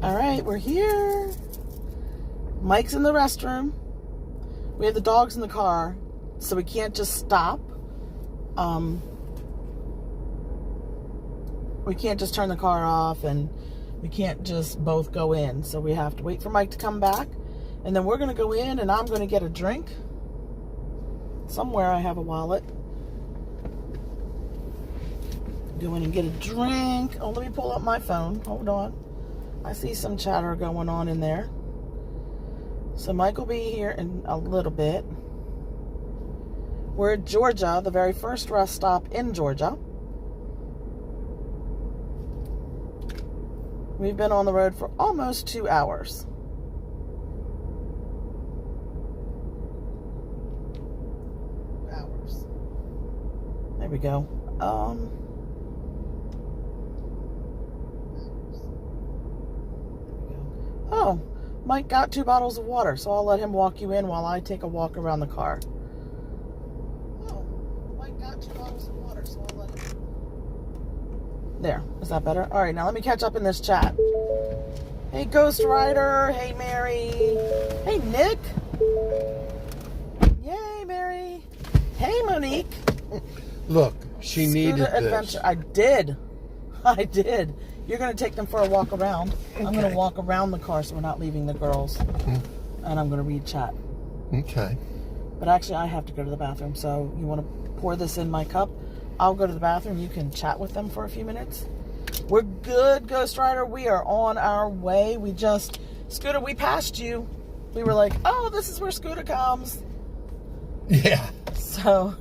All right, we're here. Mike's in the restroom. We have the dogs in the car, so we can't just stop. We can't just turn the car off, and we can't just both go in. So we have to wait for Mike to come back, and then we're going to go in, and I'm going to get a drink. Somewhere I have a wallet. Go in and get a drink. Oh, let me pull up my phone. Hold on. I see some chatter going on in there. So Mike will be here in a little bit. We're at Georgia, the very first rest stop in Georgia. We've been on the road for almost 2 hours. There we go. Oh, Mike got 2 bottles of water, so I'll let him walk you in while I take a walk around the car. Oh, Mike got 2 bottles of water, so I'll let him. There, is that better? All right, now let me catch up in this chat. Hey, Ghost Rider. Hey, Mary. Hey, Nick. Yay, Mary. Hey, Monique. Look, she needed this. Adventure. I did. You're going to take them for a walk around. Okay. I'm going to walk around the car so we're not leaving the girls. And I'm going to read chat. Okay. But actually, I have to go to the bathroom. So you want to pour this in my cup? I'll go to the bathroom. You can chat with them for a few minutes. We're good, Ghost Rider. We are on our way. Scooter, we passed you. We were like, oh, this is where Scooter comes. Yeah. So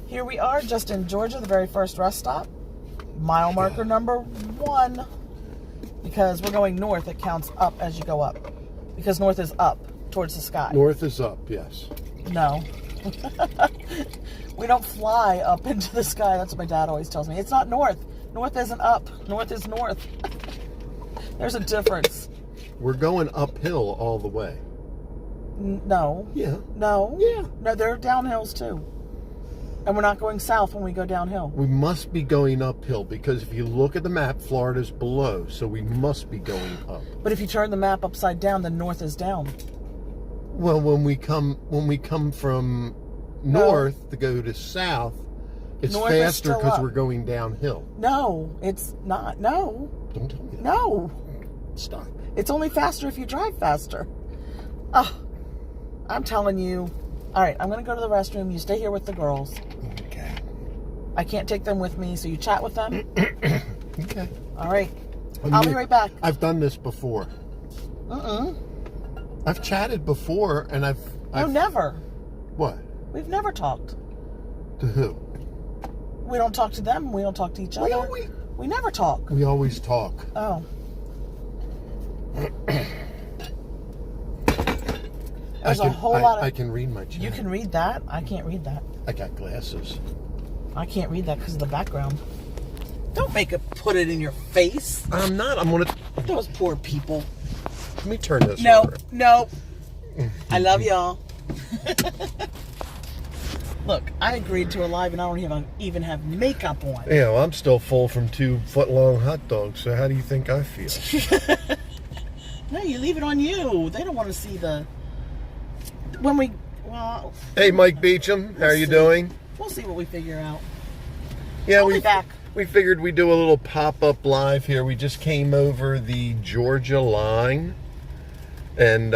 here we are, just in Georgia, the very first rest stop. Mile marker number 1. Because we're going north, it counts up as you go up. Because north is up towards the sky. North is up, yes. No. We don't fly up into the sky. That's what my dad always tells me. It's not north. North isn't up. North is north. There's a difference. We're going uphill all the way. No. Yeah. No. Yeah. No, there are downhills too. And we're not going south when we go downhill. We must be going uphill because if you look at the map, Florida's below, so we must be going up. But if you turn the map upside down, then north is down. Well, when we come from north to go to south, it's North faster because we're going downhill. No, it's not. No. Don't tell me that. No. Stop. It's only faster if you drive faster. Oh, I'm telling you. All right, I'm going to go to the restroom. You stay here with the girls. Okay. I can't take them with me, so you chat with them. Okay. All right. I'll be right back. I've done this before. I've chatted before, and I've No, never. What? We've never talked. To who? We don't talk to them. We don't talk to each other. We never talk. We always talk. Oh. There's a whole lot of... I can read my chat. You can read that? I can't read that. I got glasses. I can't read that because of the background. Don't make it put it in your face. I'm not. I'm going to... Those poor people. Let me turn this over. No. I love y'all. Look, I agreed to a live and I don't even have makeup on. Yeah, well, I'm still full from 2-foot-long hot dogs, so how do you think I feel? No, you leave it on you. They don't want to see the... Hey, Mike Beecham, how are you doing? We'll see what we figure out. Yeah, I'll be back. We figured we'd do a little pop-up live here. We just came over the Georgia line. And,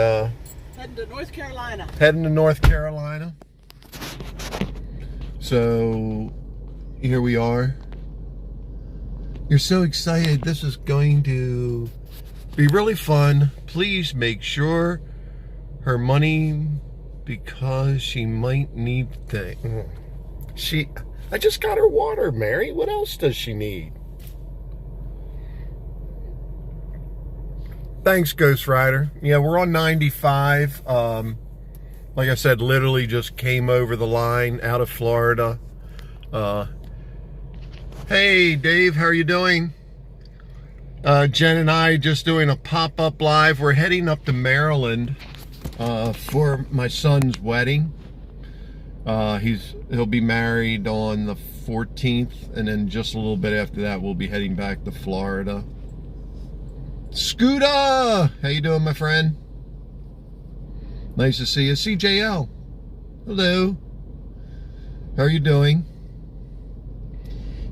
heading to North Carolina. Heading to North Carolina. So, here we are. You're so excited. This is going to be really fun. Please make sure her money, because she might need things. I just got her water, Mary. What else does she need? Thanks, Ghost Rider. Yeah, we're on 95. Like I said, literally just came over the line out of Florida. Hey, Dave, how are you doing? Jen and I just doing a pop-up live. We're heading up to Maryland for my son's wedding. He'll be married on the 14th, and then just a little bit after that, we'll be heading back to Florida. Scooter, how you doing, my friend? Nice to see you. CJL, hello. How are you doing?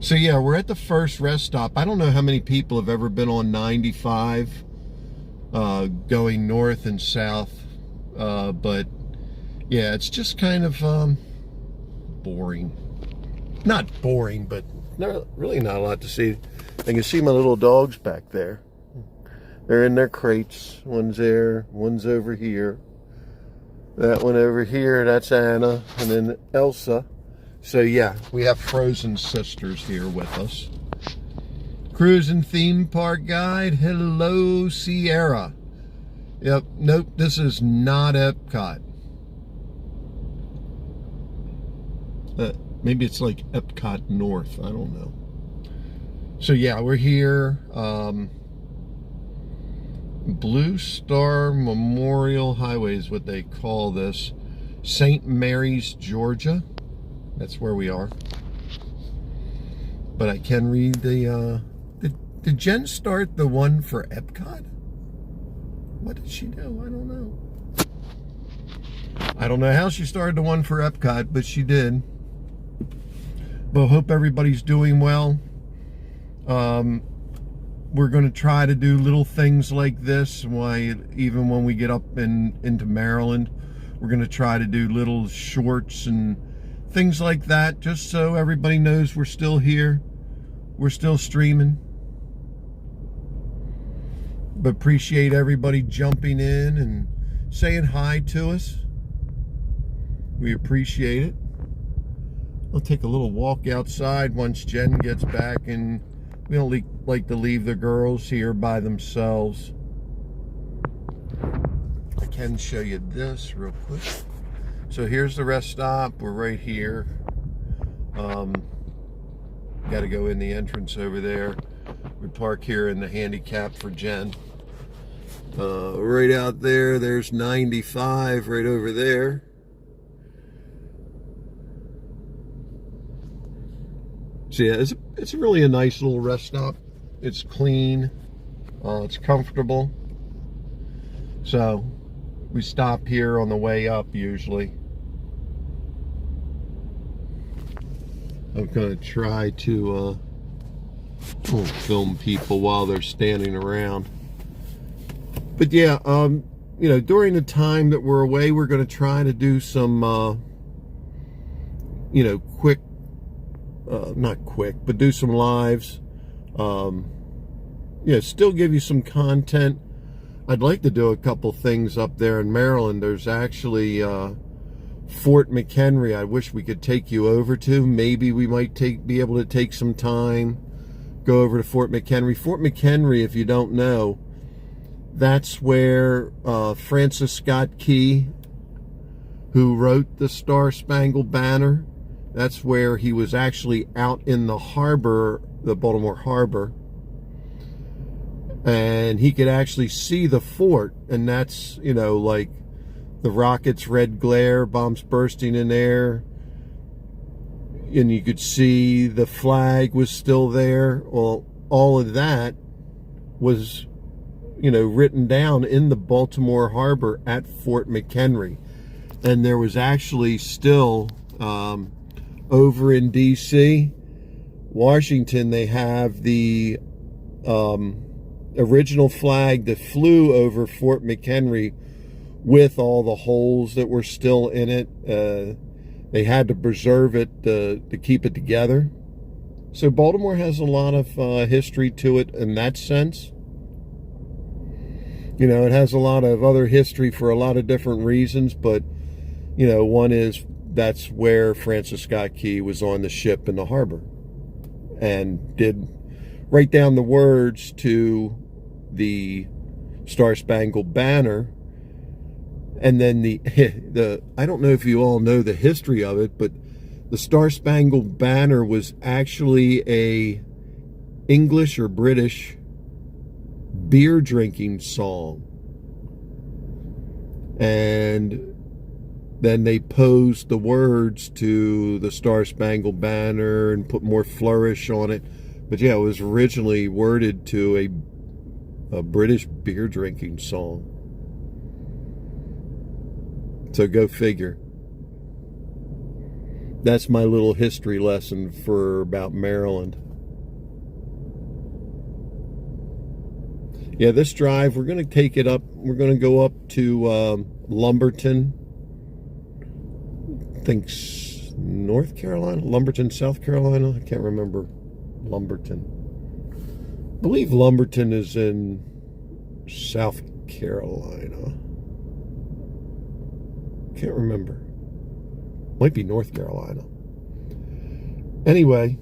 So yeah, we're at the first rest stop. I don't know how many people have ever been on 95 going north and south, but yeah, it's just kind of boring. Not boring, but really not a lot to see. I can see my little dogs back there. They're in their crates. One's there, one's over here. That one over here, that's Anna, and then Elsa. So yeah, we have Frozen sisters here with us. Cruise and theme park guide. Hello, Sierra. Yep, nope, this is not Epcot. Maybe it's like Epcot North, I don't know. So yeah, we're here. Blue Star Memorial Highway is what they call this. St. Mary's, Georgia. That's where we are. But I can read the, did Jen start the one for Epcot? What did she do? I don't know. I don't know how she started the one for Epcot, but she did. But hope everybody's doing well. We're going to try to do little things like this. Even when we get up into Maryland, we're going to try to do little shorts and things like that, just so everybody knows we're still here. We're still streaming. But appreciate everybody jumping in and saying hi to us. We appreciate it. We'll take a little walk outside once Jen gets back, and we don't like to leave the girls here by themselves. I can show you this real quick. So here's the rest stop. We're right here. Got to go in the entrance over there. We park here in the handicap for Jen. Right out there, there's 95 right over there. So yeah, it's really a nice little rest stop. It's clean, it's comfortable. So we stop here on the way up usually. I'm gonna try to film people while they're standing around. But yeah, you know, during the time that we're away, we're gonna try to do some, you know, quick. Not quick, but do some lives. Yeah, still give you some content. I'd like to do a couple things up there in Maryland. There's actually Fort McHenry I wish we could take you over to. Maybe we might be able to take some time, go over to Fort McHenry. Fort McHenry, if you don't know, that's where Francis Scott Key, who wrote the Star-Spangled Banner, that's where he was actually out in the harbor, the Baltimore Harbor, and he could actually see the fort, and that's, you know, like the rockets, red glare, bombs bursting in there, and you could see the flag was still there. Well, all of that was, you know, written down in the Baltimore Harbor at Fort McHenry. And there was actually still over in DC, Washington, they have the original flag that flew over Fort McHenry with all the holes that were still in it. They had to preserve it to keep it together. So Baltimore has a lot of history to it in that sense. You know, it has a lot of other history for a lot of different reasons, but, you know, one is that's where Francis Scott Key was on the ship in the harbor and did write down the words to the Star-Spangled Banner. And then the I don't know if you all know the history of it, but the Star-Spangled Banner was actually a English or British beer drinking song. And then they posed the words to the Star-Spangled Banner and put more flourish on it. But yeah, it was originally worded to a British beer drinking song. So go figure. That's my little history lesson for about Maryland. Yeah, this drive, we're going to take it up. We're going to go up to Lumberton. I think North Carolina, Lumberton, South Carolina. I can't remember Lumberton. I believe Lumberton is in South Carolina. Can't remember. Might be North Carolina. Anyway,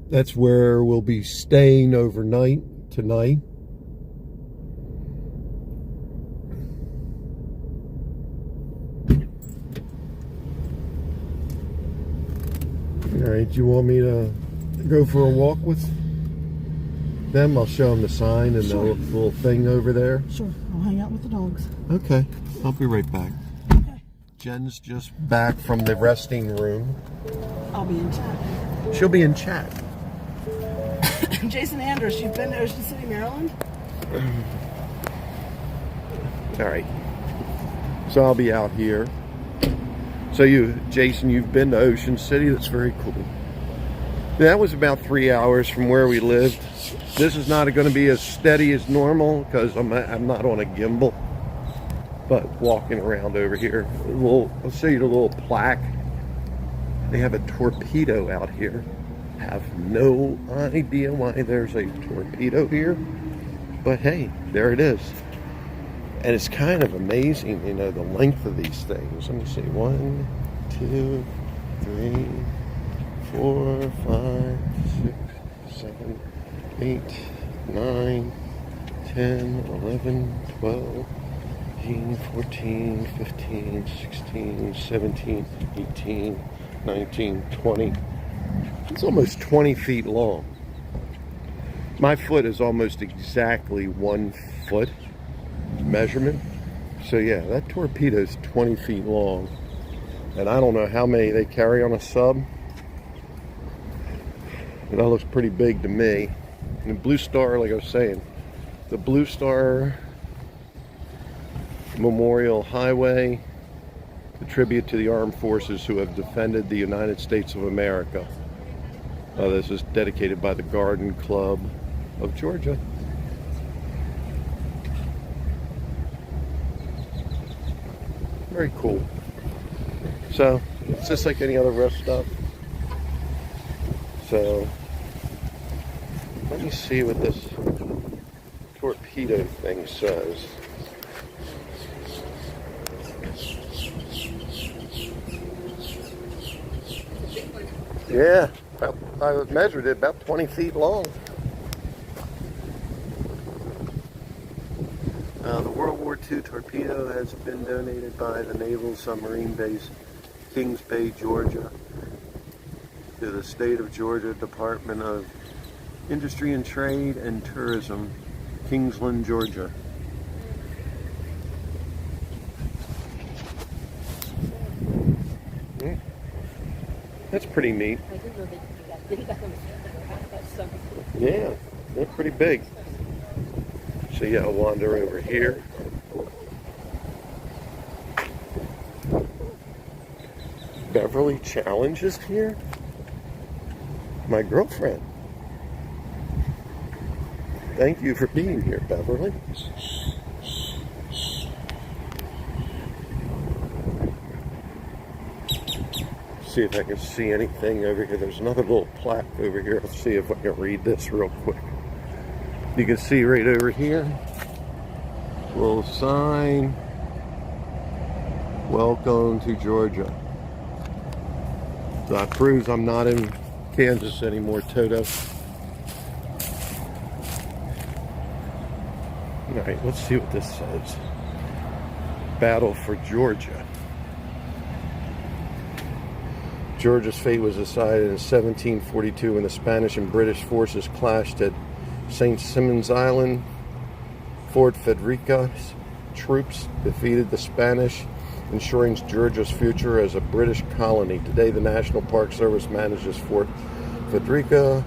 that's where we'll be staying overnight tonight. All right, do you want me to go for a walk with them? I'll show them the sign and Sure. the little thing over there. Sure, I'll hang out with the dogs. Okay, I'll be right back. Okay. Jen's just back from the resting room. I'll be in chat. She'll be in chat. Jason Anders, you've been to Ocean City, Maryland? All right. So I'll be out here. So Jason, you've been to Ocean City. That's very cool. That was about 3 hours from where we lived. This is not going to be as steady as normal because I'm not on a gimbal. But walking around over here, I'll show you the little plaque. They have a torpedo out here. Have no idea why there's a torpedo here, but hey, there it is. And it's kind of amazing, you know, the length of these things. Let me see. 1, 2, 3, 4, 5, 6, 7, 8, 9, 10, 11, 12, 13, 14, 15, 16, 17, 18, 19, 20. It's almost 20 feet long. My foot is almost exactly 1 foot measurement. So yeah, that torpedo is 20 feet long. And I don't know how many they carry on a sub. And that looks pretty big to me. And Blue Star, like I was saying, the Blue Star Memorial Highway, a tribute to the armed forces who have defended the United States of America. This is dedicated by the Garden Club of Georgia. Very cool. So, it's just like any other rest stop. So, let me see what this torpedo thing says. Yeah, I measured it about 20 feet long. The World War II torpedo has been donated by the Naval Submarine Base, Kings Bay, Georgia, to the State of Georgia Department of Industry and Trade and Tourism, Kingsland, Georgia. That's pretty neat. Yeah, they're pretty big. So yeah, I'll wander over here. Beverly Challenge is here. My girlfriend. Thank you for being here, Beverly. See if I can see anything over here. There's another little plaque over here. Let's see if I can read this real quick. You can see right over here, little sign, welcome to Georgia. So that proves I'm not in Kansas anymore, Toto. All right, let's see what this says. Battle for Georgia. Georgia's fate was decided in 1742 when the Spanish and British forces clashed at St. Simon's Island. Fort Frederica's troops defeated the Spanish, ensuring Georgia's future as a British colony. Today, the National Park Service manages Fort Frederica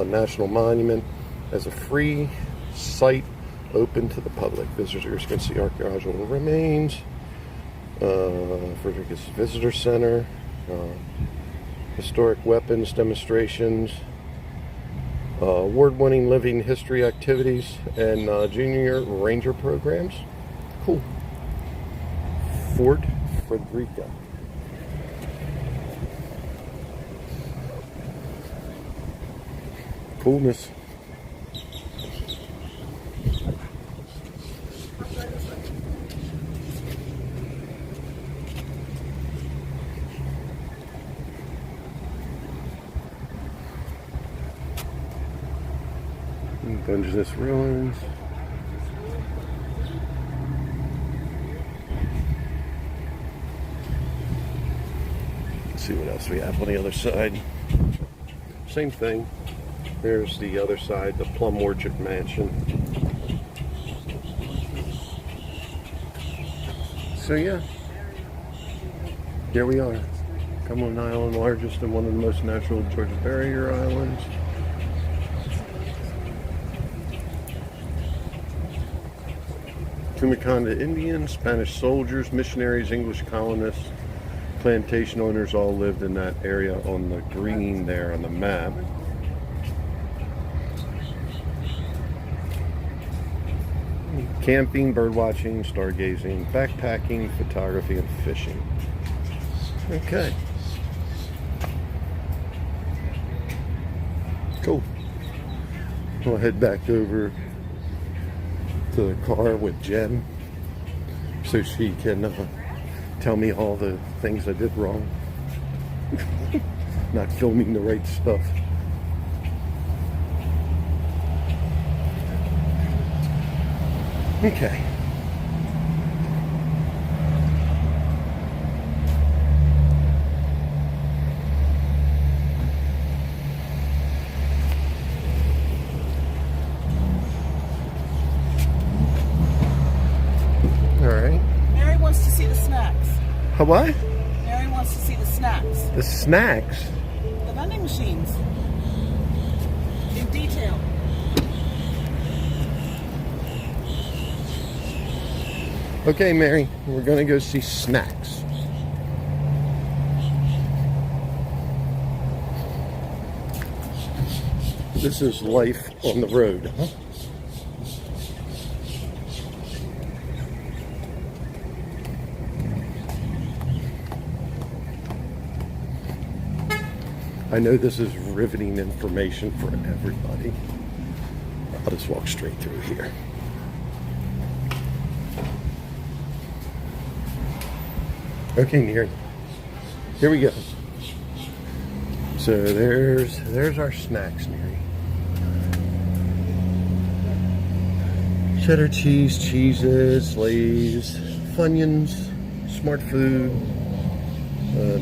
National Monument as a free site open to the public. Visitors can see archaeological remains, Frederick's Visitor Center, historic weapons demonstrations, award-winning living history activities, and junior ranger programs. Cool. Fort Frederica. Coolness. Dungeness ruins. Let's see what else we have on the other side. Same thing. There's the other side, the Plum Orchard Mansion. So yeah, here we are. Cumberland Island, largest and one of the most natural Georgia barrier islands. Tumaconda Indians, Spanish soldiers, missionaries, English colonists, plantation owners all lived in that area on the green there on the map. Camping, birdwatching, stargazing, backpacking, photography, and fishing. Okay. Cool. We'll head back over to the car with Jen so she can tell me all the things I did wrong. Not filming the right stuff. Okay. Mary wants to see the snacks. What? Mary wants to see the snacks. The snacks? The vending machines. In detail. Okay, Mary, we're gonna go see snacks. This is life on the road, huh? I know this is riveting information for everybody. I'll just walk straight through here. Okay, Neary. Here we go. So there's our snacks, Neary. Cheddar cheese, Cheez-Its, Lay's, Funyuns, Smart Food,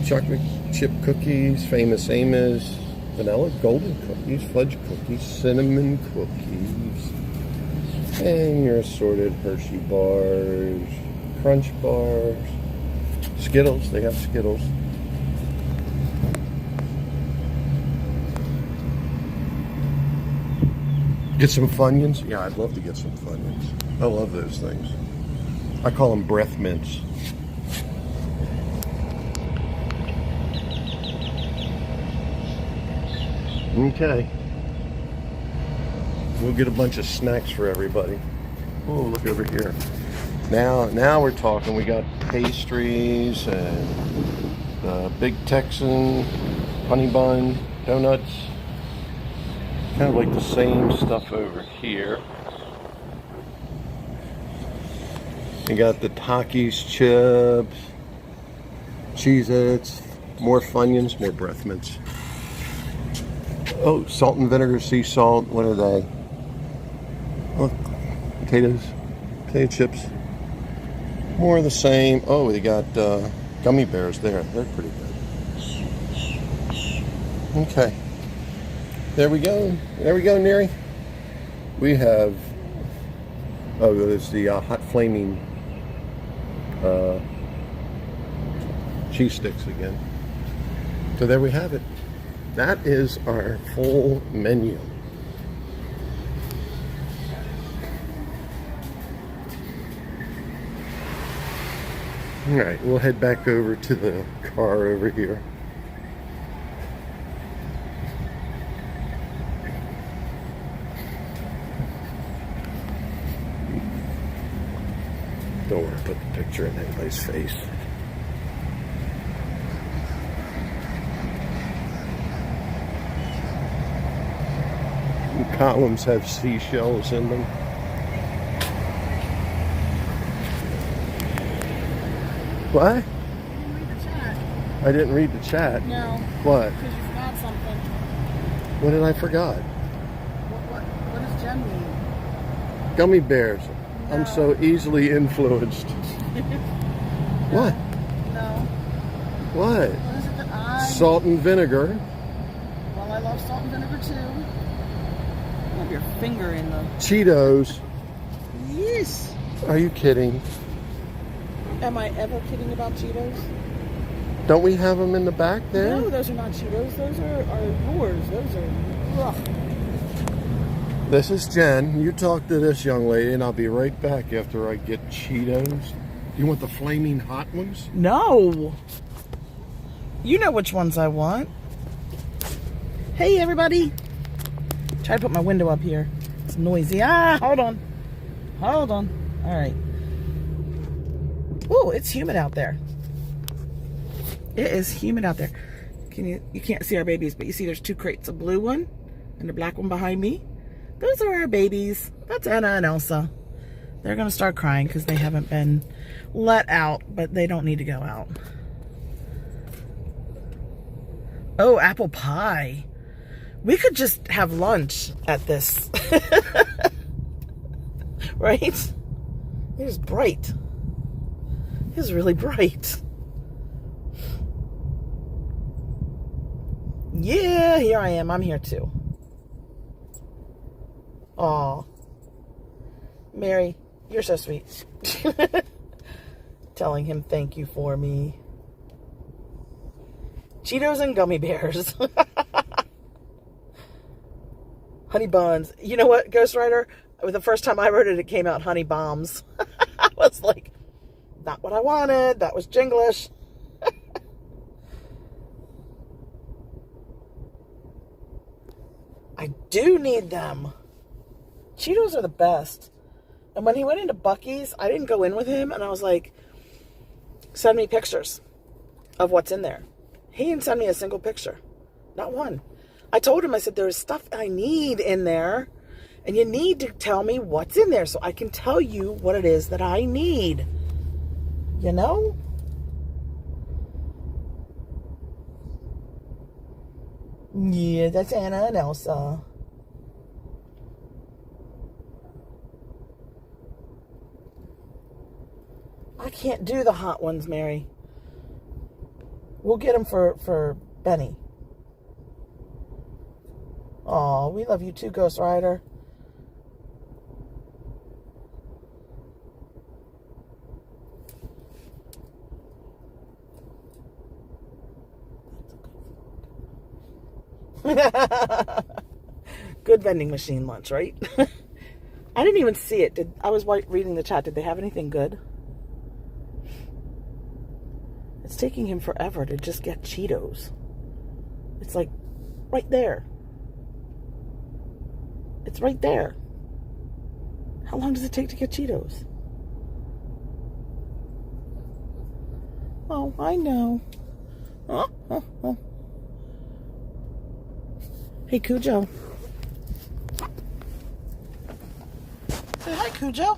chocolate chip cookies, Famous Amos, vanilla golden cookies, fudge cookies, cinnamon cookies, and your assorted Hershey bars, Crunch bars, Skittles. They have Skittles. Get some Funyuns? Yeah, I'd love to get some Funyuns. I love those things. I call them breath mints. Okay. We'll get a bunch of snacks for everybody. Oh, look over here. Now we're talking. We got pastries and Big Texan, honey bun, donuts. Kind of like the same stuff over here. You got the Takis chips, Cheez-Its, more Funyuns, more breath mints. Oh, salt and vinegar, sea salt. What are they? Look, potato chips. More of the same. Oh, they got gummy bears there. They're pretty good. Okay. There we go. There we go, Neary. We have, oh, there's the hot flaming cheese sticks again. So there we have it. That is our full menu. All right, we'll head back over to the car over here. Don't want to put the picture in anybody's face. The columns have seashells in them. What? I didn't read the chat. No. What? Because you forgot something. What did I forgot? What does Jen mean? Gummy bears. No. I'm so easily influenced. What? No. What? What is it that I... Salt and vinegar. Well, I love salt and vinegar too. You have your finger in the... Cheetos. Yes. Are you kidding? Am I ever kidding about Cheetos? Don't we have them in the back there? No, those are not Cheetos. Those are yours. Those are... Ugh. This is Jen. You talk to this young lady and I'll be right back after I get Cheetos. You want the flaming hot ones? No. You know which ones I want. Hey, everybody. Try to put my window up here. It's noisy. Ah, hold on. Hold on. All right. Oh, it's humid out there. It is humid out there. You can't see our babies, but you see there's two crates, a blue one and a black one behind me. Those are our babies. That's Anna and Elsa. They're going to start crying because they haven't been let out, but they don't need to go out. Oh, apple pie. We could just have lunch at this. Right? It is bright. It is really bright. Yeah, here I am. I'm here too. Aw. Mary, you're so sweet. Telling him thank you for me. Cheetos and gummy bears. Honey buns. You know what, Ghost Rider? The first time I wrote it, it came out honey bombs. I was like, not what I wanted. That was Jinglish. I do need them. Cheetos are the best. And when he went into Buc-ee's, I didn't go in with him, and I was like, send me pictures of what's in there. He didn't send me a single picture. Not one. I told him, I said, there's stuff I need in there, and you need to tell me what's in there so I can tell you what it is that I need. You know? Yeah, that's Anna and Elsa. I can't do the hot ones, Mary. We'll get them for Benny. Aw, we love you too, Ghost Rider. Good vending machine lunch, right? I didn't even see it. I was reading the chat. Did they have anything good? It's taking him forever to just get Cheetos. It's like right there. It's right there. How long does it take to get Cheetos? Oh, I know. Oh. Hey, Cujo. Say hi, Cujo.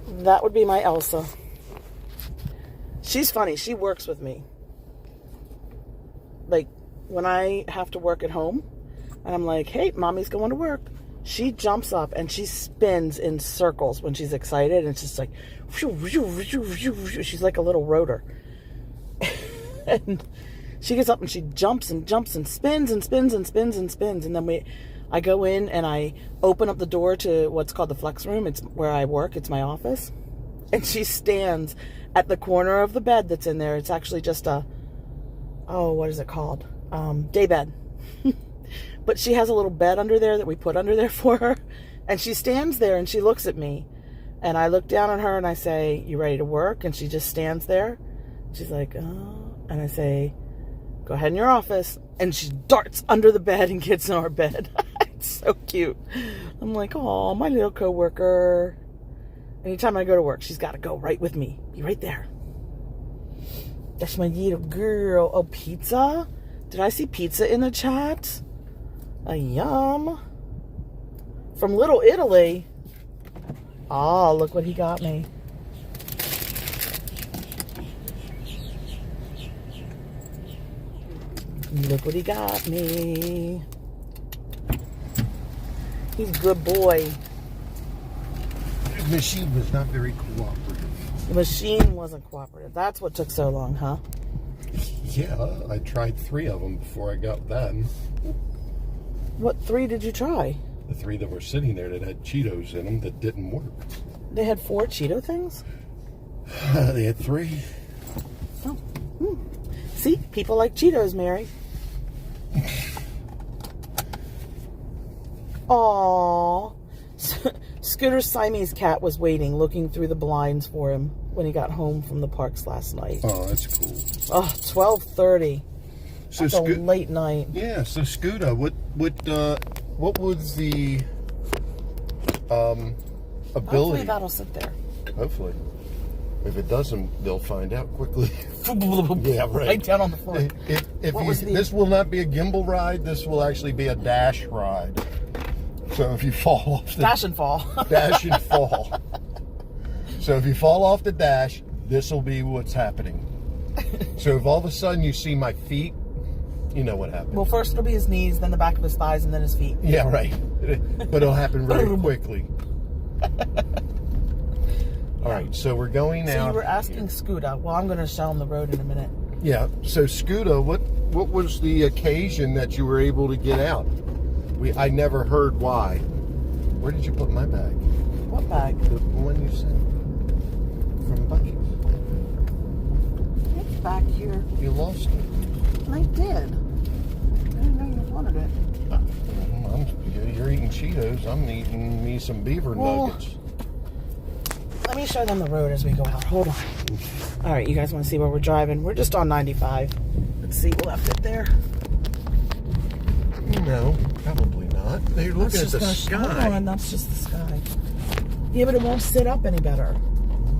That would be my Elsa. She's funny. She works with me. Like, when I have to work at home, and I'm like, hey, mommy's going to work. She jumps up and she spins in circles when she's excited. And it's just like, she's like a little rotor. And she gets up and she jumps and jumps and spins and spins and spins and spins. And then I go in and I open up the door to what's called the flex room. It's where I work. It's my office. And she stands at the corner of the bed that's in there. It's actually just what is it called? Day bed. But she has a little bed under there that we put under there for her. And she stands there and she looks at me. And I look down at her and I say, you ready to work? And she just stands there. She's like, oh. And I say, go ahead in your office. And she darts under the bed and gets in our bed. It's so cute. I'm like, oh, my little coworker. Anytime I go to work, she's got to go right with me. Be right there. That's my little girl. Oh, pizza? Did I see pizza in the chat? Yum. From Little Italy. Oh, look what he got me. Look what he got me. He's a good boy. The machine was not very cooperative. The machine wasn't cooperative. That's what took so long, huh? Yeah, I tried 3 of them before I got them. What 3 did you try? The 3 that were sitting there that had Cheetos in them that didn't work. They had 4 Cheeto things? They had 3. Oh. See? People like Cheetos, Mary. Aww. Scooter's Siamese cat was waiting, looking through the blinds for him when he got home from the parks last night. Oh, that's cool. Oh, 12:30. So That's a late night. Yeah, so Scooter, what was the ability? Hopefully that'll sit there. Hopefully. If it doesn't, they'll find out quickly. Yeah, right. Right down on the floor. This will not be a gimbal ride. This will actually be a dash ride. So if you fall off the Dash and fall. dash and fall. So if you fall off the dash, this will be what's happening. So if all of a sudden you see my feet, you know what happened. Well, first it'll be his knees, then the back of his thighs, and then his feet. Yeah, right. But it'll happen very quickly. All right, so we're going now. So you were asking Scooter. Well, I'm going to show him the road in a minute. Yeah. So Scooter, what was the occasion that you were able to get out? I never heard why. Where did you put my bag? What bag? The one you sent from Buc-ee. It's back here. You lost it. I did. I didn't know you wanted it. You're eating Cheetos. I'm eating me some beaver nuggets. Let me show them the road as we go out. Hold on. All right, you guys want to see where we're driving? We're just on 95. Let's see. Will that fit there? No, probably not. They're looking at the sky. Hold on, that's just the sky. Yeah, but it won't sit up any better.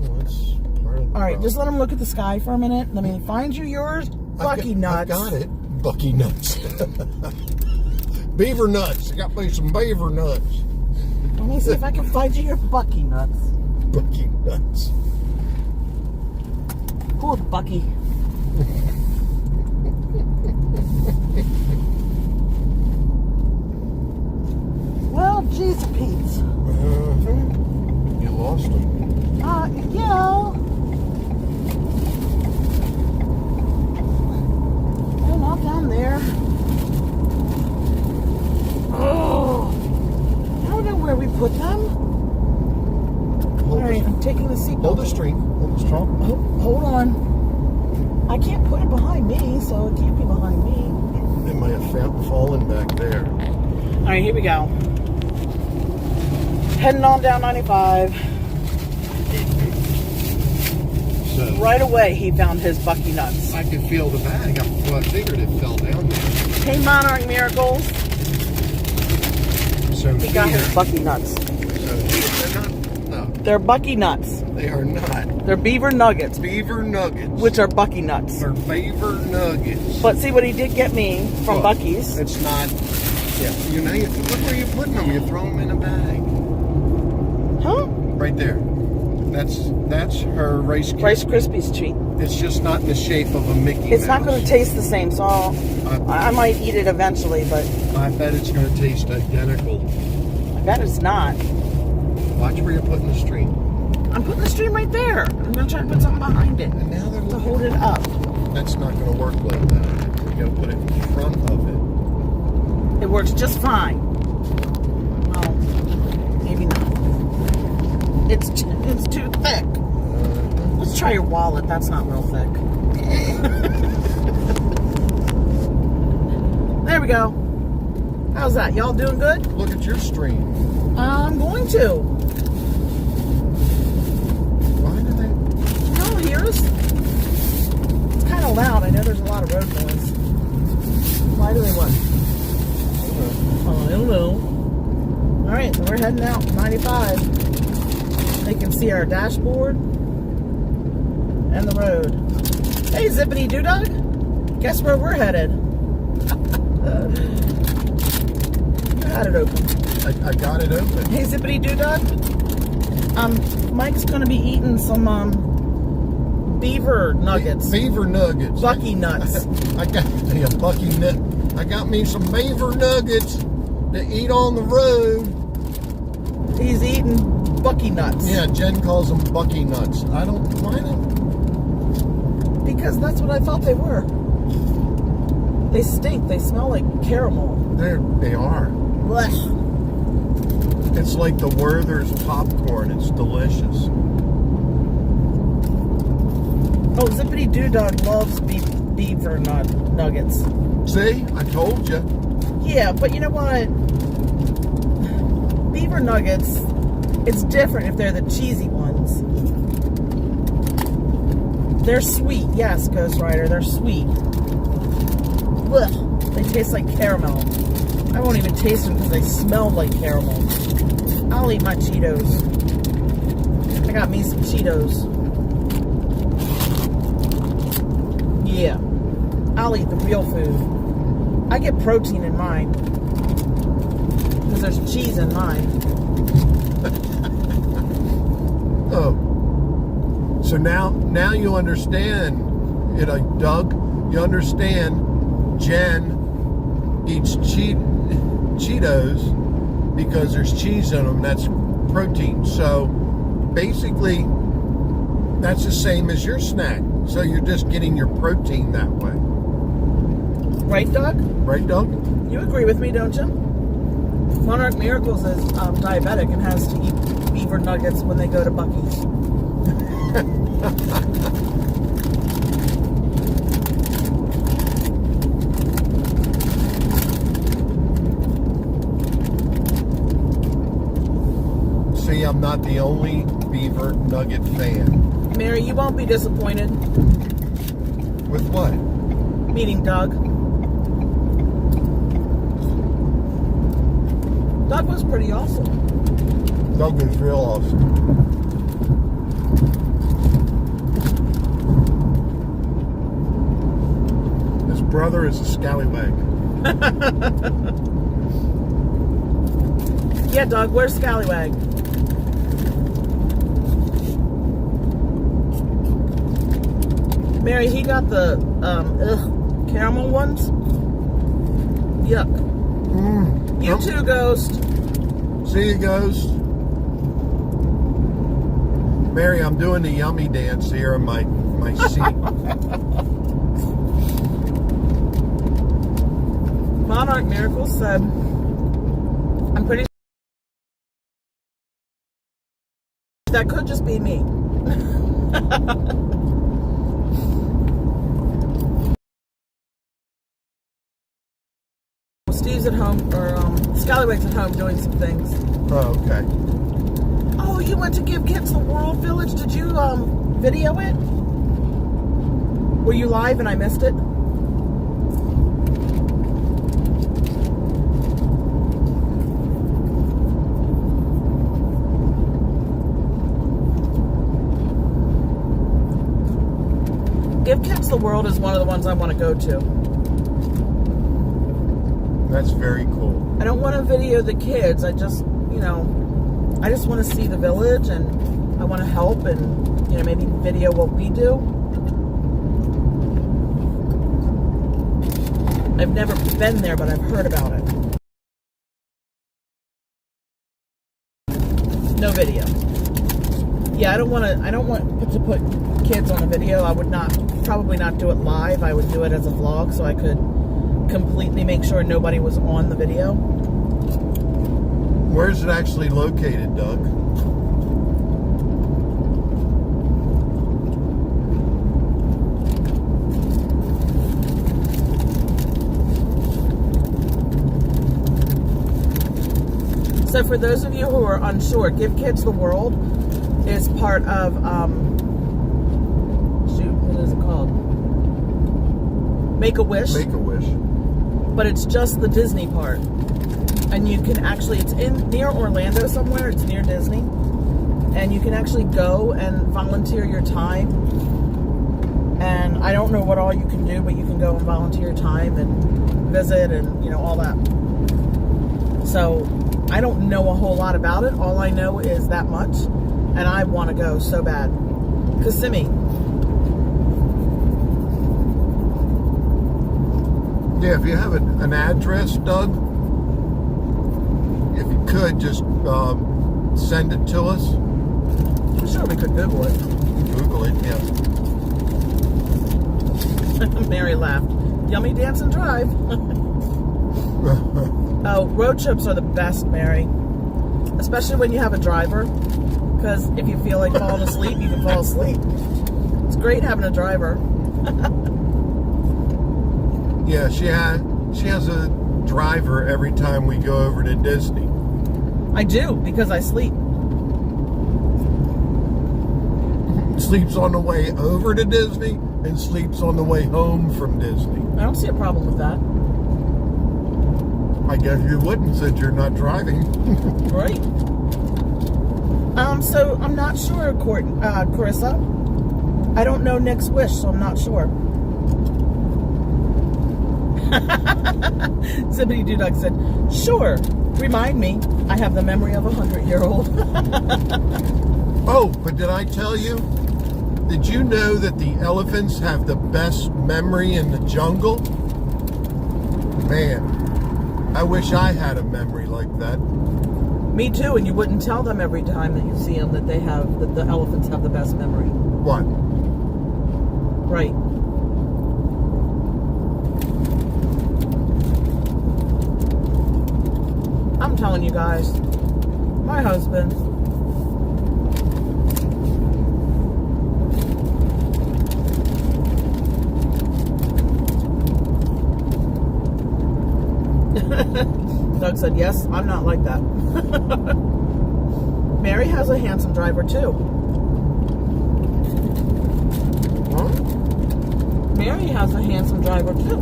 Oh, that's part of the All right, problem. just let them look at the sky for a minute. Let me find you yours. Buc-ee nuts. I got it. Buc-ee nuts. Beaver nuts. I got me some beaver nuts. Let me see if I can find you your Buc-ee nuts. Buc-ee nuts. Poor Buc-ee. Well, geez, Pete. You lost them. Yeah. They're not down there. Oh. I don't know where we put them. All right, I'm taking the seatbelt. Hold the string. Hold the strong. Hold on. I can't put it behind me, so it can't be behind me. It might have fallen back there. All right, here we go. Heading on down 95. So Right away, he found his Buc-ee nuts. I could feel the bag. I figured it fell down there. Hey, Monarch Miracles. So He got his Buc-ee nuts. So they're not. No, They're Buc-ee nuts. they are not. They're beaver nuggets, Beaver nuggets. which are Buc-ee nuts. are beaver nuggets. But see what he did get me from Look, Buc-ee's. It's not. Yeah. You know, look where you're putting them. You throw them in a bag. Huh? Right there. That's her Rice Krispies treat. It's just not in the shape of a Mickey It's Mouse. not going to taste the same, so I might eat it eventually, but I bet it's going to taste identical. I bet it's not. Watch where you're putting the string. I'm putting the stream right there. I'm going to try to put something behind it And now they're to looking. hold it up. That's not going to work like that. You got to put it in front of it. It works just fine. Well, maybe not. It's too thick. Let's try your wallet. That's not real thick. There we go. How's that? Y'all doing good? Look at your string. I'm going to. of loud. I know there's a lot of road noise. Why do they what? I don't know. Alright, so we're heading out 95. They can see our dashboard and the road. Hey, Zippity Doodog. Guess where we're headed? You had it open. I got it open. Hey, Zippity Doodog. Mike's gonna be eating some beaver nuggets. Beaver nuggets. Buc-ee nuts. I got me a Buc-ee nut. I got me some beaver nuggets to eat on the road. He's eating Buc-ee nuts. Yeah, Jen calls them Buc-ee nuts. I don't mind them. Because that's what I thought they were. They stink. They smell like caramel. They are. Blech. It's like the Werther's popcorn. It's delicious. Oh, Zippity Doodog loves beaver nuggets. See? I told you. Yeah, but you know what? Beaver nuggets, it's different if they're the cheesy ones. They're sweet. Yes, Ghost Rider, they're sweet. Blech. They taste like caramel. I won't even taste them because they smell like caramel. I'll eat my Cheetos. I got me some Cheetos. Yeah. I'll eat the real food. I get protein in mine. Because there's cheese in mine. Oh. So now you understand, Doug, you understand Jen eats Cheetos because there's cheese in them. That's protein. So basically, that's the same as your snack. So you're just getting your protein that way. Right, Doug? Right, Doug? You agree with me, don't you? Monarch Miracles is diabetic and has to eat beaver nuggets when they go to Buc-ee's. See, I'm not the only beaver nugget fan. Mary, you won't be disappointed. With what? Meeting Doug. Doug was pretty awesome. Doug is real awesome. His brother is a scallywag. Yeah, Doug, where's Scallywag? Mary, he got the caramel ones. Yuck. You too, Ghost. See you, Ghost. Mary, I'm doing the yummy dance here in my seat. Monarch Miracles said, I'm pretty sure that could just be me. Steve's at home, or Scallywag's at home doing some things. Oh, okay. Oh, you went to Give Kids the World Village? Did you video it? Were you live and I missed it? Give Kids the World is one of the ones I want to go to. That's very cool. I don't want to video the kids. I just, I just want to see the village, and I want to help and, maybe video what we do. I've never been there, but I've heard about it. No video. Yeah, I don't want to put kids on a video. I would probably not do it live. I would do it as a vlog so I could completely make sure nobody was on the video. Where's it actually located, Doug? So for those of you who are unsure, Give Kids the World is part of, shoot, what is it called? Make-A-Wish. Make-A-Wish. But it's just the Disney part. And you can actually, it's near Orlando somewhere, it's near Disney. And you can actually go and volunteer your time. And I don't know what all you can do, but you can go and volunteer your time and visit and, all that. So I don't know a whole lot about it. All I know is that much. And I want to go so bad. Kissimmee. Yeah, if you have an address, Doug, if you could just send it to us. I'm sure we could Google it. Google it, yeah. Mary laughed. Yummy Dance and Drive. Oh, road trips are the best, Mary. Especially when you have a driver. Because if you feel like falling asleep, you can fall asleep. It's great having a driver. Yeah, she has a driver every time we go over to Disney. I do, because I sleep. Sleeps on the way over to Disney and sleeps on the way home from Disney. I don't see a problem with that. I guess you wouldn't, since you're not driving. Right. So I'm not sure, Carissa. I don't know Nick's wish, so I'm not sure. Zippity Doo-Dug said, sure, remind me, I have the memory of a 100-year-old. Oh, but did I tell you? Did you know that the elephants have the best memory in the jungle? Man, I wish I had a memory like that. Me too, and you wouldn't tell them every time that you see them that that the elephants have the best memory. What? Right. I'm telling you guys, my husband. Doug said, yes, I'm not like that. Mary has a handsome driver too. What? Mary has a handsome driver too.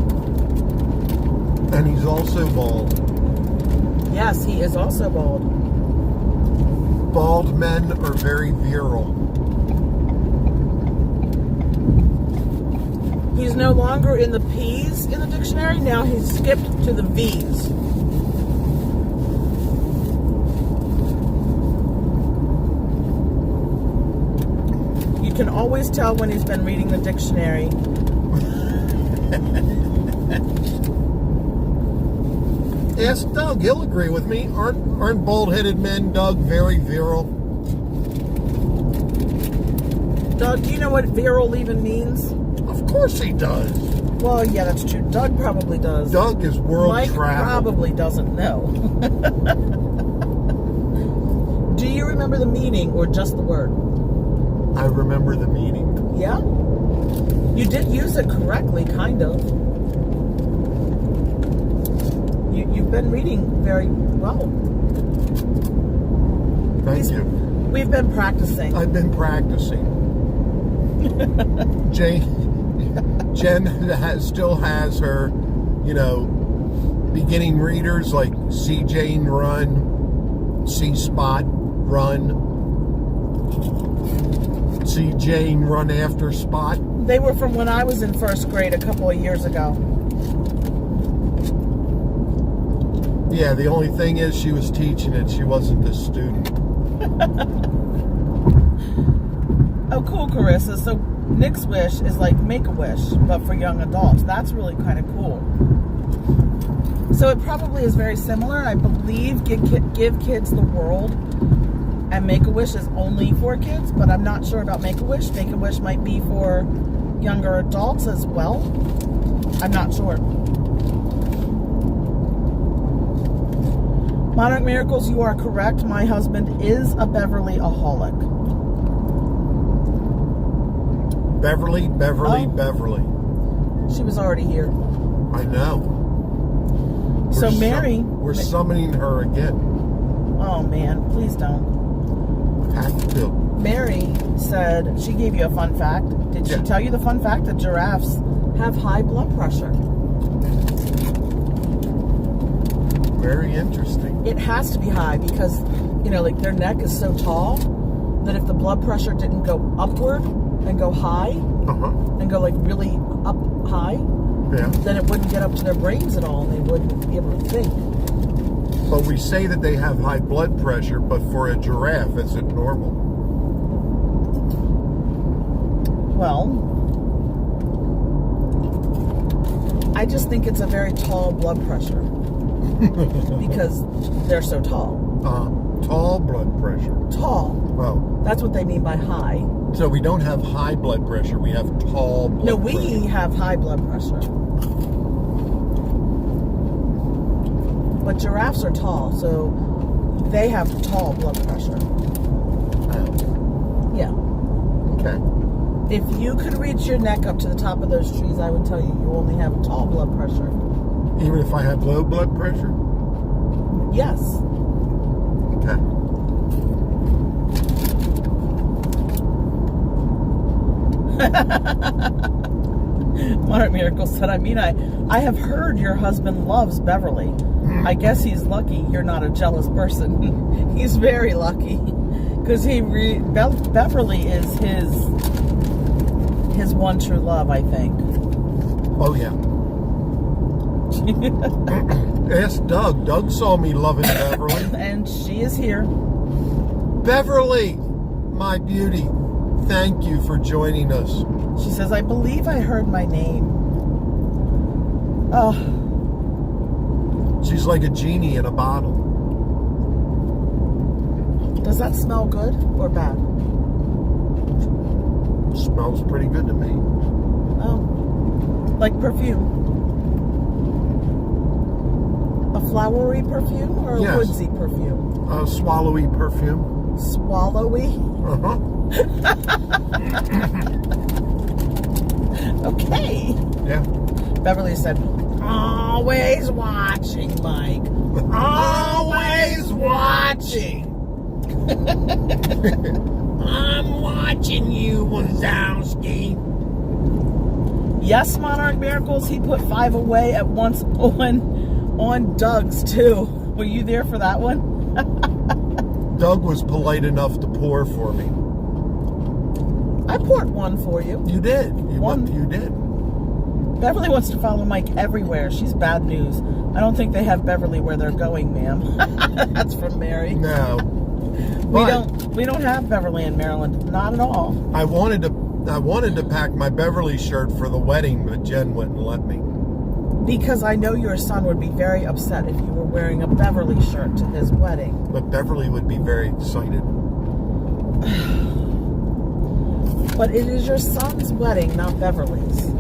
And he's also bald. Yes, he is also bald. Bald men are very virile. He's no longer in the P's in the dictionary. Now he's skipped to the V's. You can always tell when he's been reading the dictionary. Ask Doug, he'll agree with me. Aren't bald-headed men, Doug, very virile? Doug, do you know what virile even means? Of course he does. Well, yeah, that's true. Doug probably does. Doug is world Mike travel. probably doesn't know. Do you remember the meaning or just the word? I remember the meaning. Yeah? You did use it correctly, kind of. You've been reading very well. Thank you. We've been practicing. I've been practicing. Jenn still has her, beginning readers like See Jane Run, See Spot Run, See Jane Run After Spot. They were from when I was in first grade a couple of years ago. Yeah, the only thing is she was teaching it. She wasn't a student. Oh, cool, Carissa. So Nick's wish is like Make-A-Wish, but for young adults. That's really kind of cool. So it probably is very similar. I believe Give Kids the World and Make-A-Wish is only for kids, but I'm not sure about Make-A-Wish. Make-A-Wish might be for younger adults as well. I'm not sure. Monarch Miracles, you are correct. My husband is a Beverly-aholic. Beverly. She was already here. I know. So Mary... We're summoning her again. Oh, man. Please don't. Have to. Mary said she gave you a fun fact. Did she tell you the fun fact that giraffes have high blood pressure. Very interesting. It has to be high because, you know, like their neck is so tall that if the blood pressure didn't go upward and go high and go like really up high, then it wouldn't get up to their brains at all and they wouldn't be able to think. But we say that they have high blood pressure, but for a giraffe, is it normal? Well, I just think it's a very tall blood pressure because they're so tall. Tall blood pressure. Tall. Oh. That's what they mean by high. So we don't have high blood pressure, we have tall blood pressure. No, we have high blood pressure. But giraffes are tall, so they have tall blood pressure. Oh. Yeah. Okay. If you could reach your neck up to the top of those trees, I would tell you only have tall blood pressure. Even if I have low blood pressure? Yes. Okay. Monarch Miracle said, I have heard your husband loves Beverly. I guess he's lucky you're not a jealous person. He's very lucky. Because Beverly is his one true love, I think. Oh, yeah. Ask Doug. Doug saw me loving Beverly. And she is here. Beverly, my beauty, thank you for joining us. She says, I believe I heard my name. Oh. She's like a genie in a bottle. Does that smell good or bad? Smells pretty good to me. Oh. Like perfume? A flowery perfume or a woodsy perfume? A swallowy perfume. Swallowy? Okay. Yeah. Beverly said, always watching, Mike. Always watching. I'm watching you, Wazowski. Yes, Monarch Miracles, he put 5 away at once on Doug's, too. Were you there for that one? Doug was polite enough to pour for me. I poured one for you. You did. You did. Beverly wants to follow Mike everywhere. She's bad news. I don't think they have Beverly where they're going, ma'am. That's from Mary. No. We don't have Beverly in Maryland. Not at all. I wanted to pack my Beverly shirt for the wedding, but Jen wouldn't let me. Because I know your son would be very upset if you were wearing a Beverly shirt to his wedding. But Beverly would be very excited. But it is your son's wedding, not Beverly's.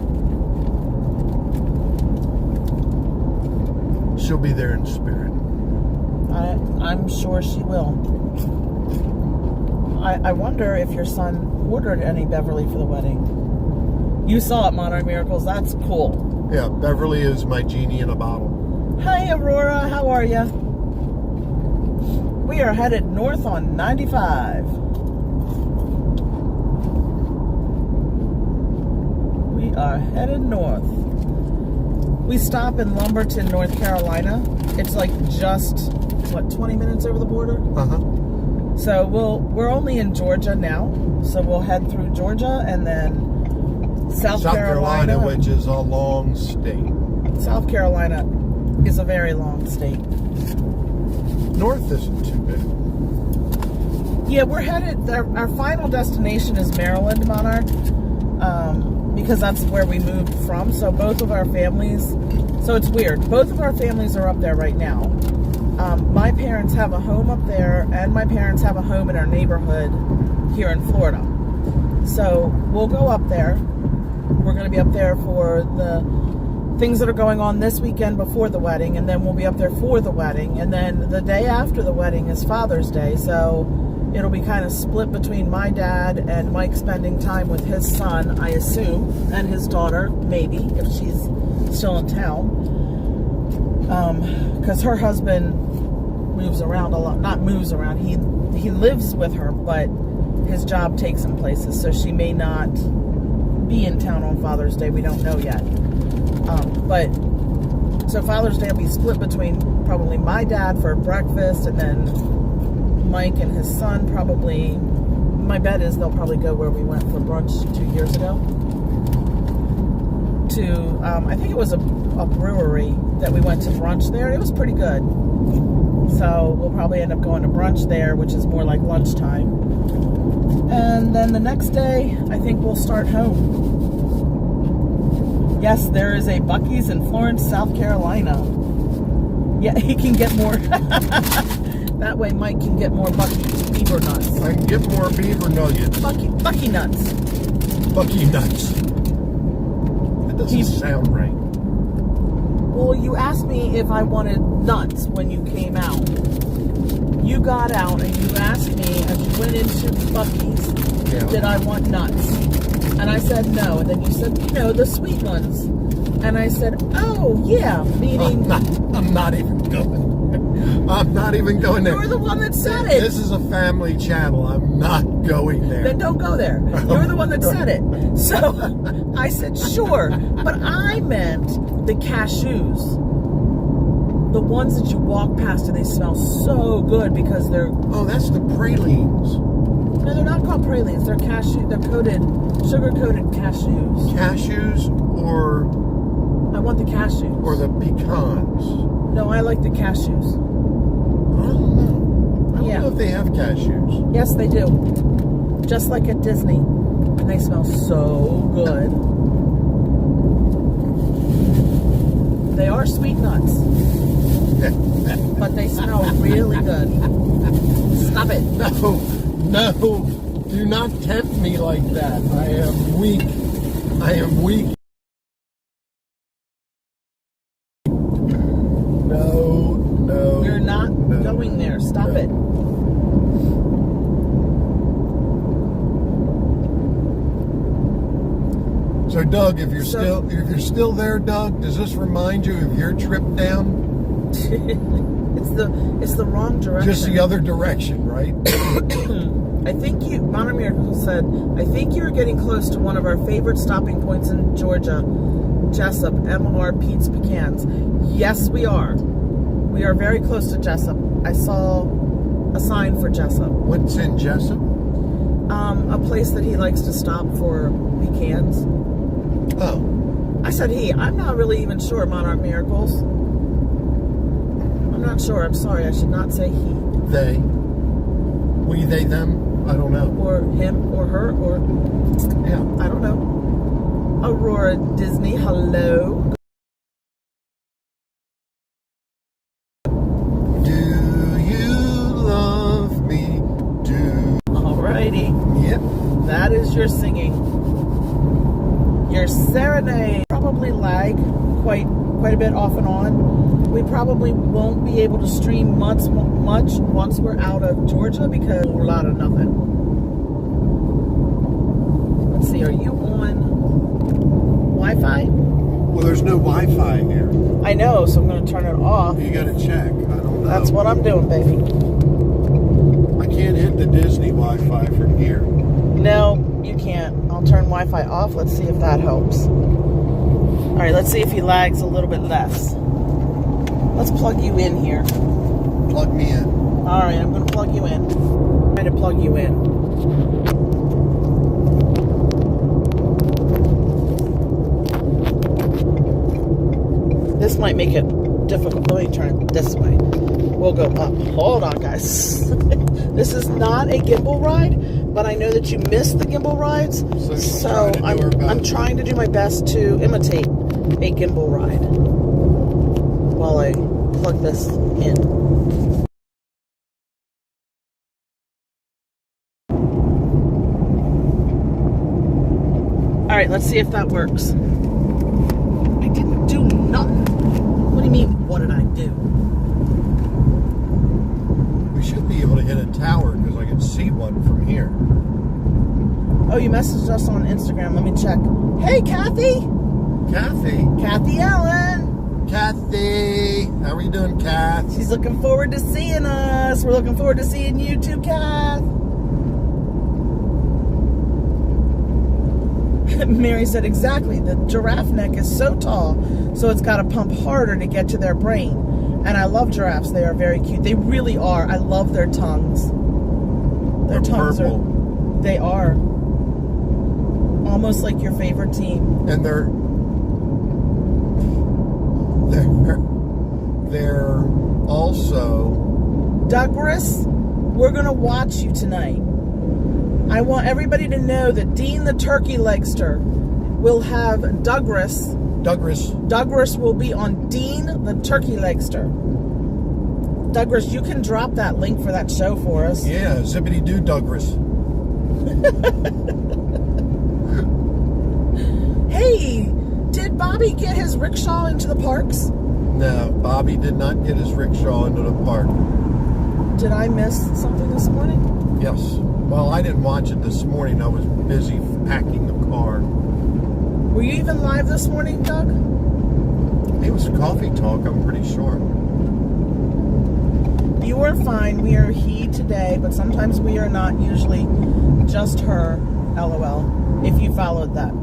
She'll be there in spirit. I'm sure she will. I wonder if your son ordered any Beverly for the wedding. You saw it, Monarch Miracles. That's cool. Yeah, Beverly is my genie in a bottle. Hi, Aurora. How are you? We are headed north on 95. We are headed north. We stop in Lumberton, North Carolina. It's like just, 20 minutes over the border? So we're only in Georgia now. So we'll head through Georgia and then South Carolina, which is a long state. South Carolina is a very long state. North isn't too big. Yeah, we're headed, our final destination is Maryland, Monarch, because that's where we moved from. So both of our families, so it's weird, both of our families are up there right now. My parents have a home up there, and my parents have a home in our neighborhood here in Florida. So we'll go up there. We're going to be up there for the things that are going on this weekend before the wedding, and then we'll be up there for the wedding, and then the day after the wedding is Father's Day, so it'll be kind of split between my dad and Mike spending time with his son, I assume, and his daughter, maybe, if she's still in town, because her husband moves around a lot. Not moves around, he lives with her, but his job takes him places, so she may not be in town on Father's Day. We don't know yet. So Father's Day will be split between probably my dad for breakfast, and then Mike and his son probably. My bet is they'll probably go where we went for brunch 2 years ago. I think it was a brewery that we went to brunch there. It was pretty good. So we'll probably end up going to brunch there, which is more like lunchtime. And then the next day, I think we'll start home. Yes, there is a Buc-ee's in Florence, South Carolina. Yeah, he can get more. That way Mike can get more Buc-ee beaver nuts. I can get more beaver nuggets. Buc-ee nuts. Buc-ee nuts. That doesn't sound right. Well, you asked me if I wanted nuts when you came out. You got out and you asked me as you went into Buc-ee's, did I want nuts? And I said no. And then you said, the sweet ones. And I said, oh, yeah, meaning... I'm not even going. I'm not even going there. You're the one that said it. This is a family channel. I'm not going there. Then don't go there. You're the one that said it. So I said, sure. But I meant the cashews. The ones that you walk past and they smell so good because they're... Oh, that's the pralines. No, they're not called pralines. They're cashew. They're sugar-coated cashews. Cashews or... I want the cashews. Or the pecans. No, I like the cashews. I don't know. I don't know if they have cashews. Yes, they do. Just like at Disney. And they smell so good. They are sweet nuts. But they smell really good. Stop it. No. Do not tempt me like that. I am weak. No. You're not going there. Stop it. So Doug, if you're still there, Doug, does this remind you of your trip down? It's the wrong direction. Just the other direction, right? I think Bonner Miracle said, I think you're getting close to one of our favorite stopping points in Georgia, Jessup, MR Pete's Pecans. Yes, we are. We are very close to Jessup. I saw a sign for Jessup. What's in Jessup? A place that he likes to stop for pecans. Oh. I said I'm not really even sure, Monarch Miracles. I'm not sure. I'm sorry. I should not say he. They. We, they, them? I don't know. Or him, or her, or... Yeah. I don't know. Aurora Disney, hello. Do you love me? Alrighty. Yep. That is your singing. Your serenade. Probably lag quite a bit off and on. We probably won't be able to stream much once we're out of Georgia because we're a lot of nothing. Let's see, are you on Wi-Fi? Well, there's no Wi-Fi here. I know, so I'm going to turn it off. You got to check. I don't know. That's what I'm doing, baby. I can't hit the Disney Wi-Fi from here. No, you can't. I'll turn Wi-Fi off. Let's see if that helps. All right, let's see if he lags a little bit less. Let's plug you in here. Plug me in. All right, I'm going to plug you in. I'm trying to plug you in. This might make it difficult. Let me turn it this way. We'll go up. Hold on, guys. This is not a gimbal ride, but I know that you missed the gimbal rides, so I'm trying to do my best to imitate a gimbal ride while I plug this in. All right, let's see if that works. I didn't do nothing. What do you mean, what did I do? We should be able to hit a tower because I can see one from here. Oh, you messaged us on Instagram. Let me check. Hey, Kathy. Kathy Allen. Kathy. How are you doing, Kath? She's looking forward to seeing us. We're looking forward to seeing you too, Kath. Mary said, exactly. The giraffe neck is so tall, so it's got to pump harder to get to their brain. And I love giraffes. They are very cute. They really are. I love their tongues. Their tongues purple. They are. Almost like your favorite team. And they're also... Douglas, we're going to watch you tonight. I want everybody to know that Dean the Turkey Legster will have Douglas will be on Dean the Turkey Legster. Douglas, you can drop that link for that show for us. Yeah, zippity-doo Douglas. Hey, did Bobby get his rickshaw into the parks? No, Bobby did not get his rickshaw into the park. Did I miss something this morning? Yes. Well, I didn't watch it this morning. I was busy packing the car. Were you even live this morning, Doug? It was coffee talk, I'm pretty sure. You were fine. We are he today, but sometimes we are not. Usually just her, LOL, if you followed that.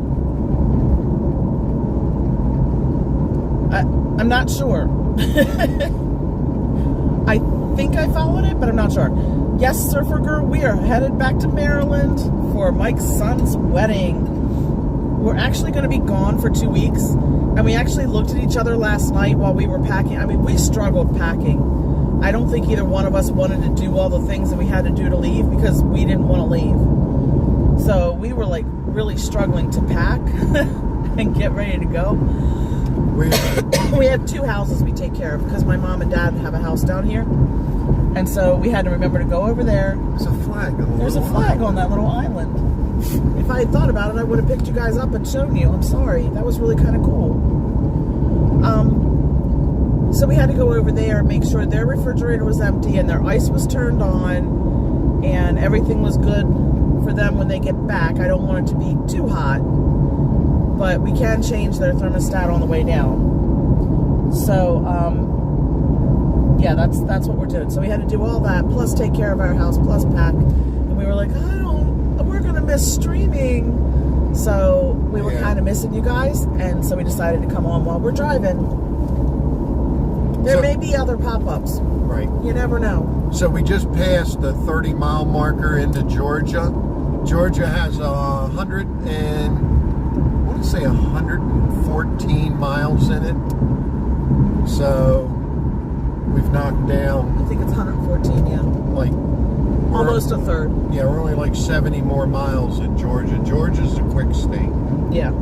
I'm not sure. I think I followed it, but I'm not sure. Yes, Surfer Girl, we are headed back to Maryland for Mike's son's wedding. We're actually going to be gone for 2 weeks, and we actually looked at each other last night while we were packing. I mean, we struggled packing. I don't think either one of us wanted to do all the things that we had to do to leave because we didn't want to leave. So we were like really struggling to pack and get ready to go. We have 2 houses we take care of because my mom and dad have a house down here. And so we had to remember to go over there. There's a flag. There's a flag on that little island. If I had thought about it, I would have picked you guys up and shown you. I'm sorry. That was really kind of cool. So we had to go over there and make sure their refrigerator was empty and their ice was turned on and everything was good for them when they get back. I don't want it to be too hot, but we can change their thermostat on the way down. So, yeah, that's what we're doing. So we had to do all that, plus take care of our house, plus pack. And we were like, we're going to miss streaming. So we were kind of missing you guys. And so we decided to come on while we're driving. There may be other pop-ups. Right. You never know. So we just passed the 30-mile marker into Georgia. Georgia has 114 miles in it. So we've knocked down... I think it's 114, yeah. Like... Almost a third. Yeah, we're only like 70 more miles in Georgia. Georgia's a quick state. Yeah.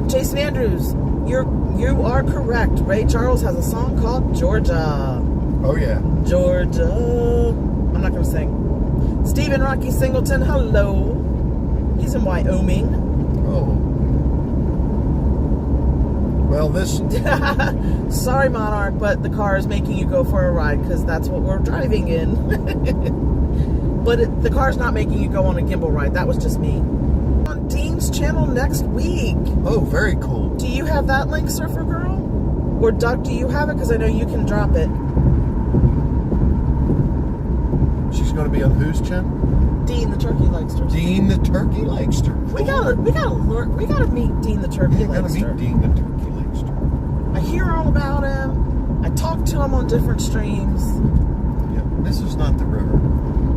Jason Andrews, you are correct. Ray Charles has a song called Georgia. Oh, yeah. Georgia. I'm not going to sing. Stephen Rocky Singleton, hello. He's in Wyoming. Oh. Well, this... Sorry, Monarch, but the car is making you go for a ride because that's what we're driving in. But the car's not making you go on a gimbal ride. That was just me. On Dean's channel next week. Oh, very cool. Do you have that link, Surfer Girl? Or Doug, do you have it? Because I know you can drop it. She's going to be on whose channel? Dean the Turkey Legster. Dean the Turkey Legster. We gotta meet Dean the Turkey Legster. We gotta meet Dean the Turkey Legster. I hear all about him. I talk to him on different streams. Yeah, this is not the river.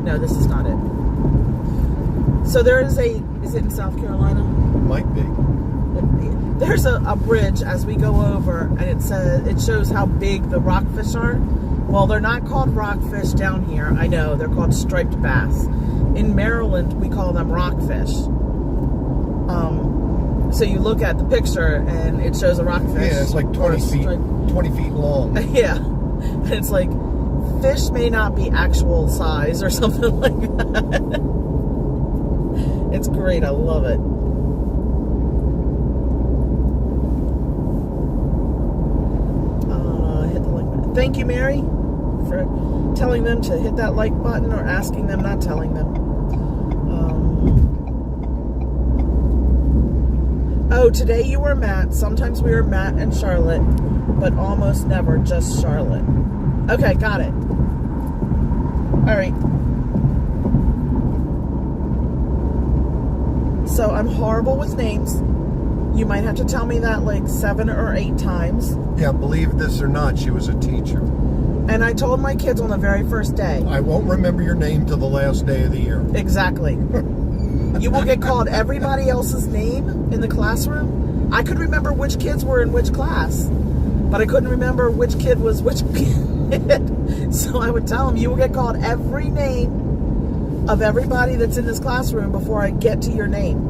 No, this is not it. So there is is it in South Carolina? Might be. There's a bridge as we go over, and it shows how big the rockfish are. Well, they're not called rockfish down here. I know, they're called striped bass. In Maryland, we call them rockfish. So you look at the picture, and it shows a rockfish. Yeah, it's like 20 feet long. Yeah. And it's like, fish may not be actual size or something like that. It's great. I love it. Hit the like button. Thank you, Mary, for telling them to hit that like button or asking them, not telling them. Oh, today you were Matt. Sometimes we were Matt and Charlotte, but almost never just Charlotte. Okay, got it. All right. So I'm horrible with names. You might have to tell me that like 7 or 8 times. Yeah, believe this or not, she was a teacher. And I told my kids on the very first day. I won't remember your name till the last day of the year. Exactly. You will get called everybody else's name in the classroom. I could remember which kids were in which class, but I couldn't remember which kid was which kid. So I would tell them, you will get called every name of everybody that's in this classroom before I get to your name.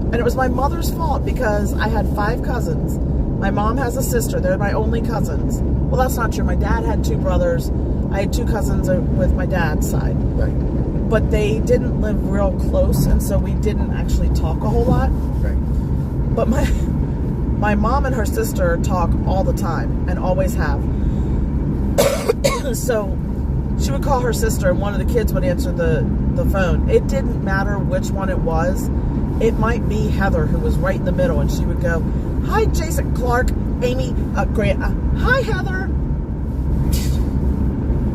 And it was my mother's fault because I had 5 cousins. My mom has a sister. They're my only cousins. Well, that's not true. My dad had 2 brothers. I had 2 cousins with my dad's side. Right. But they didn't live real close, and so we didn't actually talk a whole lot. Right. But my mom and her sister talk all the time and always have. So she would call her sister, and one of the kids would answer the phone. It didn't matter which one it was. It might be Heather, who was right in the middle, and she would go, "Hi, Jason, Clark, Amy, Grant. Hi, Heather."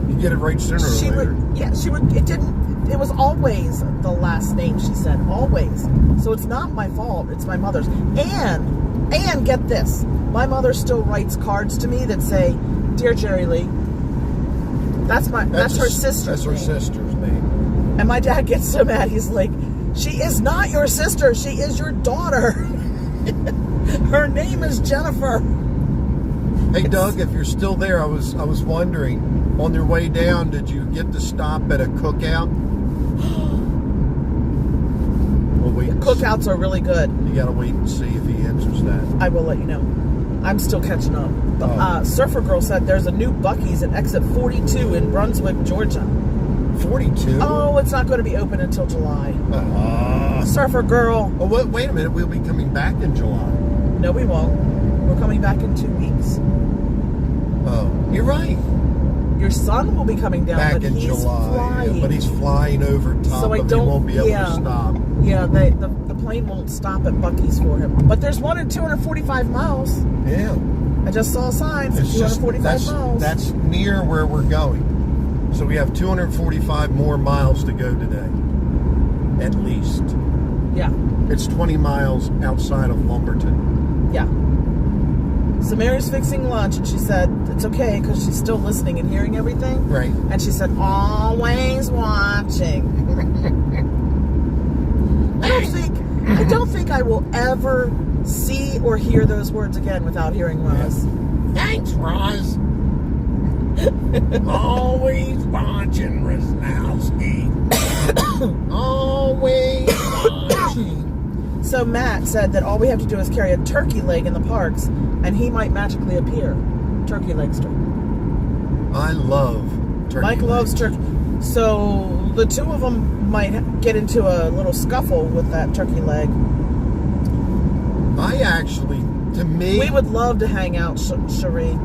You get it right sooner or later. She would. It was always the last name, she said. Always. So it's not my fault. It's my mother's. And get this. My mother still writes cards to me that say, "Dear Jerry Lee." That's her sister's name. That's her sister's name. And my dad gets so mad. He's like, "She is not your sister. She is your daughter. Her name is Jennifer." Hey, Doug, if you're still there, I was wondering, on your way down, did you get to stop at a cookout? Well, wait. Cookouts are really good. You gotta wait and see if he answers that. I will let you know. I'm still catching up. But, Surfer Girl said there's a new Buc-ee's at exit 42 in Brunswick, Georgia. 42? Oh, it's not going to be open until July. Surfer Girl. Oh, wait a minute. We'll be coming back in July. No, we won't. We're coming back in 2 weeks. Oh, you're right. Your son will be coming down, Back but in he's July, flying. yeah, but he's flying over top, So I he don't- won't be able yeah. to stop. Yeah, the plane won't stop at Buc-ee's for him. But there's one in 245 miles. Yeah. I just saw a sign for 245 miles. That's near where we're going. So we have 245 more miles to go today. At least. Yeah. It's 20 miles outside of Lumberton. Yeah. So Mary's fixing lunch, and she said it's okay because she's still listening and hearing everything. Right. And she said, "Always watching." I don't think I will ever see or hear those words again without hearing Roz. Thanks, Roz. Always watching, Rosnowski. Always watching. So Matt said that all we have to do is carry a turkey leg in the parks, and he might magically appear. Turkey legster. I love turkey. Mike loves turkey. So the 2 of them might get into a little scuffle with that turkey leg. I actually, to me... We would love to hang out, Cherie.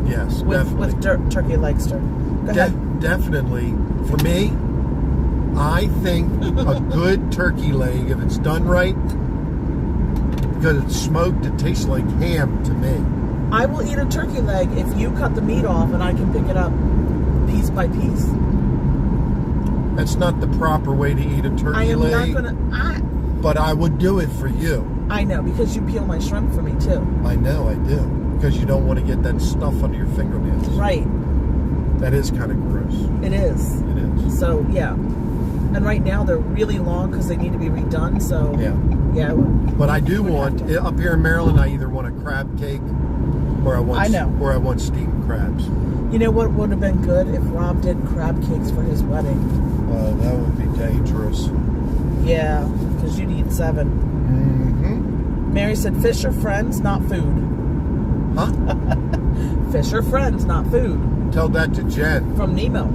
Yes, definitely. With turkey legster. Go ahead. Definitely. For me, I think a good turkey leg, if it's done right, because it's smoked, it tastes like ham to me. I will eat a turkey leg if you cut the meat off and I can pick it up piece by piece. That's not the proper way to eat a turkey leg. I am not gonna. But I would do it for you. I know, because you peel my shrimp for me too. I know, I do. Because you don't want to get that stuff under your fingernails. Right. That is kind of gross. It is. It is. So, yeah. And right now they're really long because they need to be redone, so... Yeah. Yeah. But I do want, up here in Maryland, I either want a crab cake or I want steamed crabs. You know what would have been good if Rob did crab cakes for his wedding? That would be dangerous. Yeah, because you'd eat 7. Mm-hmm. Mary said, "Fish are friends, not food." Huh? Fish are friends, not food. Tell that to Jen. From Nemo.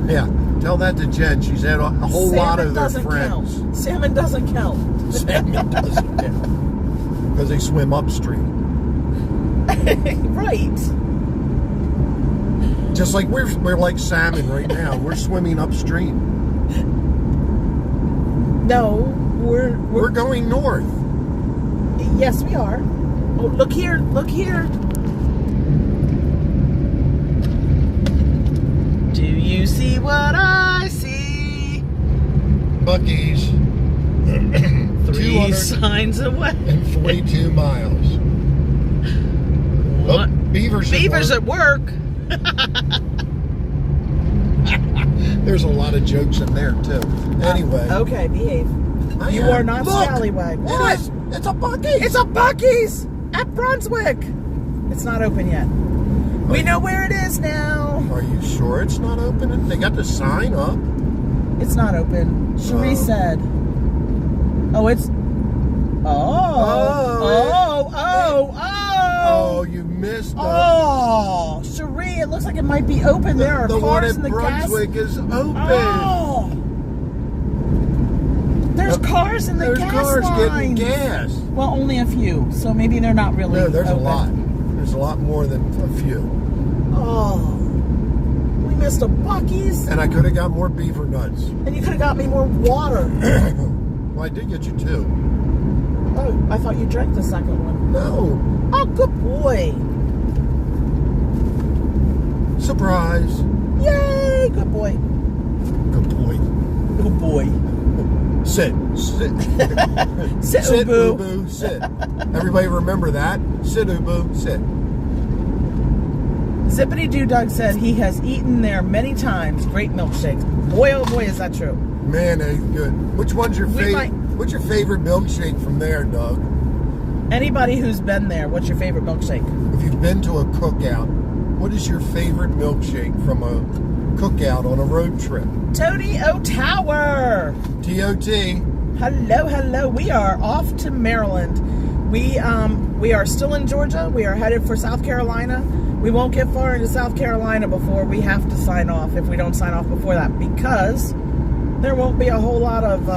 Yeah, tell that to Jen. She's had a whole lot of their friends. Count. Salmon doesn't count. Salmon doesn't count. Because they swim upstream. Right. Just like we're like salmon right now. We're swimming upstream. No, we're going north. Yes, we are. Oh, look here. Look here. Do you see what I see? Buc-ee's. 3 signs away. 242 miles. What? Oh, beavers at work. There's a lot of jokes in there too. Anyway. Okay, behave. You are not Scallywag. What? It's a Buc-ee. It's a Buc-ee's at Brunswick. It's not open yet. We know where it is now. Are you sure it's not open? They got the sign up. It's not open. Cherie said. Oh, it's. Oh, you missed it. Oh, Cherie, it looks like it might be open. There are cars in the gas. Brunswick is open. Oh. There's cars in the gas cars line. getting gas. Well, only a few, so maybe they're not really. No, there's open. a lot. There's a lot more than a few. Oh, we missed a Buc-ee's. And I could have got more beaver nuts. And you could have got me more water. Well, I did get you two. Oh, I thought you drank the second one. No. Oh, good boy. Surprise. Yay, good boy. Good boy. Good boy. Sit. Sit, Sit, Ubu. Ubu, sit. Everybody remember that? Sit, Ubu, sit. Zippity Doo Doug said he has eaten there many times. Great milkshakes. Boy, oh boy, is that true. Man, that's good. Which one's your favorite? What's your favorite milkshake from there, Doug? Anybody who's been there, what's your favorite milkshake? If you've been to a cookout, what is your favorite milkshake from a cookout on a road trip? Tony O'Tower. T-O-T. Hello, hello. We are off to Maryland. We are still in Georgia. We are headed for South Carolina. We won't get far into South Carolina before we have to sign off, if we don't sign off before that, because there won't be a whole lot of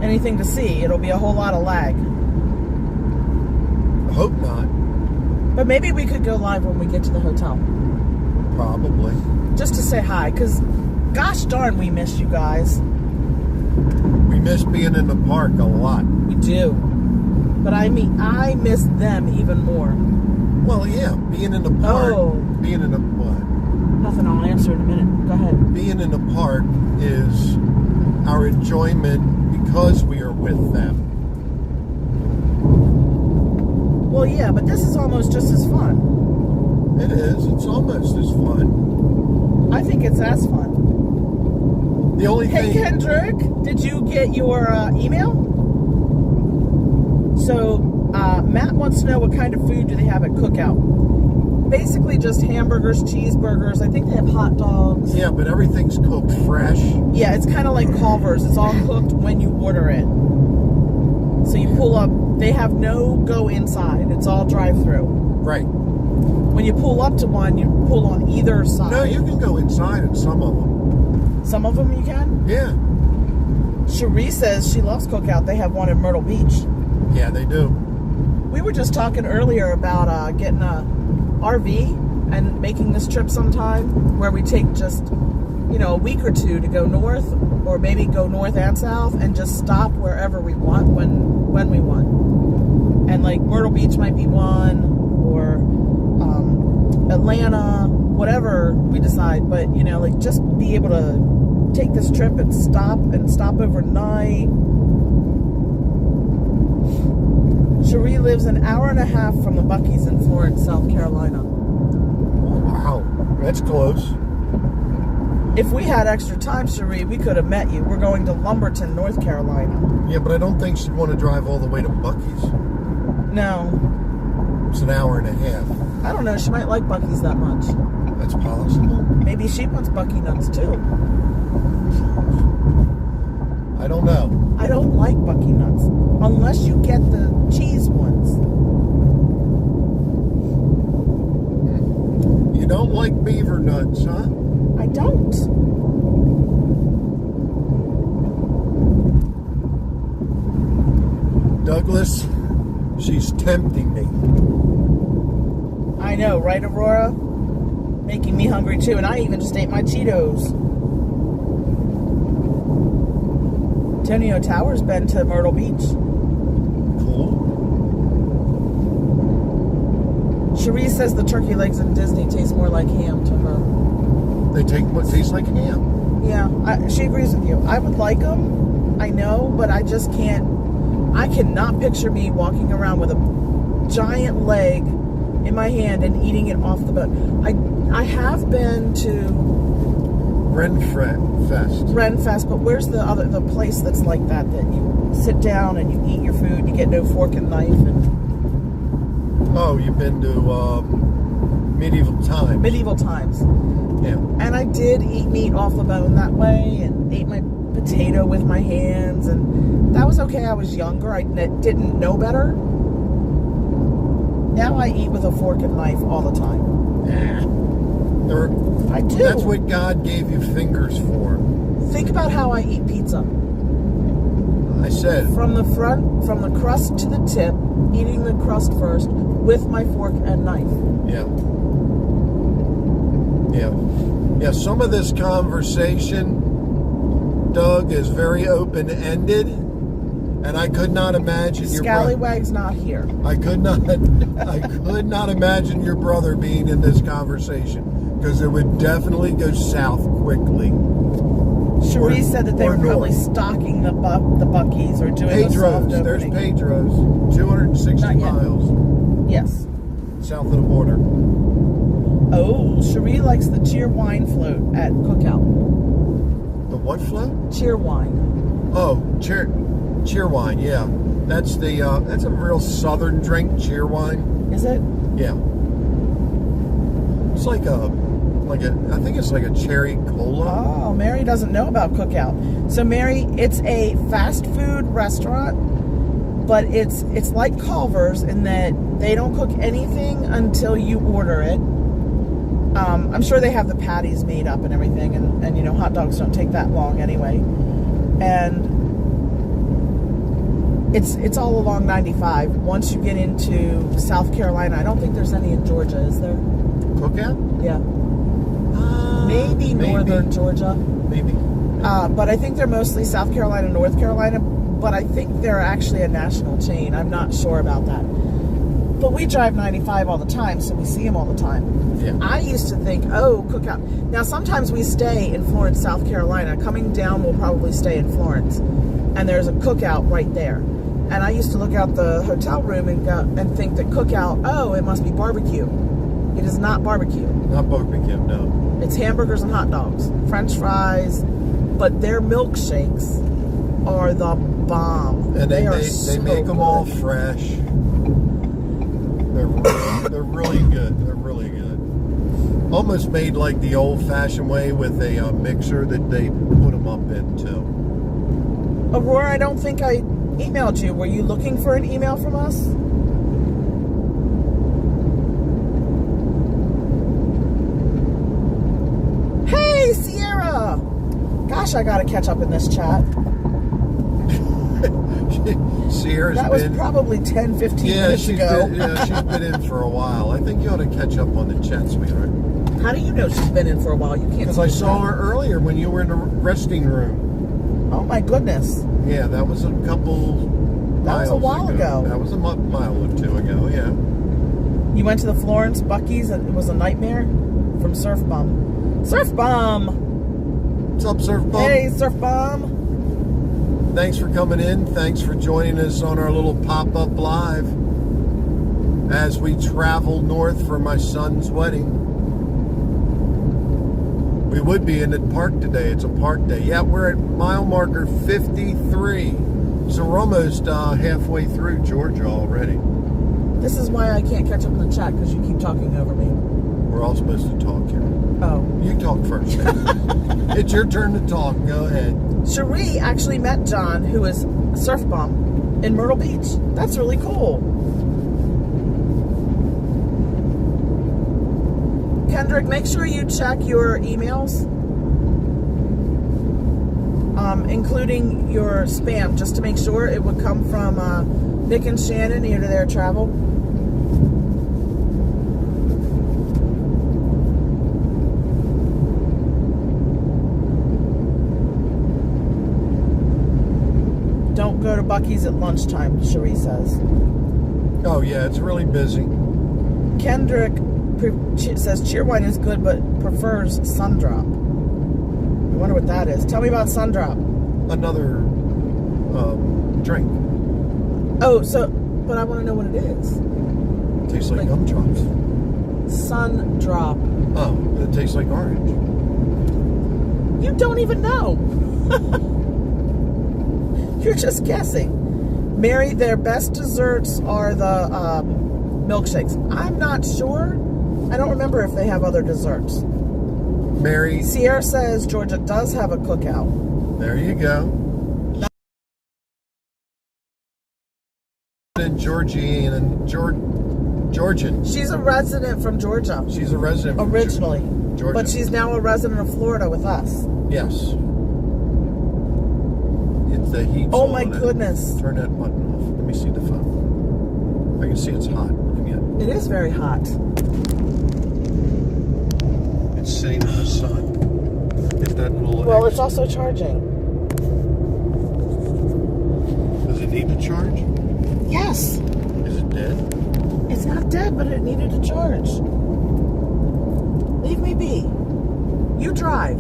anything to see. It'll be a whole lot of lag. Hope not. But maybe we could go live when we get to the hotel. Probably. Just to say hi, because gosh darn, we miss you guys. We miss being in the park a lot. We do. But I mean, I miss them even more. Well, yeah, being in the park. Oh. Being in the what? Nothing, I'll answer in a minute. Go ahead. Being in the park is our enjoyment because we are with them. Well, yeah, but this is almost just as fun. It is. It's almost as fun. I think it's as fun. The only Hey, thing... Kendrick, did you get your email? So, Matt wants to know what kind of food do they have at Cookout. Basically just hamburgers, cheeseburgers. I think they have hot dogs. Yeah, but everything's cooked fresh. Yeah, it's kind of like Culver's. It's all cooked when you order it. So you pull up. They have no go inside. It's all drive-through. Right. When you pull up to one, you pull on either side. No, you can go inside in some of them. Some of them you can? Yeah. Cherie says she loves Cookout. They have one in Myrtle Beach. Yeah, they do. We were just talking earlier about getting a RV and making this trip sometime where we take just, a week or two to go north, or maybe go north and south and just stop wherever we want when we want. And like Myrtle Beach might be one, or Atlanta, whatever we decide. But, like just be able to take this trip and stop overnight. Cherie lives an hour and a half from the Buc-ee's in Florence, South Carolina. Wow, that's close. If we had extra time, Cherie, we could have met you. We're going to Lumberton, North Carolina. Yeah, but I don't think she'd want to drive all the way to Buc-ee's. No. It's an hour and a half. I don't know. She might like Buc-ee's that much. That's possible. Maybe she wants Buc-ee nuts, too. I don't know. I don't like Buc-ee nuts. Unless you get the cheese ones. You don't like beaver nuts, huh? I don't. Douglas, she's tempting me. I know, right, Aurora? Making me hungry, too. And I even just ate my Cheetos. Tony O'Tower's been to Myrtle Beach. Cool. Cherie says the turkey legs in Disney taste more like ham to her. They taste like ham. Yeah, she agrees with you. I would like them, I know, but I just can't. I cannot picture me walking around with a giant leg in my hand and eating it off the boat. I have been to Renfest, but where's the place that's like that you sit down and you eat your food, you get no fork and knife? And oh, you've been to Medieval Times. Medieval Times. Yeah. And I did eat meat off the bone that way and ate my potato with my hands, and that was okay. I was younger. I didn't know better. Now I eat with a fork and knife all the time. I do. That's what God gave you fingers for. Think about how I eat pizza. I said. From the front, from the crust to the tip, eating the crust first with my fork and knife. Yeah. Yeah. Yeah, some of this conversation, Doug, is very open-ended, and I could not imagine your Scallywag's not here. I could not imagine your brother being in this conversation, because it would definitely go south quickly. Cherie said that they were probably stocking the Buc-ee's or doing a soft opening. There's Pedro's, 260 miles. Yes. South of the border. Oh, Cherie likes the cheer wine float at Cookout. The what float? Cheer wine. Oh, cheer wine, yeah. That's a real southern drink, cheer wine. Is it? Yeah. It's I think it's like a cherry cola. Oh, Mary doesn't know about Cookout. So Mary, it's a fast food restaurant, but it's like Culver's in that they don't cook anything until you order it. I'm sure they have the patties made up and everything, and you know, hot dogs don't take that long anyway. And it's all along 95. Once you get into South Carolina, I don't think there's any in Georgia, is there? Cookout? Yeah. Maybe northern Georgia. Maybe. But I think they're mostly South Carolina, North Carolina, but I think they're actually a national chain. I'm not sure about that. But we drive 95 all the time, so we see them all the time. Yeah. I used to think, oh, Cookout. Now, sometimes we stay in Florence, South Carolina. Coming down, we'll probably stay in Florence. And there's a Cookout right there. And I used to look out the hotel room and think that Cookout, oh, it must be barbecue. It is not barbecue. Not barbecue, no. It's hamburgers and hot dogs, French fries, but their milkshakes are the bomb. And they so make them good. all fresh. They're really good. They're really good. Almost made like the old-fashioned way with a mixer that they put them up into. Aurora, I don't think I emailed you. Were you looking for an email from us? Hey, Sierra! Gosh, I gotta catch up in this chat. Sierra's that was probably 10, 15 minutes ago. She's been in for a while. I think you ought to catch up on the chat, sweetheart. How do you know she's been in for a while? You can't. Because I saw her earlier when you were in the resting room. Oh my goodness. Yeah, that was a couple miles a while ago. That was a mile or two ago, yeah. You went to the Florence Buc-ee's and it was a nightmare? From Surf Bum. Surf Bum! What's up, Surf Bum? Hey, Surf Bum! Thanks for coming in. Thanks for joining us on our little pop-up live as we travel north for my son's wedding. We would be in the park today. It's a park day. Yeah, we're at mile marker 53. So we're almost halfway through Georgia already. This is why I can't catch up in the chat, because you keep talking over me. We're all supposed to talk here. Oh. You talk first. It's your turn to talk. Go ahead. Cherie actually met John, who is a surf bum, in Myrtle Beach. That's really cool. Kendrick, make sure you check your emails, including your spam, just to make sure it would come from Nick and Shannon here to their travel. Don't go to Buc-ee's at lunchtime, Cherie says. Oh yeah, it's really busy. Kendrick says Cheerwine is good, but prefers Sundrop. I wonder what that is. Tell me about Sundrop. Another drink. Oh, so, but I want to know what it is. It tastes like gumdrops. Sun drop. Oh, it tastes like orange. You don't even know. You're just guessing. Mary, their best desserts are the milkshakes. I'm not sure. I don't remember if they have other desserts. Mary. Sierra says Georgia does have a cookout. There you go. And Georgian and Georgian. She's a resident from Georgia. She's a resident from originally. Georgia. But she's now a resident of Florida with us. Yes. It's the heat. Oh my goodness. Turn that button off. Let me see the phone. I can see it's hot. It is very hot. It's sitting in the sun. Hit that little Well, it's also charging. Does it need to charge? Yes. Is it dead? It's not dead, but it needed to charge. Leave me be. You drive.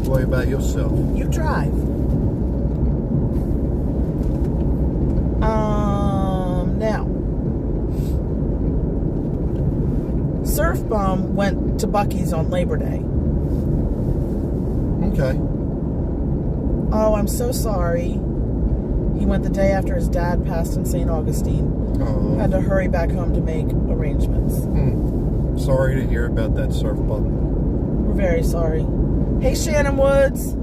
Worry about yourself. You drive. Now. Surf Bum went to Buc-ee's on Labor Day. Okay. Oh, I'm so sorry. He went the day after his dad passed in St. Augustine. Oh. Had to hurry back home to make arrangements. Sorry to hear about that, Surf Bum. We're very sorry. Hey, Shannon Woods.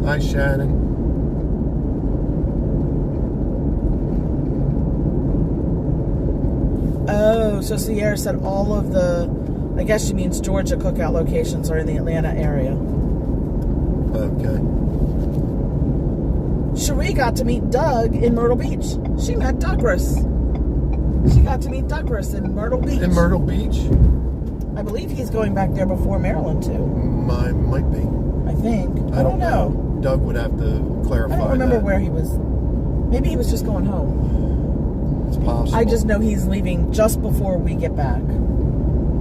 Hi, Shannon. Oh, so Sierra said all of the, I guess she means Georgia cookout locations are in the Atlanta area. Okay. Cherie got to meet Doug in Myrtle Beach. She met Douglas. She got to meet Douglas in Myrtle Beach. In Myrtle Beach? I believe he's going back there before Maryland, too. Might be. I think. I don't know. Doug would have to clarify that. I don't remember where he was. Maybe he was just going home. It's possible. I just know he's leaving just before we get back.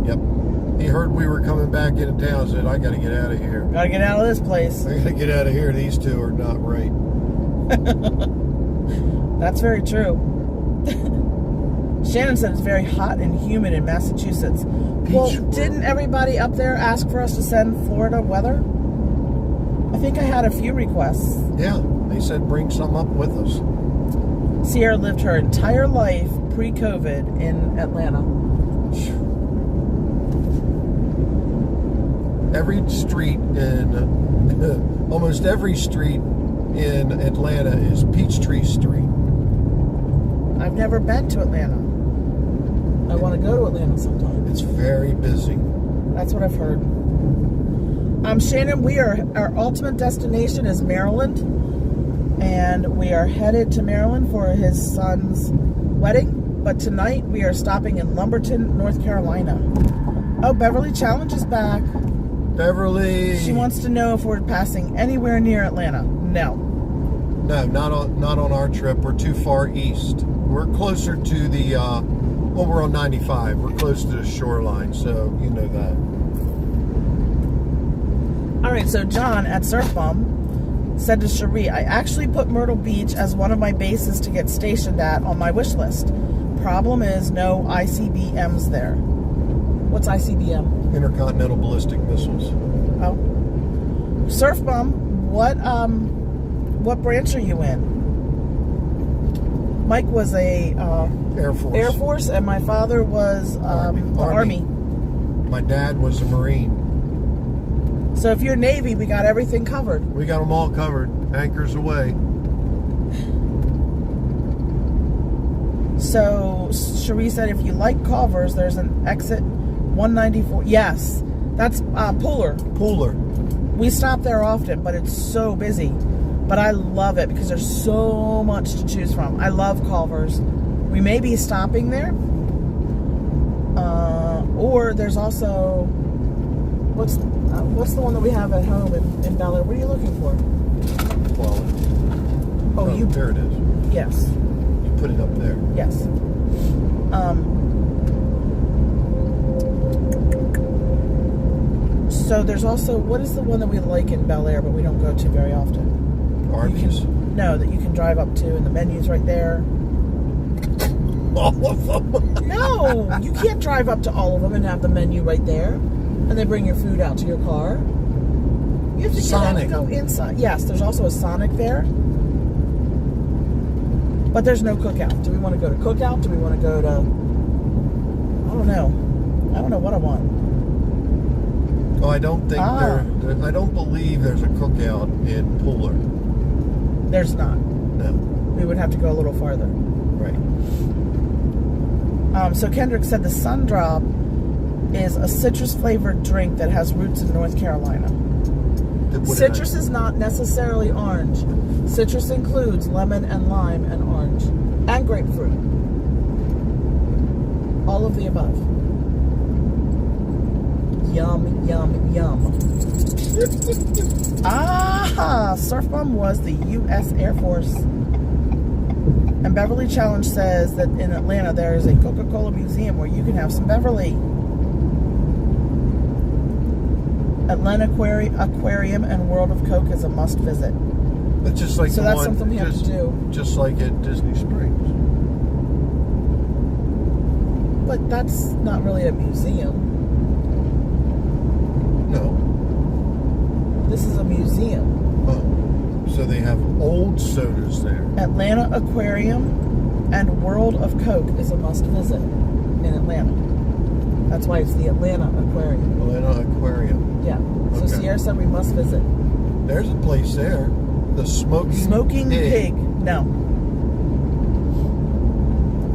Yep. He heard we were coming back into town and said, I got to get out of here. Gotta get out of this place. I got to get out of here. These two are not right. That's very true. Shannon said it's very hot and humid in Massachusetts. Well, didn't everybody up there ask for us to send Florida weather? I think I had a few requests. Yeah, they said bring some up with us. Sierra lived her entire life pre-COVID in Atlanta. Every street in, almost every street in Atlanta is Peachtree Street. I've never been to Atlanta. I want to go to Atlanta sometime. It's very busy. That's what I've heard. Shannon, our ultimate destination is Maryland, and we are headed to Maryland for his son's wedding. But tonight we are stopping in Lumberton, North Carolina. Oh, Beverly Challenge is back. Beverly. She wants to know if we're passing anywhere near Atlanta. No. No, not on our trip. We're too far east. We're closer to the, well, we're on 95. We're close to the shoreline, so you know that. All right, so John at Surf Bum said to Cherie, I actually put Myrtle Beach as one of my bases to get stationed at on my wish list. Problem is no ICBMs there. What's ICBM? Intercontinental Ballistic Missiles. Oh. Surf Bum, what branch are you in? Mike was a Air Force. Air Force, and my father was Army. My dad was a Marine. So if you're Navy, we got everything covered. We got them all covered. Anchors away. So Cherie said if you like Culver's, there's an exit 194. Yes, that's Pooler. We stop there often, but it's so busy. But I love it because there's so much to choose from. I love Culver's. We may be stopping there. Or there's also, what's the one that we have at home in Bel Air? What are you looking for? Quality. Oh, there it is. Yes. You put it up there. Yes. So there's also, what is the one that we like in Bel Air but we don't go to very often? Arby's? No, that you can drive up to, and the menu's right there. All of them? No, you can't drive up to all of them and have the menu right there, and they bring your food out to your car. You have to, Sonic. go inside. Yes, there's also a Sonic there, but there's no Cookout. Do we want to go to Cookout? Do we want to go to? I don't know. I don't know what I want. Oh, I don't think I don't believe there's a Cookout in Pooler. There's not. No. We would have to go a little farther. Right. So Kendrick said the Sundrop is a citrus-flavored drink that has roots in North Carolina. Citrus is not necessarily orange. Citrus includes lemon and lime and orange. And grapefruit. All of the above. Yum, yum, yum. Surf Bum was the U.S. Air Force. And Beverly Challenge says that in Atlanta there is a Coca-Cola museum where you can have some Beverly. Atlanta Aquarium and World of Coke is a must visit. It's just like so that's something we have to do. Just like at Disney Springs. But that's not really a museum. No. This is a museum. Oh. So they have old sodas there. Atlanta Aquarium and World of Coke is a must visit in Atlanta. That's why it's the Atlanta Aquarium. Atlanta Aquarium. Yeah. So Okay. Sierra said we must visit. There's a place there. The Smoking Pig. No.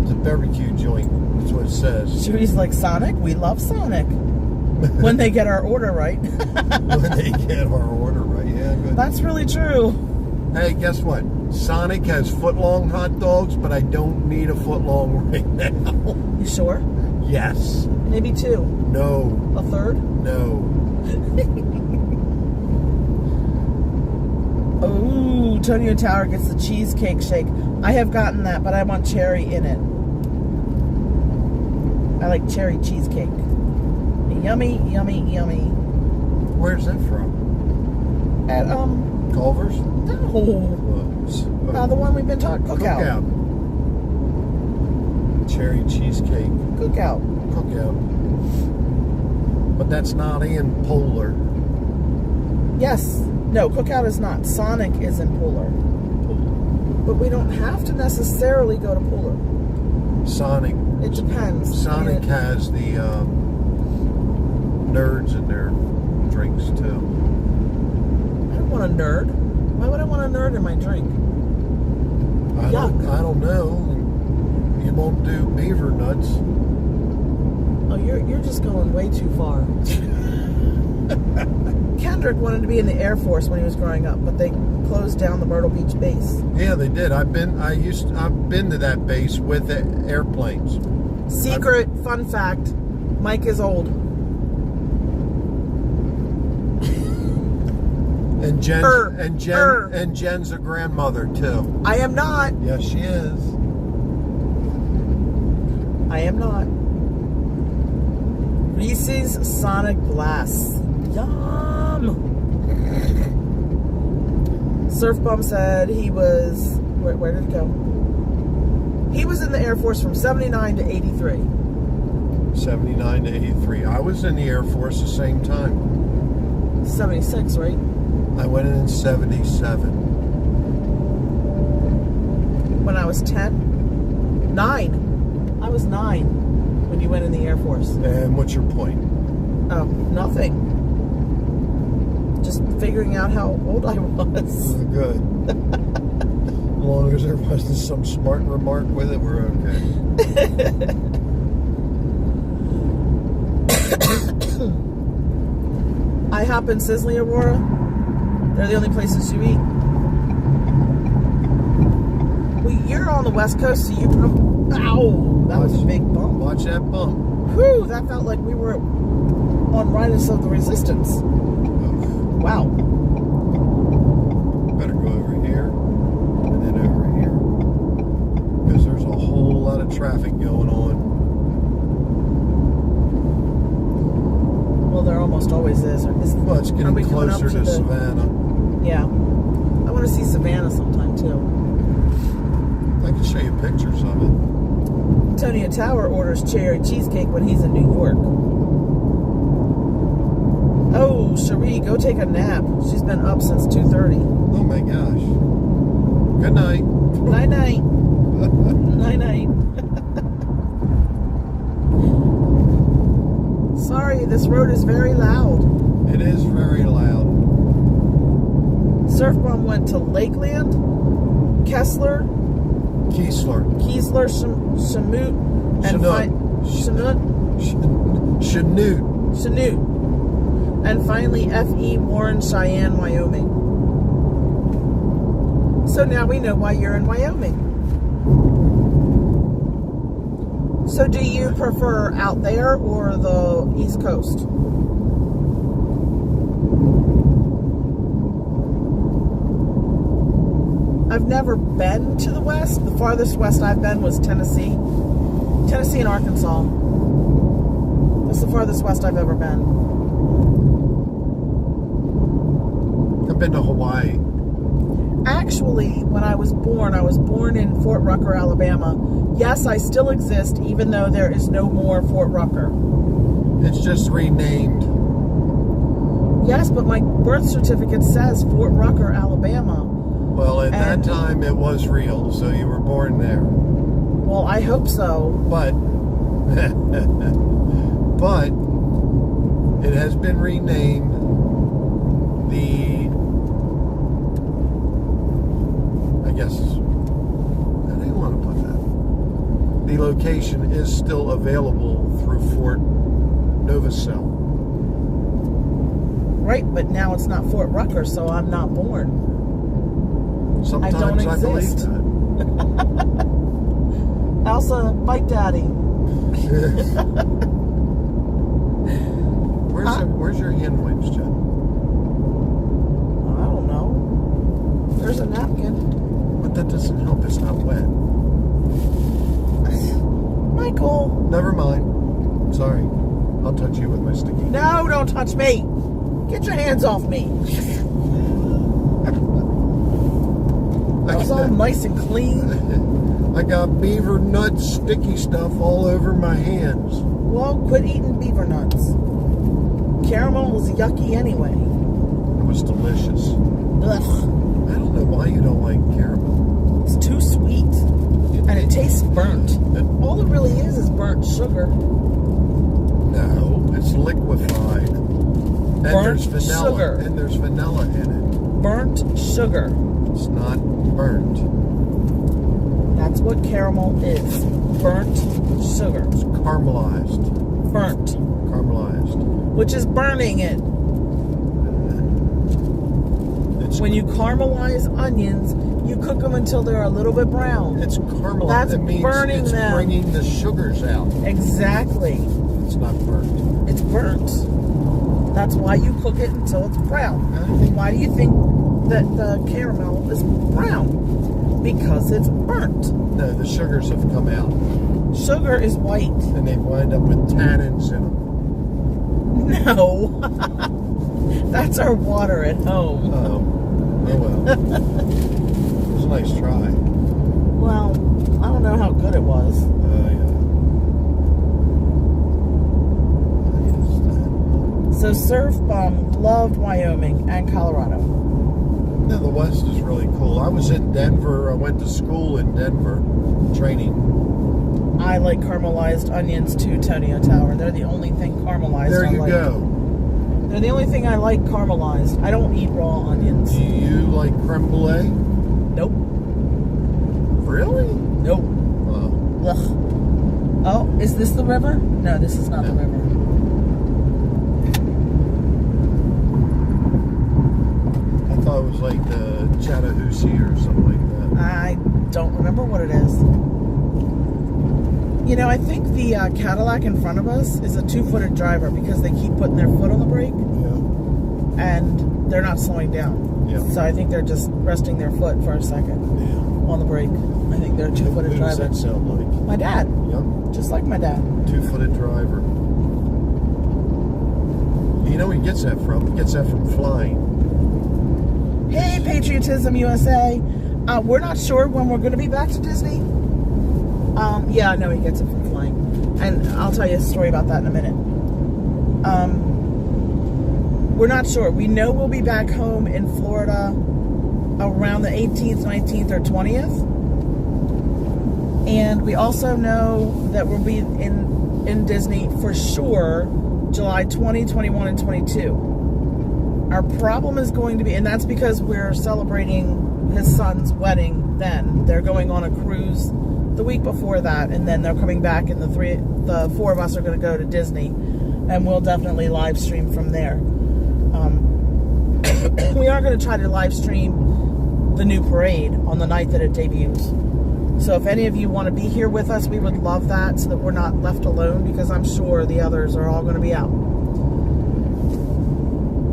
It's a barbecue joint. That's what it says. Chewy's like, Sonic? We love Sonic. When they get our order right. When they get our order right. Yeah, good. That's really true. Hey, guess what? Sonic has foot-long hot dogs, but I don't need a foot-long right now. You sure? Yes. Maybe 2. No. A third? No. Oh, Tonio Tower gets the cheesecake shake. I have gotten that, but I want cherry in it. I like cherry cheesecake. Yummy, yummy, yummy. Where's that from? At, Culver's? no. The one we've been talking, Cookout. Cherry cheesecake. Cookout. Cookout. But that's not in Polar. Yes. No, Cookout is not. Sonic is in Polar. But we don't have to necessarily go to Polar. Sonic. It depends. Sonic has the nerds in their drinks too. I don't want a nerd. Why would I want a nerd in my drink? I don't know. You won't do beaver nuts. Oh, you're just going way too far. Kendrick wanted to be in the Air Force when he was growing up, but they closed down the Myrtle Beach base. Yeah, they did. I've been to that base with the airplanes. Secret fun fact: Mike is old. And Jen's a grandmother too. I am not. Yes, she is. I am not. Reese's Sonic Blast. Yum. Surf Bum said he was. Where did it go? He was in the Air Force from 79 to 83. 79 to 83. I was in the Air Force the same time. 76, right? I went in 77. When I was 10? 9. I was 9 when you went in the Air Force. And what's your point? Oh, nothing. Just figuring out how old I was. Good. As long as there wasn't some smart remark with it, we're okay. IHOP and Sizzling, Aurora, they're the only places you eat. Well, you're on the West Coast, so you probably... Ow! That was a big bump. Watch that bump. Whew, that felt like we were on Riders of the Resistance. Wow. Better go over here and then over here. Because there's a whole lot of traffic going on. Well, there almost always is. Well, it's getting closer to Savannah. Yeah. I want want to see Savannah sometime too. I can show you pictures of it. Antonio Tower orders cherry cheesecake when he's in New York. Oh, Cherie, go take a nap. She's been up since 2:30. Oh my gosh. Good night. Night night. Night night. Sorry, this road is very loud. It is very loud. Surf Bomb went to Lakeland, Keesler, Shamut, and Chanute, and finally F.E. Warren, Cheyenne, Wyoming. So now we know why you're in Wyoming. So do you prefer out there or the East Coast? I've never been to the West. The farthest west I've been was Tennessee. Tennessee and Arkansas. That's the farthest west I've ever been. I've been to Hawaii. Actually, when I was born in Fort Rucker, Alabama. Yes, I still exist, even though there is no more Fort Rucker. It's just renamed. Yes, but my birth certificate says Fort Rucker, Alabama. Well, at that time it was real, so you were born there. Well, I hope so. But it has been renamed. The location is still available through Fort Novacell. Right, but now it's not Fort Rucker, so I'm not born. Sometimes I believe that. Elsa, bite daddy. Where's your hand wipes, Jen? I don't know. There's a napkin. But that doesn't help. It's not wet. Michael. Never mind. Sorry. I'll touch you with my sticky. No, don't touch me. Get your hands off me. That was all nice and clean. I got beaver nut sticky stuff all over my hands. Well, quit eating beaver nuts. Caramel was yucky anyway. It was delicious. Ugh. I don't know why you don't like caramel. It's too sweet. And it tastes burnt. All it really is burnt sugar. No, it's liquefied. And Burnt there's vanilla. sugar. And there's vanilla in it. Burnt sugar. It's not burnt. That's what caramel is. Burnt sugar. It's caramelized. Burnt. Caramelized. Which is burning it. When you caramelize onions, you cook them until they're a little bit brown. It's caramelized. That's that means burning it's them. bringing the sugars out. Exactly. It's not burnt. It's burnt. That's why you cook it until it's brown. Why do you think that the caramel is brown? Because it's burnt. No, the sugars have come out. Sugar is white. And they wind up with tannins in them. No. That's our water at home. Oh well. It was a nice try. Well, I don't know how good it was. So Surf Bomb loved Wyoming and Colorado. No, the West is really cool. I was in Denver. I went to school in Denver, training. I like caramelized onions too, Antonio Tower. They're the only thing caramelized There I you like. go. They're the only thing I like caramelized. I don't eat raw onions. Do you like creme brulee? Nope. Really? Nope. Oh. Ugh. Oh, is this the river? No, this is not the river. I thought it was like the Chattahoochee or something like that. I don't remember what it is. You know, I think the Cadillac in front of us is a two-footed driver because they keep putting their foot on the brake. Yeah. And they're not slowing down. Yeah. So I think they're just resting their foot for a second on the brake. I think they're a two-footed Who driver. does that sound like? My dad. Yep. Just like my dad. Two-footed driver. You know where he gets that from? He gets that from flying. Hey, Patriotism USA. We're not sure when we're going to be back to Disney. Yeah, no, he gets it from flying. And I'll tell you a story about that in a minute. We're not sure. We know we'll be back home in Florida around the 18th, 19th, or 20th. And we also know that we'll be in Disney for sure July 20, 21, and 22. Our problem is going to be, and that's because we're celebrating his son's wedding then. They're going on a cruise the week before that, and then they're coming back, and the four of us are going to go to Disney, and we'll definitely live stream from there. We are going to try to live stream the new parade on the night that it debuts. So if any of you want to be here with us, we would love that, so that we're not left alone, because I'm sure the others are all going to be out.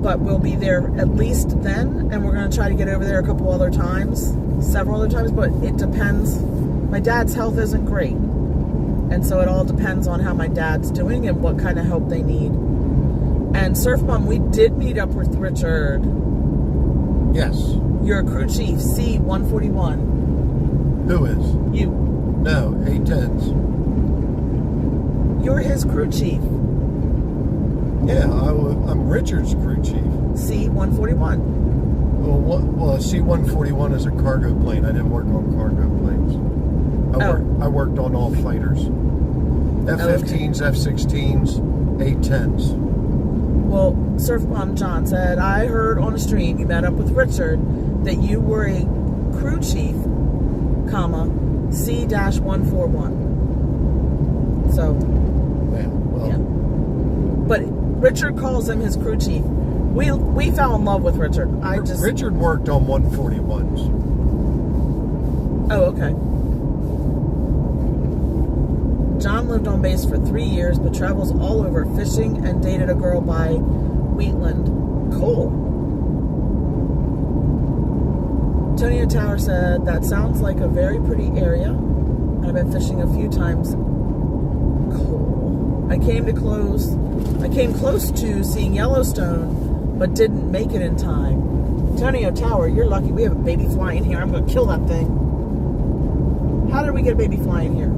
But we'll be there at least then, and we're going to try to get over there a couple other times, several other times, but it depends. My dad's health isn't great, and so it all depends on how my dad's doing and what kind of help they need. And Surf Mom, we did meet up with Richard. Yes. You're a crew chief, C-141. Who is? You. No, A-10s. You're his crew chief. Yeah, I'm Richard's crew chief. C-141. Well, a C-141 is a cargo plane. I didn't work on cargo planes. I worked on all fighters. F-15s, F-16s, A-10s. Well, Surf Mom John said, I heard on a stream you met up with Richard that you were a crew chief, comma, C-141. So, yeah. But Richard calls him his crew chief. We fell in love with Richard. Richard worked on 141s. Oh, okay. John lived on base for 3 years, but travels all over fishing and dated a girl by Wheatland. Cool. Antonio Tower said, that sounds like a very pretty area. I've been fishing a few times. Cool. I came close to seeing Yellowstone, but didn't make it in time. Antonio Tower, you're lucky. We have a baby flying here. I'm going to kill that thing. How did we get a baby flying here?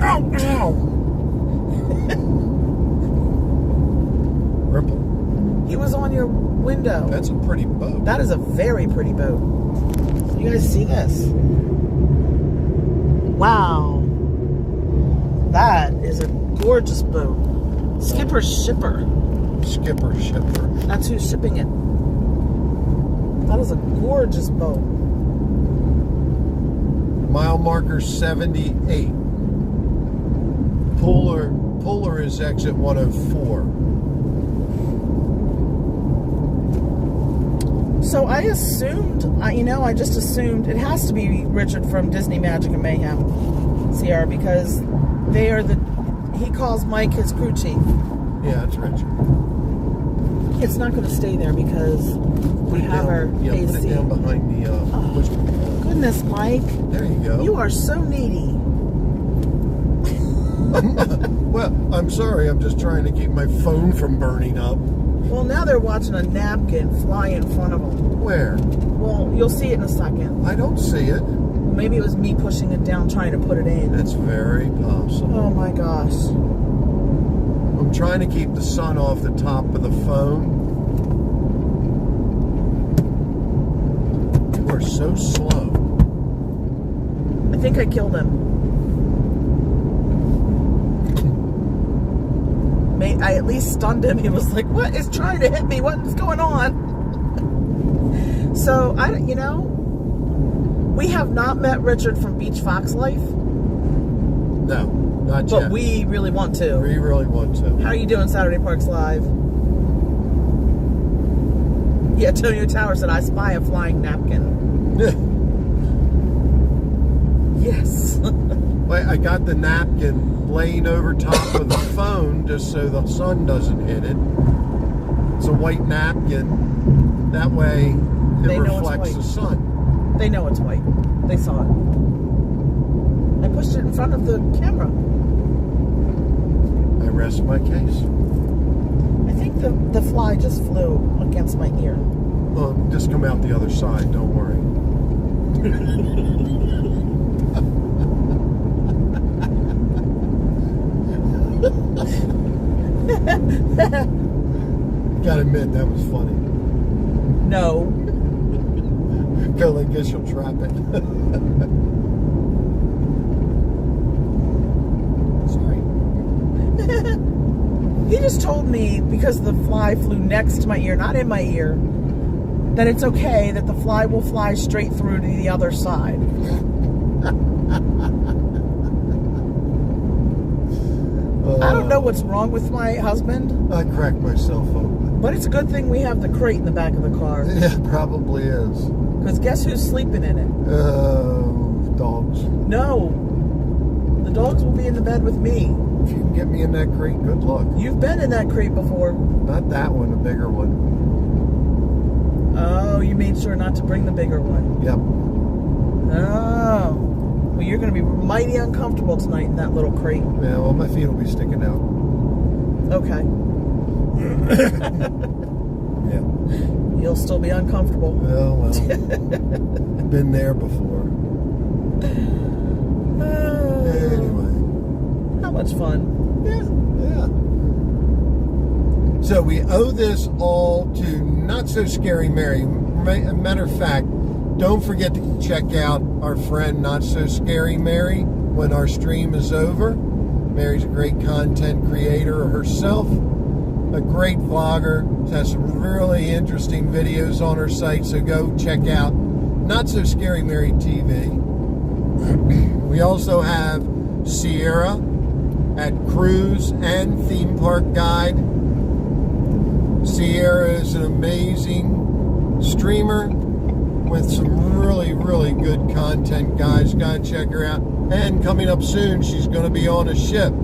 Ow! Ow! Ripple. He was on your window. That's a pretty boat. That is a very pretty boat. You guys see this? Wow. That is a gorgeous boat. Skipper Shipper. Skipper Shipper. That's who's shipping it. That is a gorgeous boat. Mile marker 78. Polar is exit 104. So I just assumed it has to be Richard from Disney Magic and Mayhem, CR, because he calls Mike his crew chief. Yeah, it's Richard. It's not going to stay there because we have our AC. Put it down behind the Goodness, Mike. There you go. You are so needy. Well, I'm sorry. I'm just trying to keep my phone from burning up. Well, now they're watching a napkin fly in front of them. Where? Well, you'll see it in a second. I don't see it. Maybe it was me pushing it down trying to put it in. That's very possible. Oh my gosh. I'm trying to keep the sun off the top of the phone. We're so slow. I think I killed him. I at least stunned him. He was like, what is trying to hit me? What is going on? So, we have not met Richard from Beach Fox Life. No, not yet. But we really want to. We really want to. How are you doing, Saturday Parks Live? Yeah, Antonio Tower said, I spy a flying napkin. Yes. Well, I got the napkin laying over top of the phone just so the sun doesn't hit it. It's a white napkin. That way it reflects the sun. They know it's white. They saw it. I pushed it in front of the camera. I rest my case. I think the fly just flew against my ear. Well, just come out the other side, don't worry. Gotta admit, that was funny. No. Bill, I guess you'll trap it. Sorry. He just told me, because the fly flew next to my ear, not in my ear, that it's okay, that the fly will fly straight through to the other side. I don't know what's wrong with my husband. I cracked myself open. But it's a good thing we have the crate in the back of the car. Yeah, it probably is. Because guess who's sleeping in it? Dogs. No. The dogs will be in the bed with me. If you can get me in that crate, good luck. You've been in that crate before. Not that one, a bigger one. Oh, you made sure not to bring the bigger one. Yep. Oh. Well, you're going to be mighty uncomfortable tonight in that little crate. Yeah, well, my feet will be sticking out. Okay. Yeah. You'll still be uncomfortable. Oh, well. Been there before. Anyway. How much fun. Yeah. So we owe this all to Not So Scary Mary. Matter of fact, don't forget to check out our friend Not So Scary Mary when our stream is over. Mary's a great content creator herself, a great vlogger, has some really interesting videos on her site, so go check out Not So Scary Mary TV. We also have Sierra at Cruise and Theme Park Guide. Sierra is an amazing streamer with some really, really good content, guys. Gotta check her out. And coming up soon, she's going to be on a ship.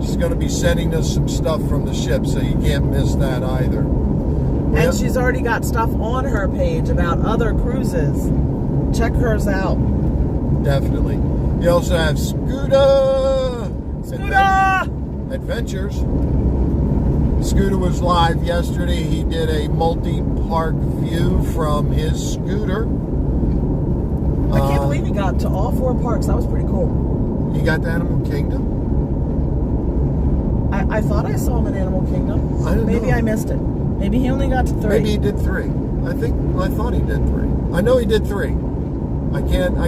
She's going to be sending us some stuff from the ship, so you can't miss that either. And she's already got stuff on her page about other cruises. Check hers out. Definitely. You also have Scooter Adventures. Scooter was live yesterday. He did a multi-park view from his scooter. I can't believe he got to all 4 parks. That was pretty cool. He got to Animal Kingdom? I thought I saw him in Animal Kingdom. Maybe I missed it. Maybe he only got to 3. Maybe he did 3. I thought he did 3. I know he did 3. I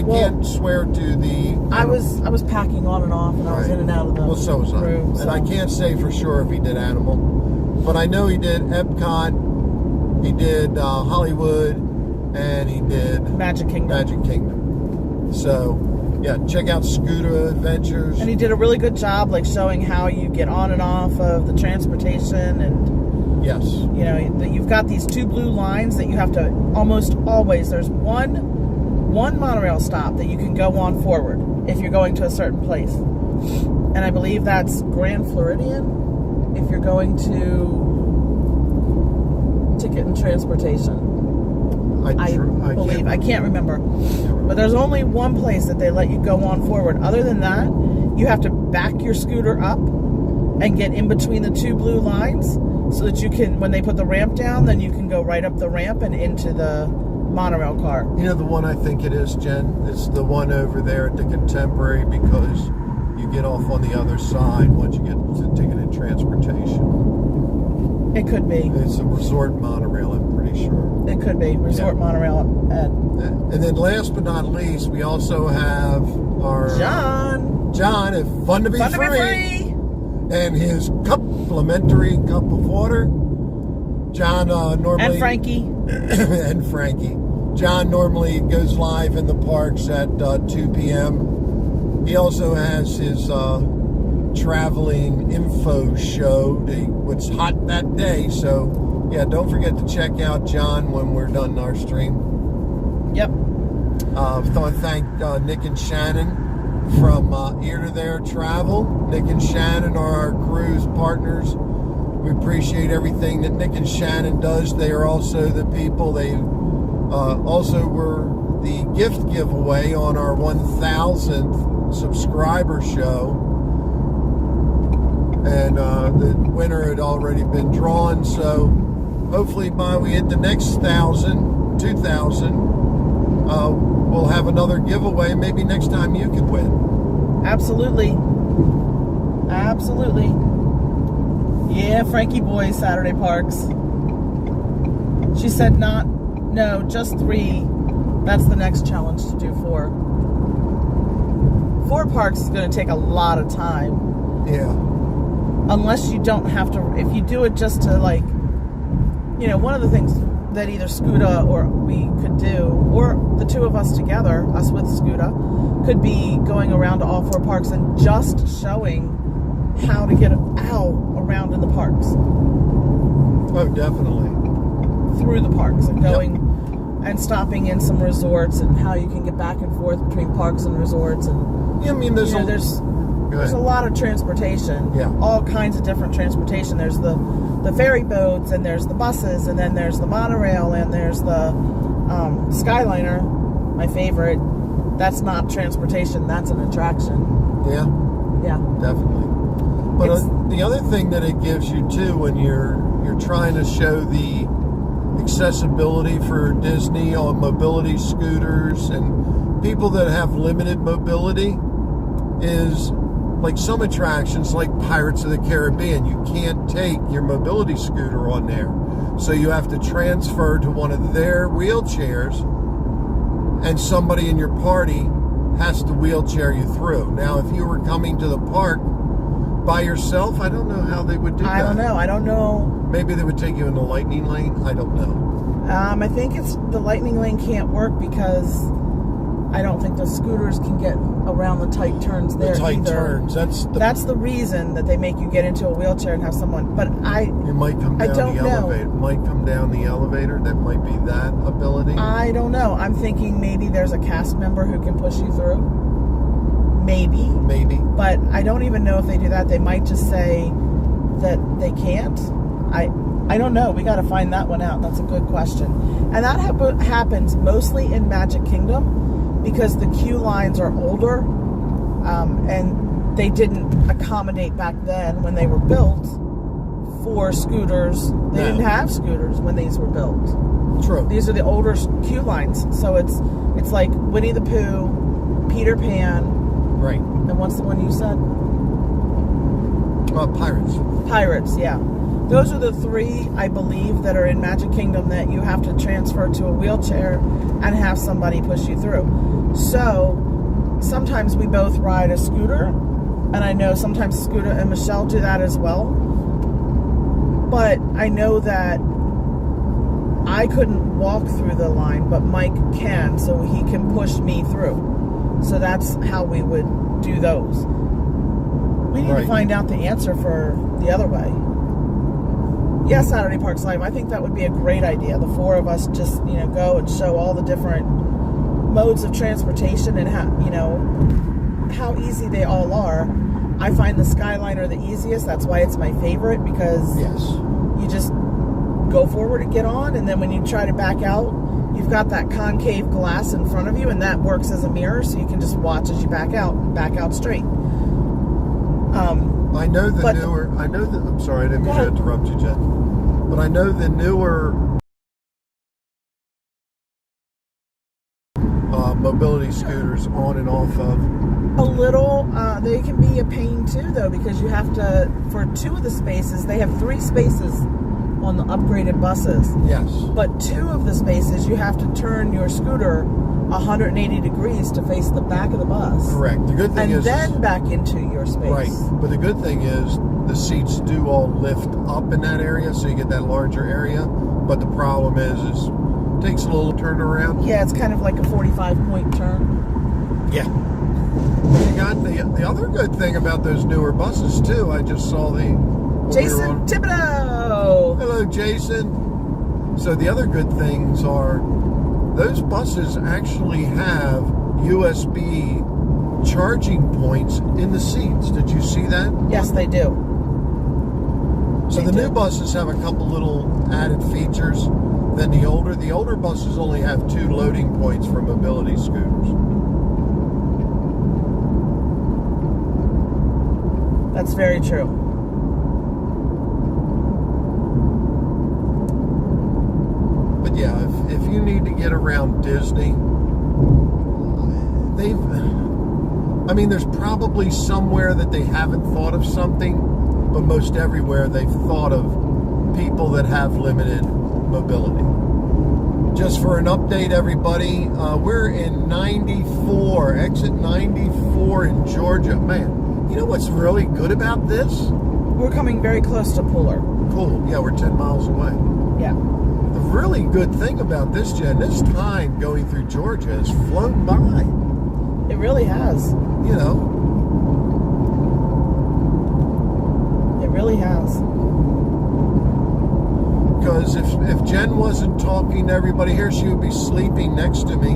can't swear to the... I was packing on and off, and I was in and out of the Well, so was room. I. And I can't say for sure if he did Animal. But I know he did Epcot, he did Hollywood, and he did... Magic Kingdom. So, yeah, check out Scooter Adventures. And he did a really good job, like, showing how you get on and off of the transportation, and... Yes. You know, you've got these 2 blue lines that you have to almost always... There's one monorail stop that you can go on forward if you're going to a certain place. And I believe that's Grand Floridian if you're going to Ticket and Transportation. I believe. I can't remember. But there's only one place that they let you go on forward. Other than that, you have to back your scooter up and get in between the 2 blue lines so that you can, when they put the ramp down, then you can go right up the ramp and into the monorail car. You know the one I think it is, Jen? It's the one over there at the Contemporary, because you get off on the other side once you get to Ticket and Transportation. It could be. It's a resort monorail, I'm pretty sure. It could be. Resort monorail at... And then last but not least, we also have our... John, if Fun to Be Free. And his complimentary cup of water. John normally... And Frankie. And Frankie. John normally goes live in the parks at 2 p.m. He also has his traveling info show, what's hot that day. So, yeah, don't forget to check out John when we're done our stream. Yep. I want to thank Nick and Shannon from Ear to There Travel. Nick and Shannon are our cruise partners. We appreciate everything that Nick and Shannon does. They are also the people. They also were the gift giveaway on our 1,000th subscriber show. And the winner had already been drawn. So hopefully by we hit the next 1,000, 2,000, we'll have another giveaway. Maybe next time you can win. Absolutely. Absolutely. Yeah, Frankie Boy, Saturday Parks. She said no, just 3. That's the next challenge to do 4. 4 parks is going to take a lot of time. Yeah. Unless you don't have to, if you do it just to like, you know, one of the things that either Scooter or we could do, or the 2 of us together, us with Scooter, could be going around to all 4 parks and just showing how to get out around in the parks. Oh, definitely. Through the parks and going and stopping in some resorts and how you can get back and forth between parks and resorts. And yeah, I mean, there's a lot of transportation. Yeah. All kinds of different transportation. There's the ferry boats, and there's the buses, and then there's the monorail, and there's the Skyliner, my favorite. That's not transportation, that's an attraction. Yeah. Yeah. Definitely. But the other thing that it gives you too, when you're trying to show the accessibility for Disney on mobility scooters and people that have limited mobility, is like some attractions like Pirates of the Caribbean, you can't take your mobility scooter on there. So you have to transfer to one of their wheelchairs, and somebody in your party has to wheelchair you through. Now, if you were coming to the park by yourself, I don't know how they would do that. I don't know. Maybe they would take you in the lightning lane. I don't know. I think the lightning lane can't work because I don't think the scooters can get around the tight turns there. The tight either. turns. That's the reason that they make you get into a wheelchair and have someone. But you might come down the elevator. Might come down the elevator. That might be that ability. I don't know. I'm thinking maybe there's a cast member who can push you through. Maybe. But I don't even know if they do that. They might just say that they can't. I don't know. We got to find that one out. That's a good question. And that happens mostly in Magic Kingdom because the queue lines are older, and they didn't accommodate back then when they were built for scooters. They didn't have scooters when these were built. True. These are the older queue lines. So it's like Winnie the Pooh, Peter Pan. Right. And what's the one you said? Pirates. Pirates, yeah. Those are the 3, I believe, that are in Magic Kingdom that you have to transfer to a wheelchair and have somebody push you through. So, sometimes we both ride a scooter, and I know sometimes Scooter and Michelle do that as well. But I know that I couldn't walk through the line, but Mike can, so he can push me through. So that's how we would do those. We need to find out the answer for the other way. Yes, Saturday Parks Live. I think that would be a great idea. The 4 of us just, go and show all the different modes of transportation and how easy they all are. I find the Skyliner the easiest. That's why it's my favorite, because you just go forward and get on, and then when you try to back out, you've got that concave glass in front of you, and that works as a mirror, so you can just watch as you back out straight. I know I'm sorry, I didn't mean to interrupt you, Jen. But I know the newer mobility scooters on and off of. A little, they can be a pain too, though, because you have to, for 2 of the spaces, they have 3 spaces on the upgraded buses. Yes. But 2 of the spaces, you have to turn your scooter 180 degrees to face the back of the bus. Correct. The good thing is... And then back into your space. Right. But the good thing is the seats do all lift up in that area, so you get that larger area. But the problem is it takes a little turnaround. Yeah, it's kind of like a 45-point turn. Yeah. You got the other good thing about those newer buses, too. I just saw Jason Thibodeau. Hello, Jason. So the other good things are those buses actually have USB charging points in the seats. Did you see that? Yes, they do. So the new buses have a couple little added features than the older. The older buses only have 2 loading points for mobility scooters. That's very true. you need to get around Disney, there's probably somewhere that they haven't thought of something, but most everywhere they've thought of people that have limited mobility. Just for an update, everybody, we're in 94, exit 94 in Georgia. Man, you know what's really good about this? We're coming very close to Pooler. Cool. Yeah, we're 10 miles away. Yeah. The really good thing about this, Jen, this time going through Georgia has flown by. It really has. You know. It really has. Because if Jen wasn't talking to everybody here, she would be sleeping next to me,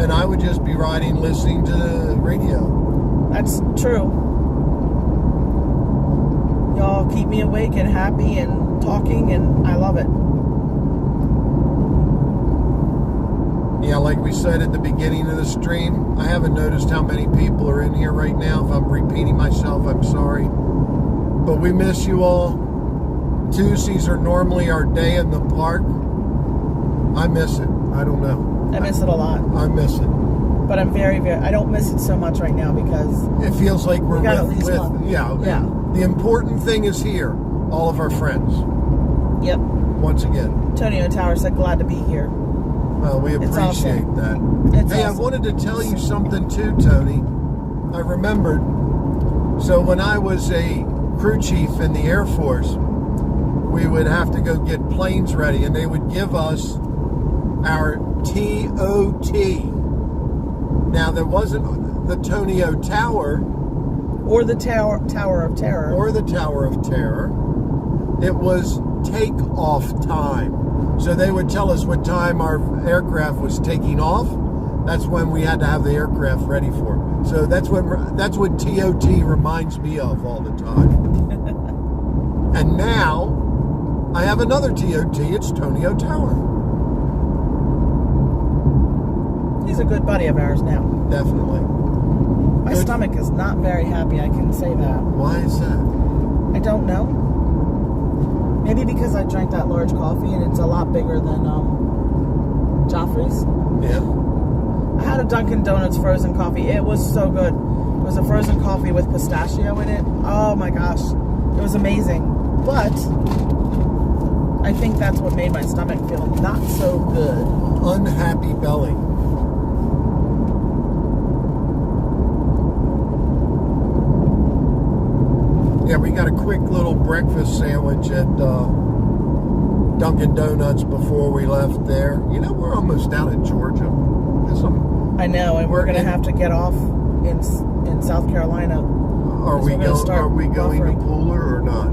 and I would just be riding, listening to the radio. That's true. Y'all keep me awake and happy and talking, and I love it. Yeah, like we said at the beginning of the stream, I haven't noticed how many people are in here right now. If I'm repeating myself, I'm sorry. But we miss you all. Tuesdays are normally our day in the park. I miss it. I don't know. I miss it a lot. I miss it. But I'm I don't miss it so much right now because it feels like we're with yeah. The important thing is here. All of our friends. Yep. Once again. Tony Tower said glad to be here. Well, we appreciate that. Hey, I wanted to tell you something too, Tony. I remembered. So when I was a crew chief in the Air Force, we would have to go get planes ready, and they would give us our TOT. Now, there wasn't the Tonio Tower. Or the Tower of Terror. Or the Tower of Terror. It was takeoff time. So they would tell us what time our aircraft was taking off. That's when we had to have the aircraft ready for it. So that's what TOT reminds me of all the time. And now I have another TOT. It's Tonio Tower. He's a good buddy of ours now. Definitely. My stomach is not very happy, I can say that. Why is that? I don't know. Maybe because I drank that large coffee and it's a lot bigger than Joffrey's. Yeah. I had a Dunkin' Donuts frozen coffee. It was so good. It was a frozen coffee with pistachio in it. Oh my gosh. It was amazing. But I think that's what made my stomach feel not so good. Unhappy belly. Yeah, we got a quick little breakfast sandwich at Dunkin' Donuts before we left there. You know, we're almost out of Georgia. I know, and we're going to have to get off in South Carolina. Are we going to Pooler or not?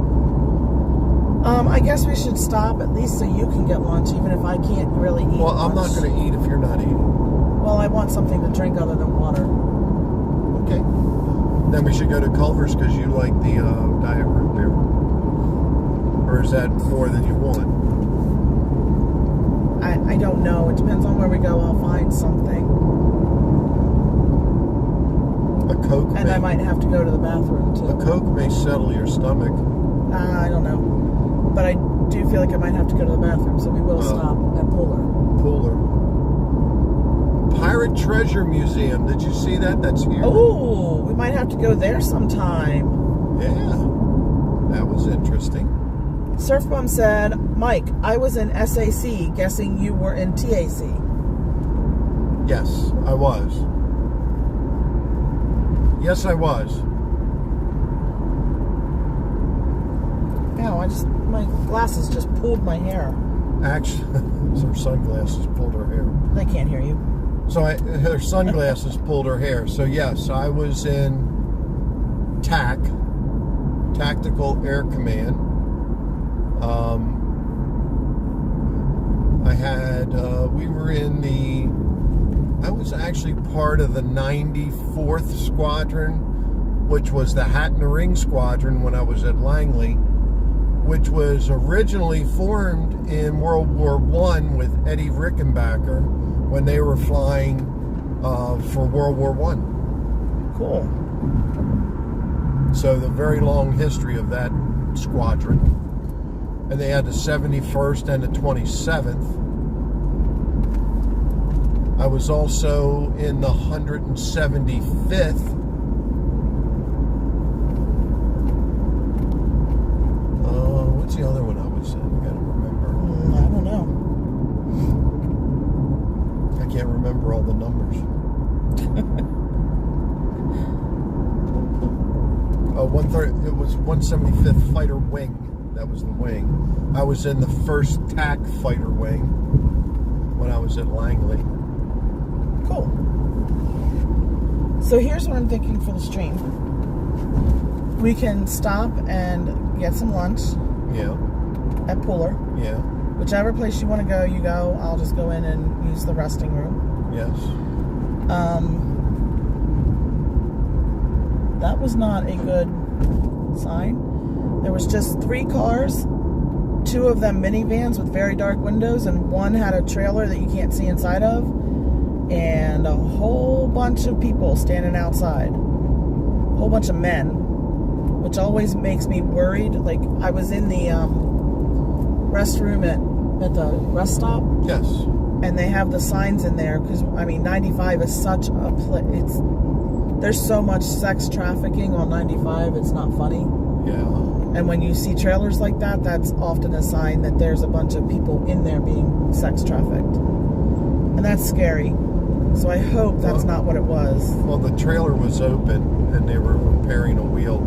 I guess we should stop at least so you can get lunch, even if I can't really eat. Well, I'm not going to eat if you're not eating. Well, I want something to drink other than water. Okay. Then we should go to Culver's because you like the Diet Root beer. Or is that more than you want? I don't know. It depends on where we go. I'll find something. A Coke and I might have to go to the bathroom too. A Coke may settle your stomach. I don't know. But I do feel like I might have to go to the bathroom, so we will stop at Pooler. Pirate Treasure Museum. Did you see that? That's here. Oh, we might have to go there sometime. Yeah. That was interesting. Surfbum said, Mike, I was in SAC, guessing you were in TAC. Yes, I was. Yes, I was. Ow, my glasses just pulled my hair. Actually, her sunglasses pulled her hair. They can't hear you. So her sunglasses pulled her hair. So yes, I was in TAC, Tactical Air Command. I was actually part of the 94th Squadron, which was the Hat in the Ring Squadron when I was at Langley, which was originally formed in World War I with Eddie Rickenbacker when they were flying for World War I. Cool. So the very long history of that squadron. And they had the 71st and the 27th. I was also in the 175th. What's the other one I was in? I gotta remember. I don't know. I can't remember all the numbers. Oh, 130. It was 175th Fighter Wing. That was the wing. I was in the 1st TAC Fighter Wing when I was at Langley. Cool. So here's what I'm thinking for the stream. We can stop and get some lunch. Yeah. At Puller. Yeah. Whichever place you want to go, you go. I'll just go in and use the resting room. Yes. That was not a good sign. There was just 3 cars, 2 of them minivans with very dark windows, and one had a trailer that you can't see inside of, and a whole bunch of people standing outside. A whole bunch of men, which always makes me worried. Like, I was in the restroom at the rest stop. Yes. And they have the signs in there because, I mean, 95 is such a place. There's so much sex trafficking on 95, it's not funny. Yeah. And when you see trailers like that, that's often a sign that there's a bunch of people in there being sex trafficked. And that's scary. So I hope that's not what it was. Well, the trailer was open and they were repairing a wheel.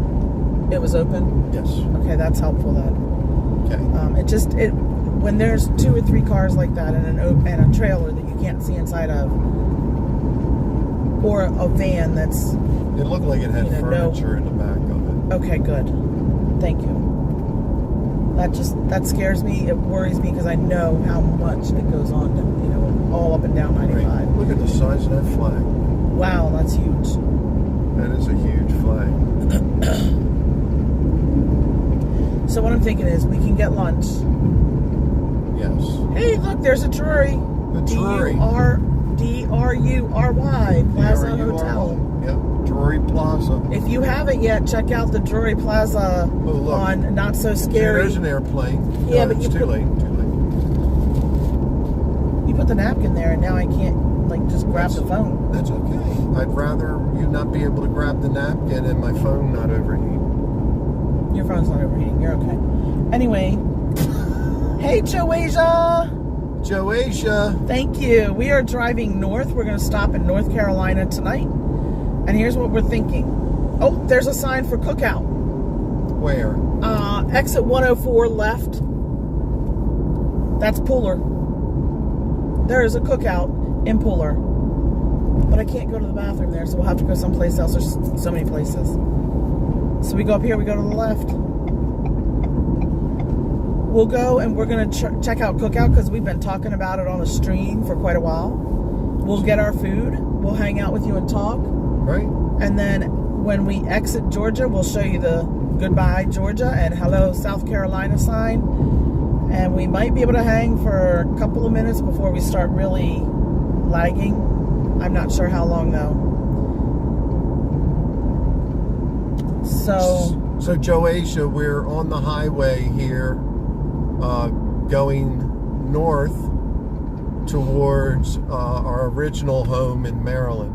It was open? Yes. Okay, that's helpful then. Okay. When there's 2 or 3 cars like that and a trailer that you can't see inside of, or a van that's... It looked like it had furniture in the back of it. Okay, good. Thank you. That scares me. It worries me because I know how much it goes on, all up and down 95. Right. Look at the size of that flag. Wow, that's huge. That is a huge flag. So what I'm thinking is we can get lunch. Yes. Hey, look, there's a Drury. The Drury. D-R-U-R-Y Plaza Hotel. Yep, Drury Plaza. If you haven't yet, check out the Drury Plaza on Not So Scary. There's an airplane. Yeah, no, but it's too late. You put the napkin there, and now I can't just grab the phone. That's okay. I'd rather you not be able to grab the napkin and my phone not overheat. Your phone's not overheating. You're okay. Anyway, hey, Joasia. Joasia. Thank you. We are driving north. We're going to stop in North Carolina tonight. And here's what we're thinking. Oh, there's a sign for cookout. Where? Exit 104 left. That's Puller. There is a cookout in Puller. But I can't go to the bathroom there, so we'll have to go someplace else. There's so many places. So we go up here, we go to the left. We'll go and we're going to check out Cookout because we've been talking about it on the stream for quite a while. We'll get our food. We'll hang out with you and talk. Right. And then when we exit Georgia, we'll show you the goodbye Georgia and hello South Carolina sign. And we might be able to hang for a couple of minutes before we start really lagging. I'm not sure how long though. So Joasia, we're on the highway here, going north towards our original home in Maryland.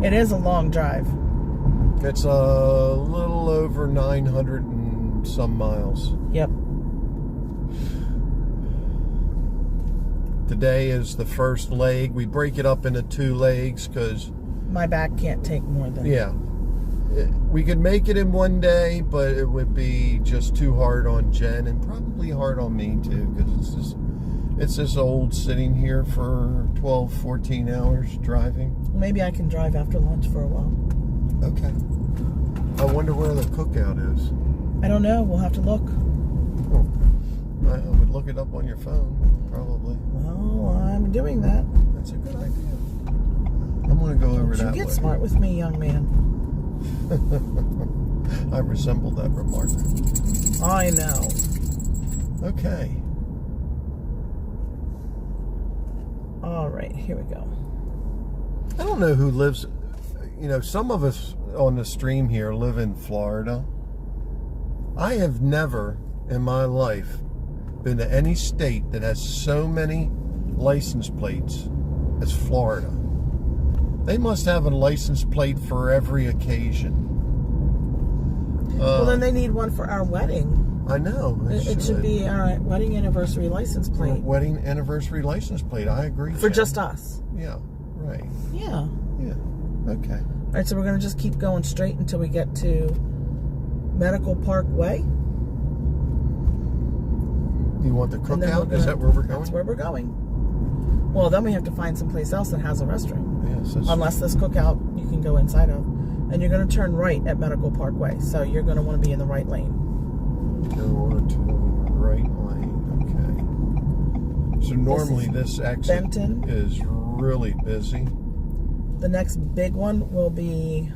It is a long drive. It's a little over 900 and some miles. Yep. Today is the first leg. We break it up into 2 legs because... My back can't take more than... Yeah. We could make it in one day, but it would be just too hard on Jen and probably hard on me too, because it's just old sitting here for 12, 14 hours driving. Maybe I can drive after lunch for a while. Okay. I wonder where the cookout is. I don't know. We'll have to look. Oh, I would look it up on your phone, probably. Well, I'm doing that. That's a good idea. I'm going to go over that way. You get smart with me, young man. I resemble that remark. I know. Okay. All right, here we go. I don't know who lives, some of us on the stream here live in Florida. I have never in my life been to any state that has so many license plates It's Florida. They must have a license plate for every occasion. Well, then they need one for our wedding. I know. It should be our wedding anniversary license plate. Wedding anniversary license plate. I agree. For just us. Yeah. Right. Yeah. Yeah. Okay. All right, so we're going to just keep going straight until we get to Medical Park Way. You want the cookout? Is that where we're going? That's where we're going. Well, then we have to find someplace else that has a restroom. Yes. Unless this cookout you can go inside of. And you're going to turn right at Medical Park Way. So you're going to want to be in the right lane. Go on to the right lane. Okay. So normally this exit Benton is really busy. The next big one will be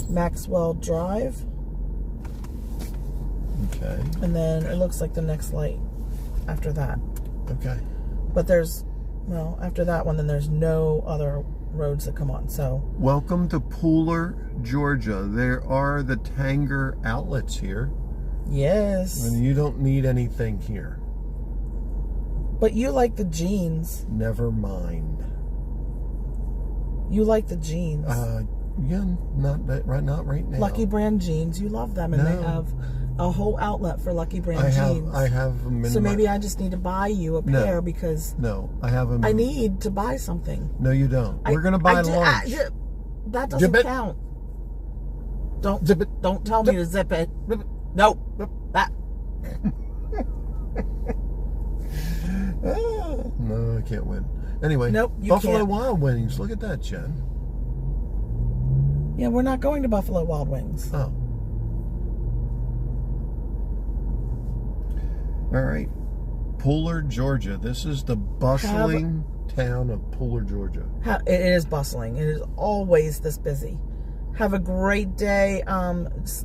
Maxwell Drive. Okay. And then it looks like the next light after that. Okay. But after that one, then there's no other roads that come on. So welcome to Pooler, Georgia. There are the Tanger outlets here. Yes. And you don't need anything here. But you like the jeans. Never mind. You like the jeans. Yeah, not right now. Lucky Brand jeans. You love them, and they have a whole outlet for Lucky Brand jeans. I have them in maybe I just need to buy you a pair because I have them. I need to buy something. No, you don't. We're gonna buy lunch. That doesn't count. Don't zip it. Don't tell me to zip it. No. That. No, I can't win. Anyway, nope, you Buffalo can't. Wild Wings. Look at that, Jen. Yeah, we're not going to Buffalo Wild Wings. Oh. All right. Pooler, Georgia. This is the bustling town of Pooler, Georgia. It is bustling. It is always this busy. Have a great day,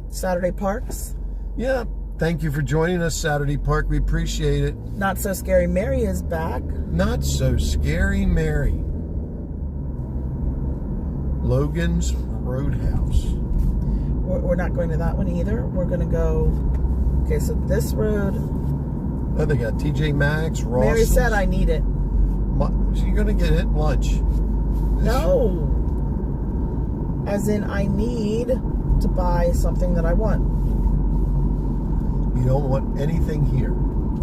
Saturday Parks. Yeah. Thank you for joining us, Saturday Park. We appreciate it. Not So Scary Mary is back. Not So Scary Mary. Logan's Roadhouse. We're not going to that one either. We're going to go... Okay, so this road... Oh, they got TJ Maxx, Ross. Mary said I need it. So you're going to get it lunch. No. As in, I need to buy something that I want. You don't want anything here.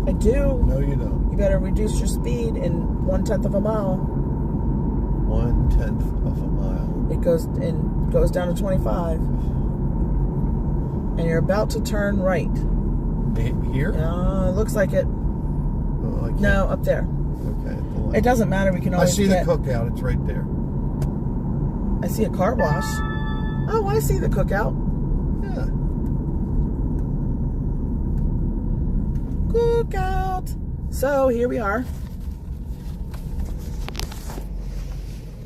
I do. No, you don't. You better reduce your speed in 1/10 of a mile. 1/10 of a mile. It goes down to 25. And you're about to turn right. Here? It looks like it. Oh, no, up there. Okay. It doesn't matter. We can always I see the cookout. It's right there. I see a car wash. Oh, I see the cookout. Yeah. Cookout. So here we are.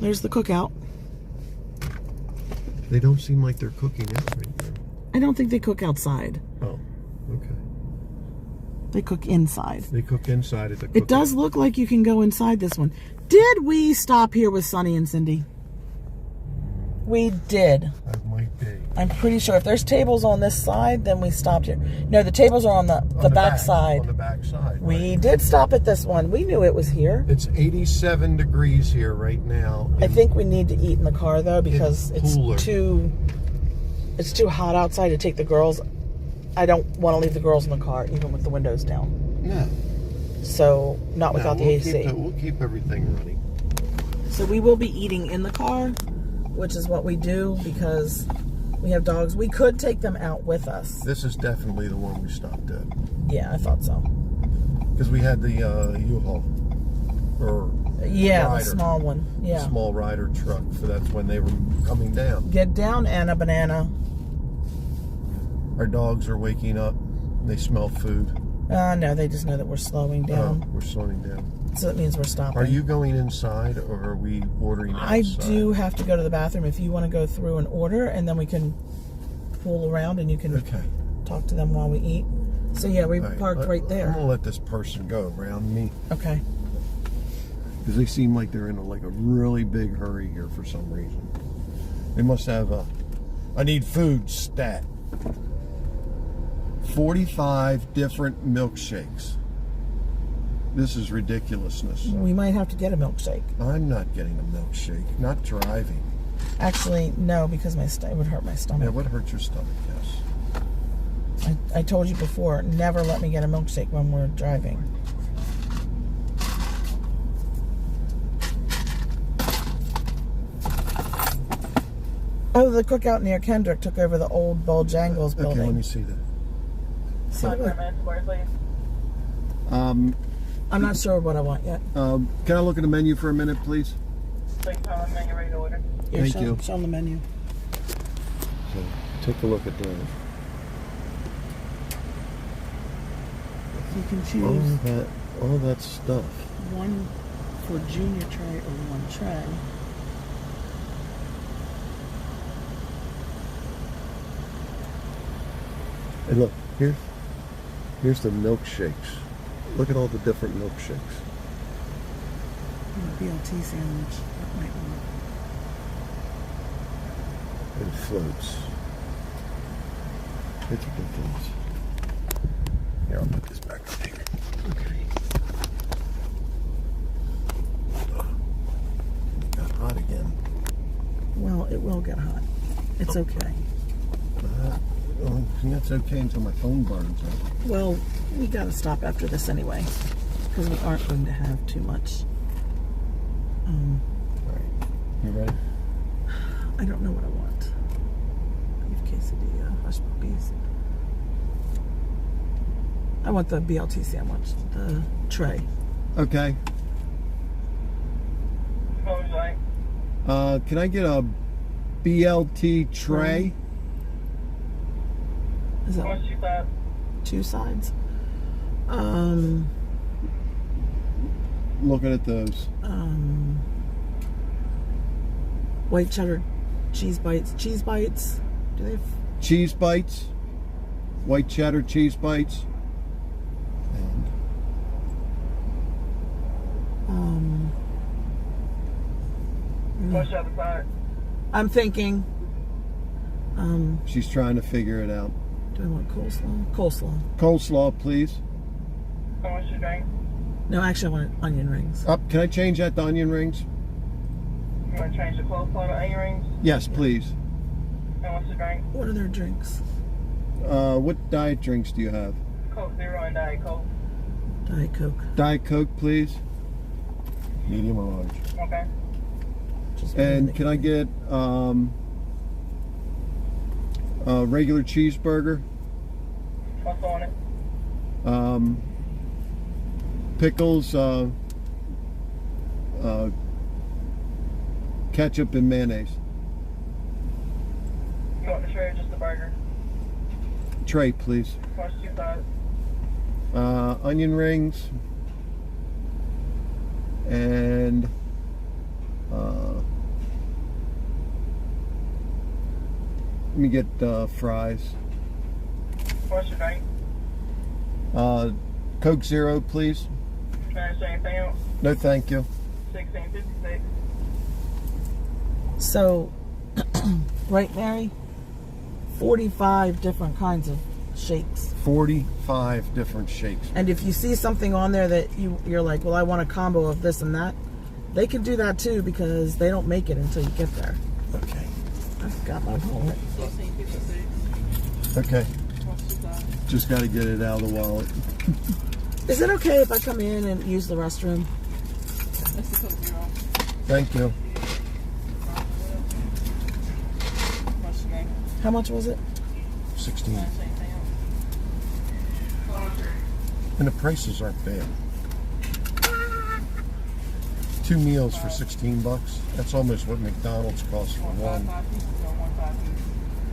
There's the cookout. They don't seem like they're cooking out right now. I don't think they cook outside. Oh, okay. They cook inside. They cook inside at the cookout. It does look like you can go inside this one. Did we stop here with Sonny and Cindy? We did. That might be. I'm pretty sure. If there's tables on this side, then we stopped here. No, the tables are on the back side. On the back side. We did stop at this one. We knew it was here. It's 87 degrees here right now. I think we need to eat in the car though because it's too hot outside to take the girls. I don't want to leave the girls in the car even with the windows down. No. So not without the AC. We'll keep everything running. So we will be eating in the car, which is what we do because we have dogs. We could take them out with us. This is definitely the one we stopped at. Yeah, I thought so. Because we had the U-Haul. Yeah, rider, the small one. Yeah. The small rider truck. So that's when they were coming down. Get down, Anna Banana. Our dogs are waking up. They smell food. No, they just know that we're slowing down. Oh, we're slowing down. So that means we're stopping. Are you going inside or are we ordering outside? I do have to go to the bathroom if you want to go through and order, and then we can fool around and you can talk to them while we eat. So yeah, we parked right there. I'm going to let this person go around me. Okay. Because they seem like they're in a really big hurry here for some reason. They must have I need food stat. 45 different milkshakes. This is ridiculousness. We might have to get a milkshake. I'm not getting a milkshake. Not driving. Actually, no, because it would hurt my stomach. Yeah, what hurts your stomach? Yes. I told you before, never let me get a milkshake when we're driving. Oh, the cookout near Kendrick took over the old Bojangles building. Okay, let me see that. I'm not sure what I want yet. Can I look at the menu for a minute, please? Here, Thank you. Show them the menu. So, take a look at that. You can choose All that stuff. one for junior tray or one tray. And look, here's the milkshakes. Look at all the different milkshakes. BLT sandwich. That might work. And floats. It's ridiculous. Here, I'll put this back up here. Okay. It got hot again. Well, it will get hot. It's okay. That's okay until my phone burns up. Well, we gotta stop after this anyway, because we aren't going to have too much. All right. You ready? I don't know what I want. Beef quesadilla, hush puppies. I want the BLT sandwich, the tray. Okay. What would you like? Can I get a BLT tray? Is How that much you got? 2 sides? Looking at those. White cheddar cheese bites. Cheese bites. Do they have? Cheese bites. White cheddar cheese bites. What's the other side? I'm thinking. She's trying to figure it out. Do I want coleslaw? Coleslaw. Coleslaw, please. How much you drink? No, actually, I want onion rings. Up. Can I change that to onion rings? You want to change the coleslaw to onion rings? Yes, please. How much you drink? What are their drinks? What diet drinks do you have? Coke Zero and Diet Coke. Diet Coke. Diet Coke, please. Medium or large. Okay. Just And can I get a regular cheeseburger? What's on it? Pickles, ketchup and mayonnaise. You want the tray or just the burger? Tray, please. What's 2 sides? Onion rings and let me get fries. What's your drink? Coke Zero, please. Can I say anything else? No, thank you. 1656. So, right, Mary? 45 different kinds of shakes. 45 different shakes. And if you see something on there that you're like, well, I want a combo of this and that, they can do that too, because they don't make it until you get there. Okay. I've got my wallet. 1656. Okay. What's 2 sides? Just got to get it out of the wallet. Is it okay if I come in and use the restroom? That's the Coke Zero. Thank you. What's your name? How much was it? 16. Can I say anything else? And the prices aren't bad. 2 meals for $16. That's almost what McDonald's costs for one. 5 pieces or 1 5 piece?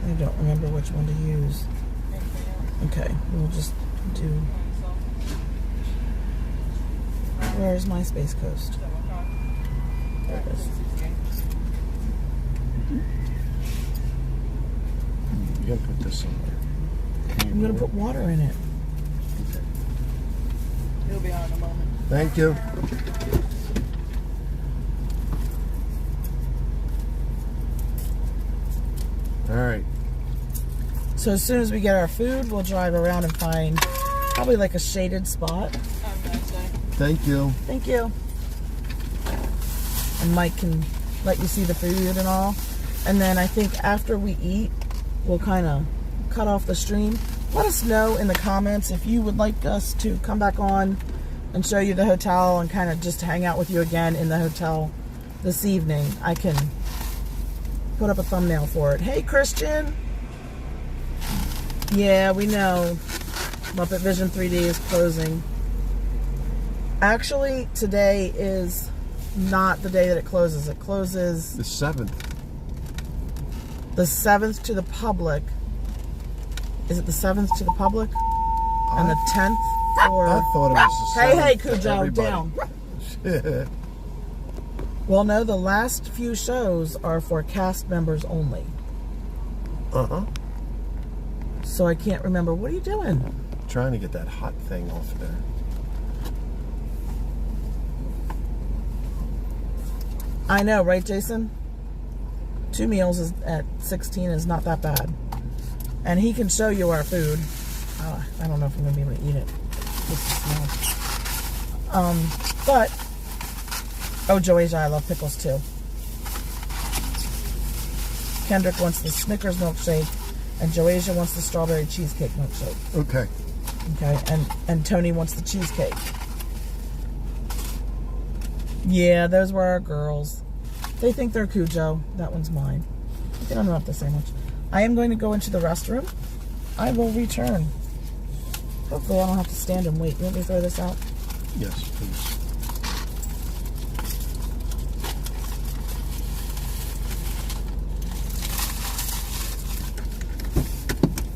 I don't remember which one to use. Anything else? Okay, we'll just do... Where's my Space Coast? There it is. You gotta put this somewhere. I'm going to put water in it. Okay. It'll be on in a moment. Thank you. All right. So as soon as we get our food, we'll drive around and find probably like a shaded spot. Have a nice day. Thank you. Thank you. And Mike can let you see the food and all. And then I think after we eat, we'll kind of cut off the stream. Let us know in the comments if you would like us to come back on and show you the hotel and kind of just hang out with you again in the hotel this evening. I can put up a thumbnail for it. Hey, Christian. Yeah, we know Muppet Vision 3D is closing. Actually, today is not the day that it closes. It closes The 7th. the 7th to the public. Is it the 7th to the public? And the 10th for... I thought it was the 7th. Hey, to Cujo, everybody. down. Well, no, the last few shows are for cast members only. Uh-huh. So I can't remember. What are you doing? Trying to get that hot thing off of there. I know, right, Jason? 2 meals is at 16 is not that bad. And he can show you our food. I don't know if I'm going to be able to eat it. Just the smell. But, oh, Joasia, I love pickles too. Kendrick wants the Snickers milkshake, and Joasia wants the strawberry cheesecake milkshake. Okay. Okay, and Tony wants the cheesecake. Yeah, those were our girls. They think they're Cujo. That one's mine. They don't have to say much. I am going to go into the restroom. I will return. Hopefully I don't have to stand and wait. You want me to throw this out? Yes, please.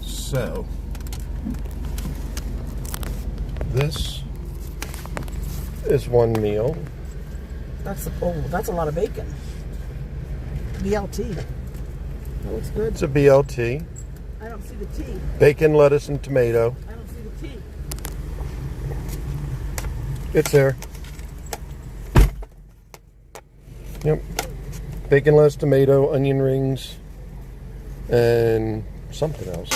So, this is one meal. That's a lot of bacon. BLT. That looks good. It's a BLT. I don't see the tea. Bacon, lettuce, and tomato. I don't see the tea. It's there. Yep. Bacon, lettuce, tomato, onion rings, and something else.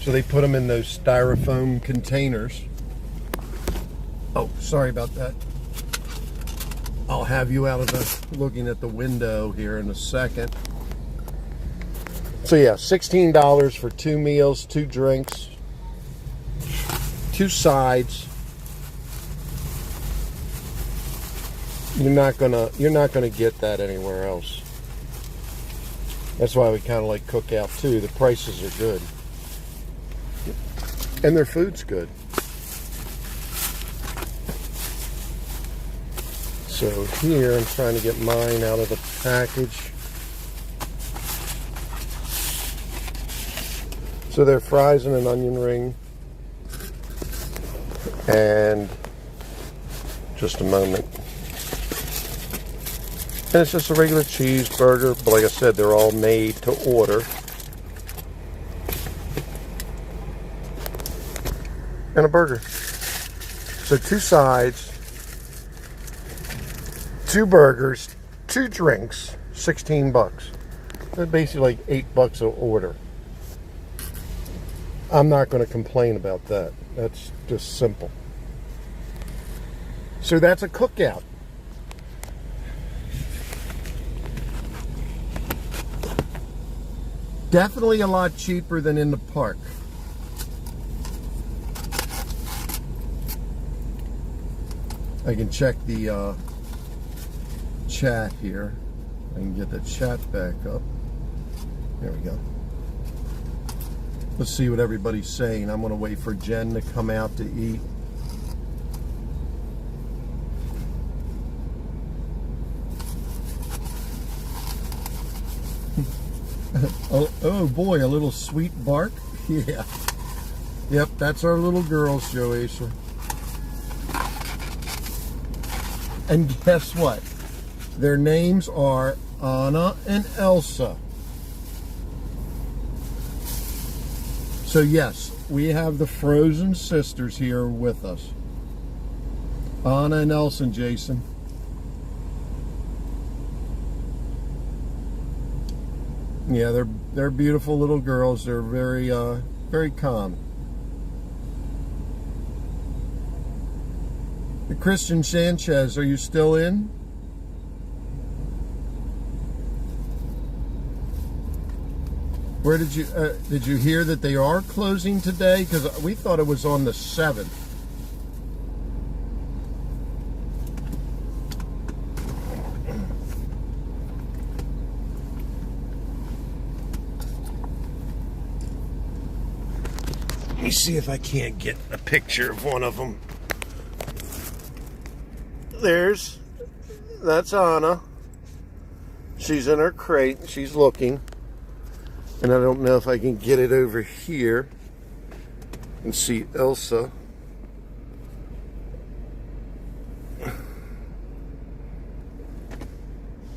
So they put them in those styrofoam containers. Oh, sorry about that. I'll have you out of the looking at the window here in a second. So yeah, $16 for 2 meals, 2 drinks, 2 sides. You're not gonna get that anywhere else. That's why we kind of like Cookout too. The prices are good, and their food's good. So here I'm trying to get mine out of the package. So they're fries and an onion ring, and just a moment. And it's just a regular cheeseburger, but like I said, they're all made to order. And a burger. So 2 sides, 2 burgers, 2 drinks, $16. That's basically like $8 an order. I'm not going to complain about that. That's just simple. So that's a Cookout. Definitely a lot cheaper than in the park. I can check the chat here. I can get the chat back up. There we go. Let's see what everybody's saying. I'm going to wait for Jen to come out to eat. Oh boy, a little sweet bark. Yeah. Yep, that's our little girls, Joasia. And guess what? Their names are Anna and Elsa. So yes, we have the Frozen sisters here with us. Anna and Elsa, Jason. Yeah, they're beautiful little girls. They're very calm. Christian Sanchez, are you still in? Where did you hear that they are closing today? Because we thought it was on the 7th. Let me see if I can't get a picture of one of them. That's Anna. She's in her crate. She's looking. And I don't know if I can get it over here and see Elsa.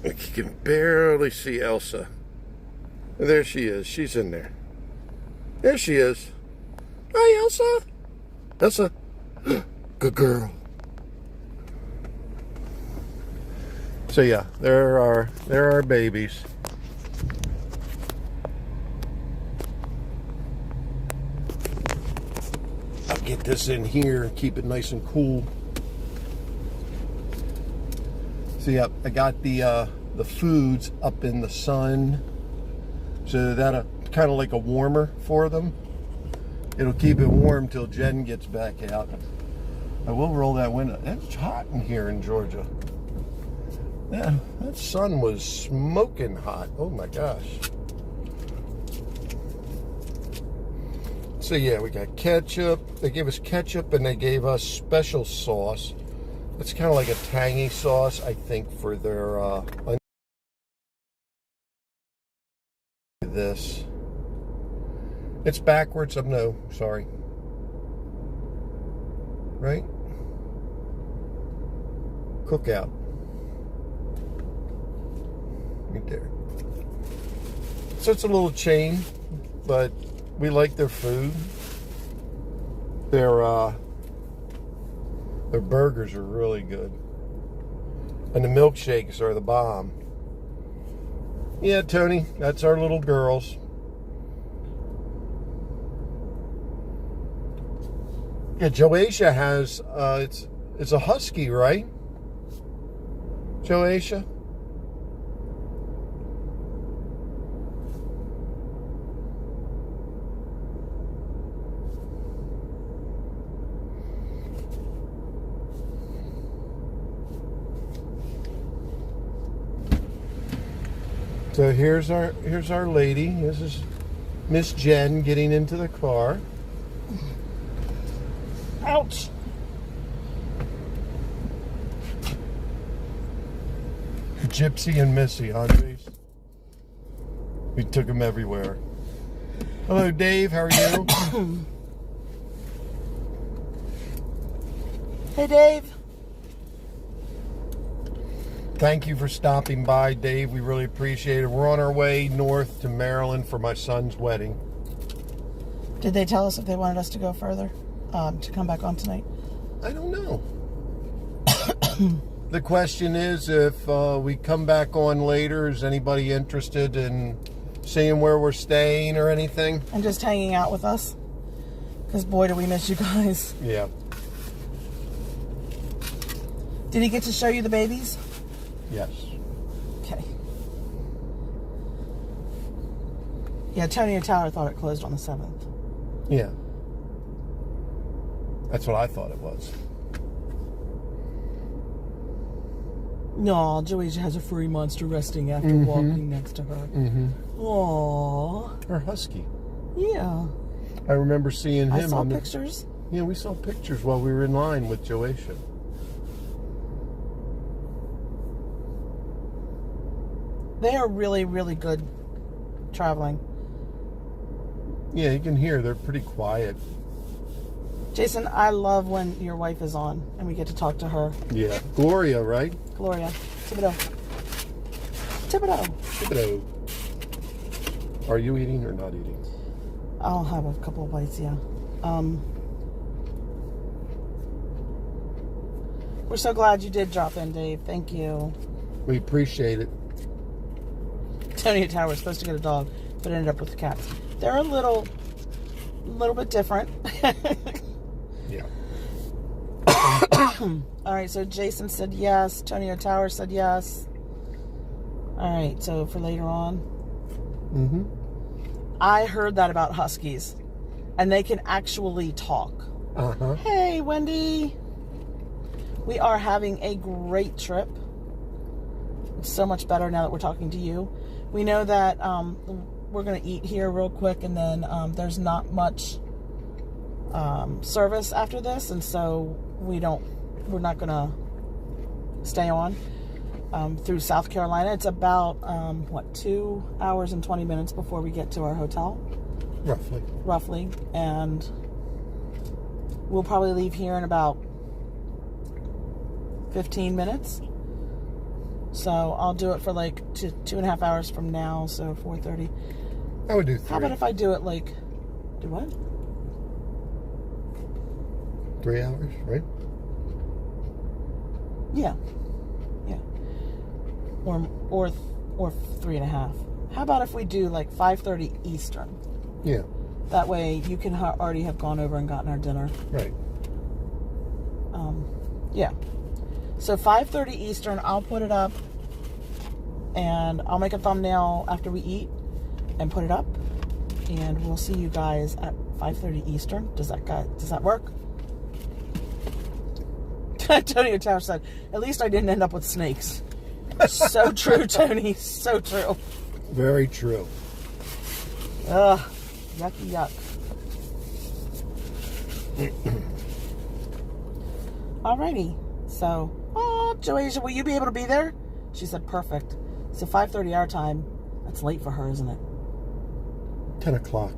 You can barely see Elsa. There she is. She's in there. There she is. Hi, Elsa. Elsa. Good girl. So yeah, there are babies. I'll get this in here and keep it nice and cool. So yeah, I got the foods up in the sun, so that kind of like a warmer for them. It'll keep it warm till Jen gets back out. I will roll that window. It's hot in here in Georgia. Yeah, that sun was smoking hot. Oh my gosh. So yeah, we got ketchup. They gave us ketchup and they gave us special sauce. It's kind of like a tangy sauce, I think, for their this. It's backwards. No, sorry. Right? Cookout. Right there. So it's a little chain, but we like their food. Their burgers are really good. And the milkshakes are the bomb. Yeah, Tony, that's our little girls. Yeah, Joasia has, it's a husky, right? Joasia? So here's our lady. This is Miss Jen getting into the car. Ouch! Gypsy and Missy, huh, Jace? We took them everywhere. Hello, Dave. How are you? Hey, Dave. Thank you for stopping by, Dave. We really appreciate it. We're on our way north to Maryland for my son's wedding. Did they tell us if they wanted us to go further? To come back on tonight? I don't know. The question is, if we come back on later, is anybody interested in seeing where we're staying or anything? And just hanging out with us? Because boy, do we miss you guys. Yeah. Did he get to show you the babies? Yes. Okay. Yeah, Tony and Tyler thought it closed on the 7th. Yeah. That's what I thought it was. No, Joey has a furry monster resting after walking next to her. Aww. Her husky. Yeah. I remember seeing him. I saw pictures. Yeah, we saw pictures while we were in line with Joasia. They are really, really good traveling. Yeah, you can hear they're pretty quiet. Jason, I love when your wife is on and we get to talk to her. Yeah. Gloria, right? Gloria. Thibodeau. Thibodeau. Thibodeau. Are you eating or not eating? I'll have a couple of bites, yeah. We're so glad you did drop in, Dave. Thank you. We appreciate it. Tony and Tower was supposed to get a dog, but ended up with the cats. They're a little bit different. Yeah. All right, so Jason said yes. Tonio Tower said yes. All right, so for later on. Mm-hmm. I heard that about huskies, and they can actually talk. Uh-huh. Hey, Wendy. We are having a great trip. It's so much better now that we're talking to you. We know that we're going to eat here real quick, and then there's not much service after this, and so we're not going to stay on through South Carolina. It's about 2 hours and 20 minutes before we get to our hotel, roughly, and we'll probably leave here in about 15 minutes. So I'll do it for like 2.5 hours from now, so 4:30. I would do 3. How about if I do it like, do what? 3 hours, right? Yeah. Or 3.5. How about if we do like 5:30 Eastern? Yeah. That way you can already have gone over and gotten our dinner. Right. Yeah. So 5:30 Eastern, I'll put it up, and I'll make a thumbnail after we eat and put it up, and we'll see you guys at 5:30 Eastern. Does that work? Tony Tower said, "At least I didn't end up with snakes." So true, Tony. So true. Very true. Ugh. Yucky yuck. Alrighty. So, Joasia, will you be able to be there? She said, perfect. So 5:30 our time. That's late for her, isn't it? 10 o'clock.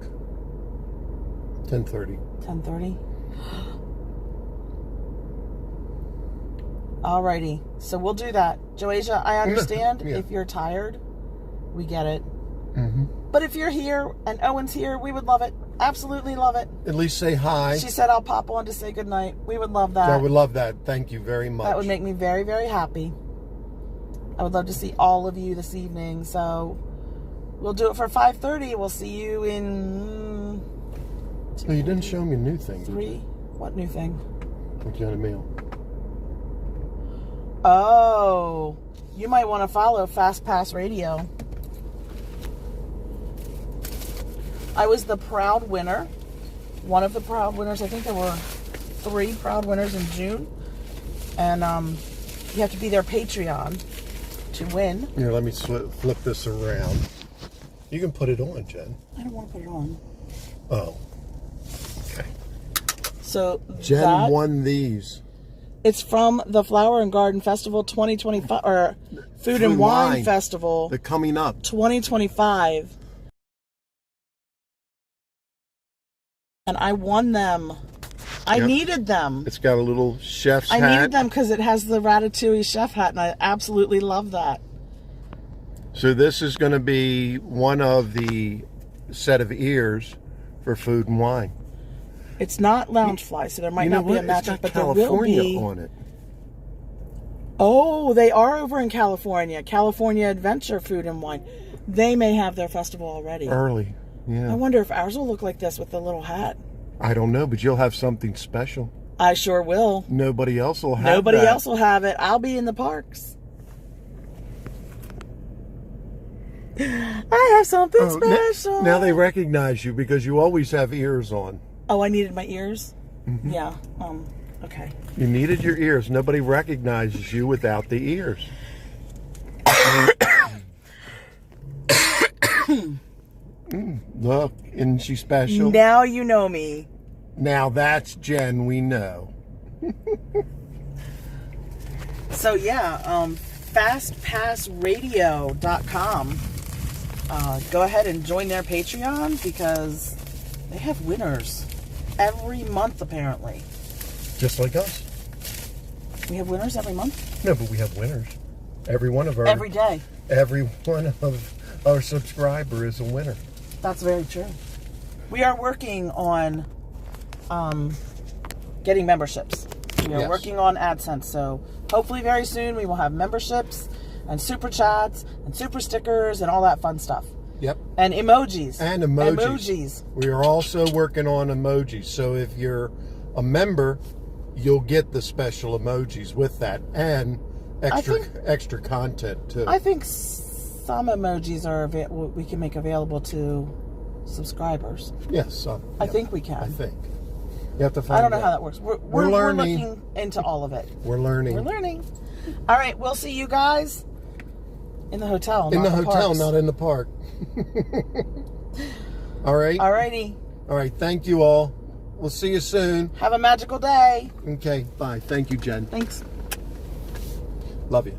10:30. 10:30? Alrighty. So we'll do that. Joasia, I understand Yeah. if you're tired. We get it. Mm-hmm. But if you're here and Owen's here, we would love it. Absolutely love it. At least say hi. She said I'll pop on to say goodnight. We would love that. I would love that. Thank you very much. That would make me very, very happy. I would love to see all of you this evening. So we'll do it for 5:30. We'll see you in... Oh, you didn't show me a new thing. 3? What new thing? What you got a mail? Oh, you might want to follow Fast Pass Radio. I was the proud winner. One of the proud winners. I think there were 3 proud winners in June. And you have to be their Patreon to win. Here, let me flip this around. You can put it on, Jen. I don't want to put it on. Oh. Okay. So Jen won these. It's from the Flower and Garden Festival 2025, or Food and Wine Festival. They're coming up. 2025. And I won them. I needed them. It's got a little chef's hat. I needed them because it has the Ratatouille chef hat, and I absolutely love that. So this is going to be one of the set of ears for Food and Wine. It's not Loungefly, so there might not be a matchup, but there will California be. on it. Oh, they are over in California. California Adventure Food and Wine. They may have their festival already. Early, yeah. I wonder if ours will look like this with the little hat. I don't know, but you'll have something special. I sure will. Nobody else will have Nobody that. else will have it. I'll be in the parks. I have something special. Now they recognize you because you always have ears on. Oh, I needed my ears? Mm-hmm. Yeah. Okay. You needed your ears. Nobody recognizes you without the ears. Look, isn't she special? Now you know me. Now that's Jen, we know. So yeah, fastpassradio.com. Go ahead and join their Patreon because they have winners every month apparently. Just like us. We have winners every month? No, but we have winners. Every one of our... Every day. Every one of our subscriber is a winner. That's very true. We are working on getting memberships. We are working on AdSense, so hopefully very soon we will have memberships and super chats and super stickers and all that fun stuff. Yep. And emojis. And emojis. We are also working on emojis. So if you're a member you'll get the special emojis with that and extra think- extra content too. I think some emojis are we can make available to subscribers. Yes, I think we can. I think you have to find. I don't know out. how that works. We're learning. looking into all of it. We're learning. We're learning. All right, we'll see you guys in the hotel. In not the hotel, parks. not in the park. All right. All righty. All right. Thank you all. We'll see you soon. Have a magical day. Okay. Bye. Thank you, Jen. Thanks. Love you.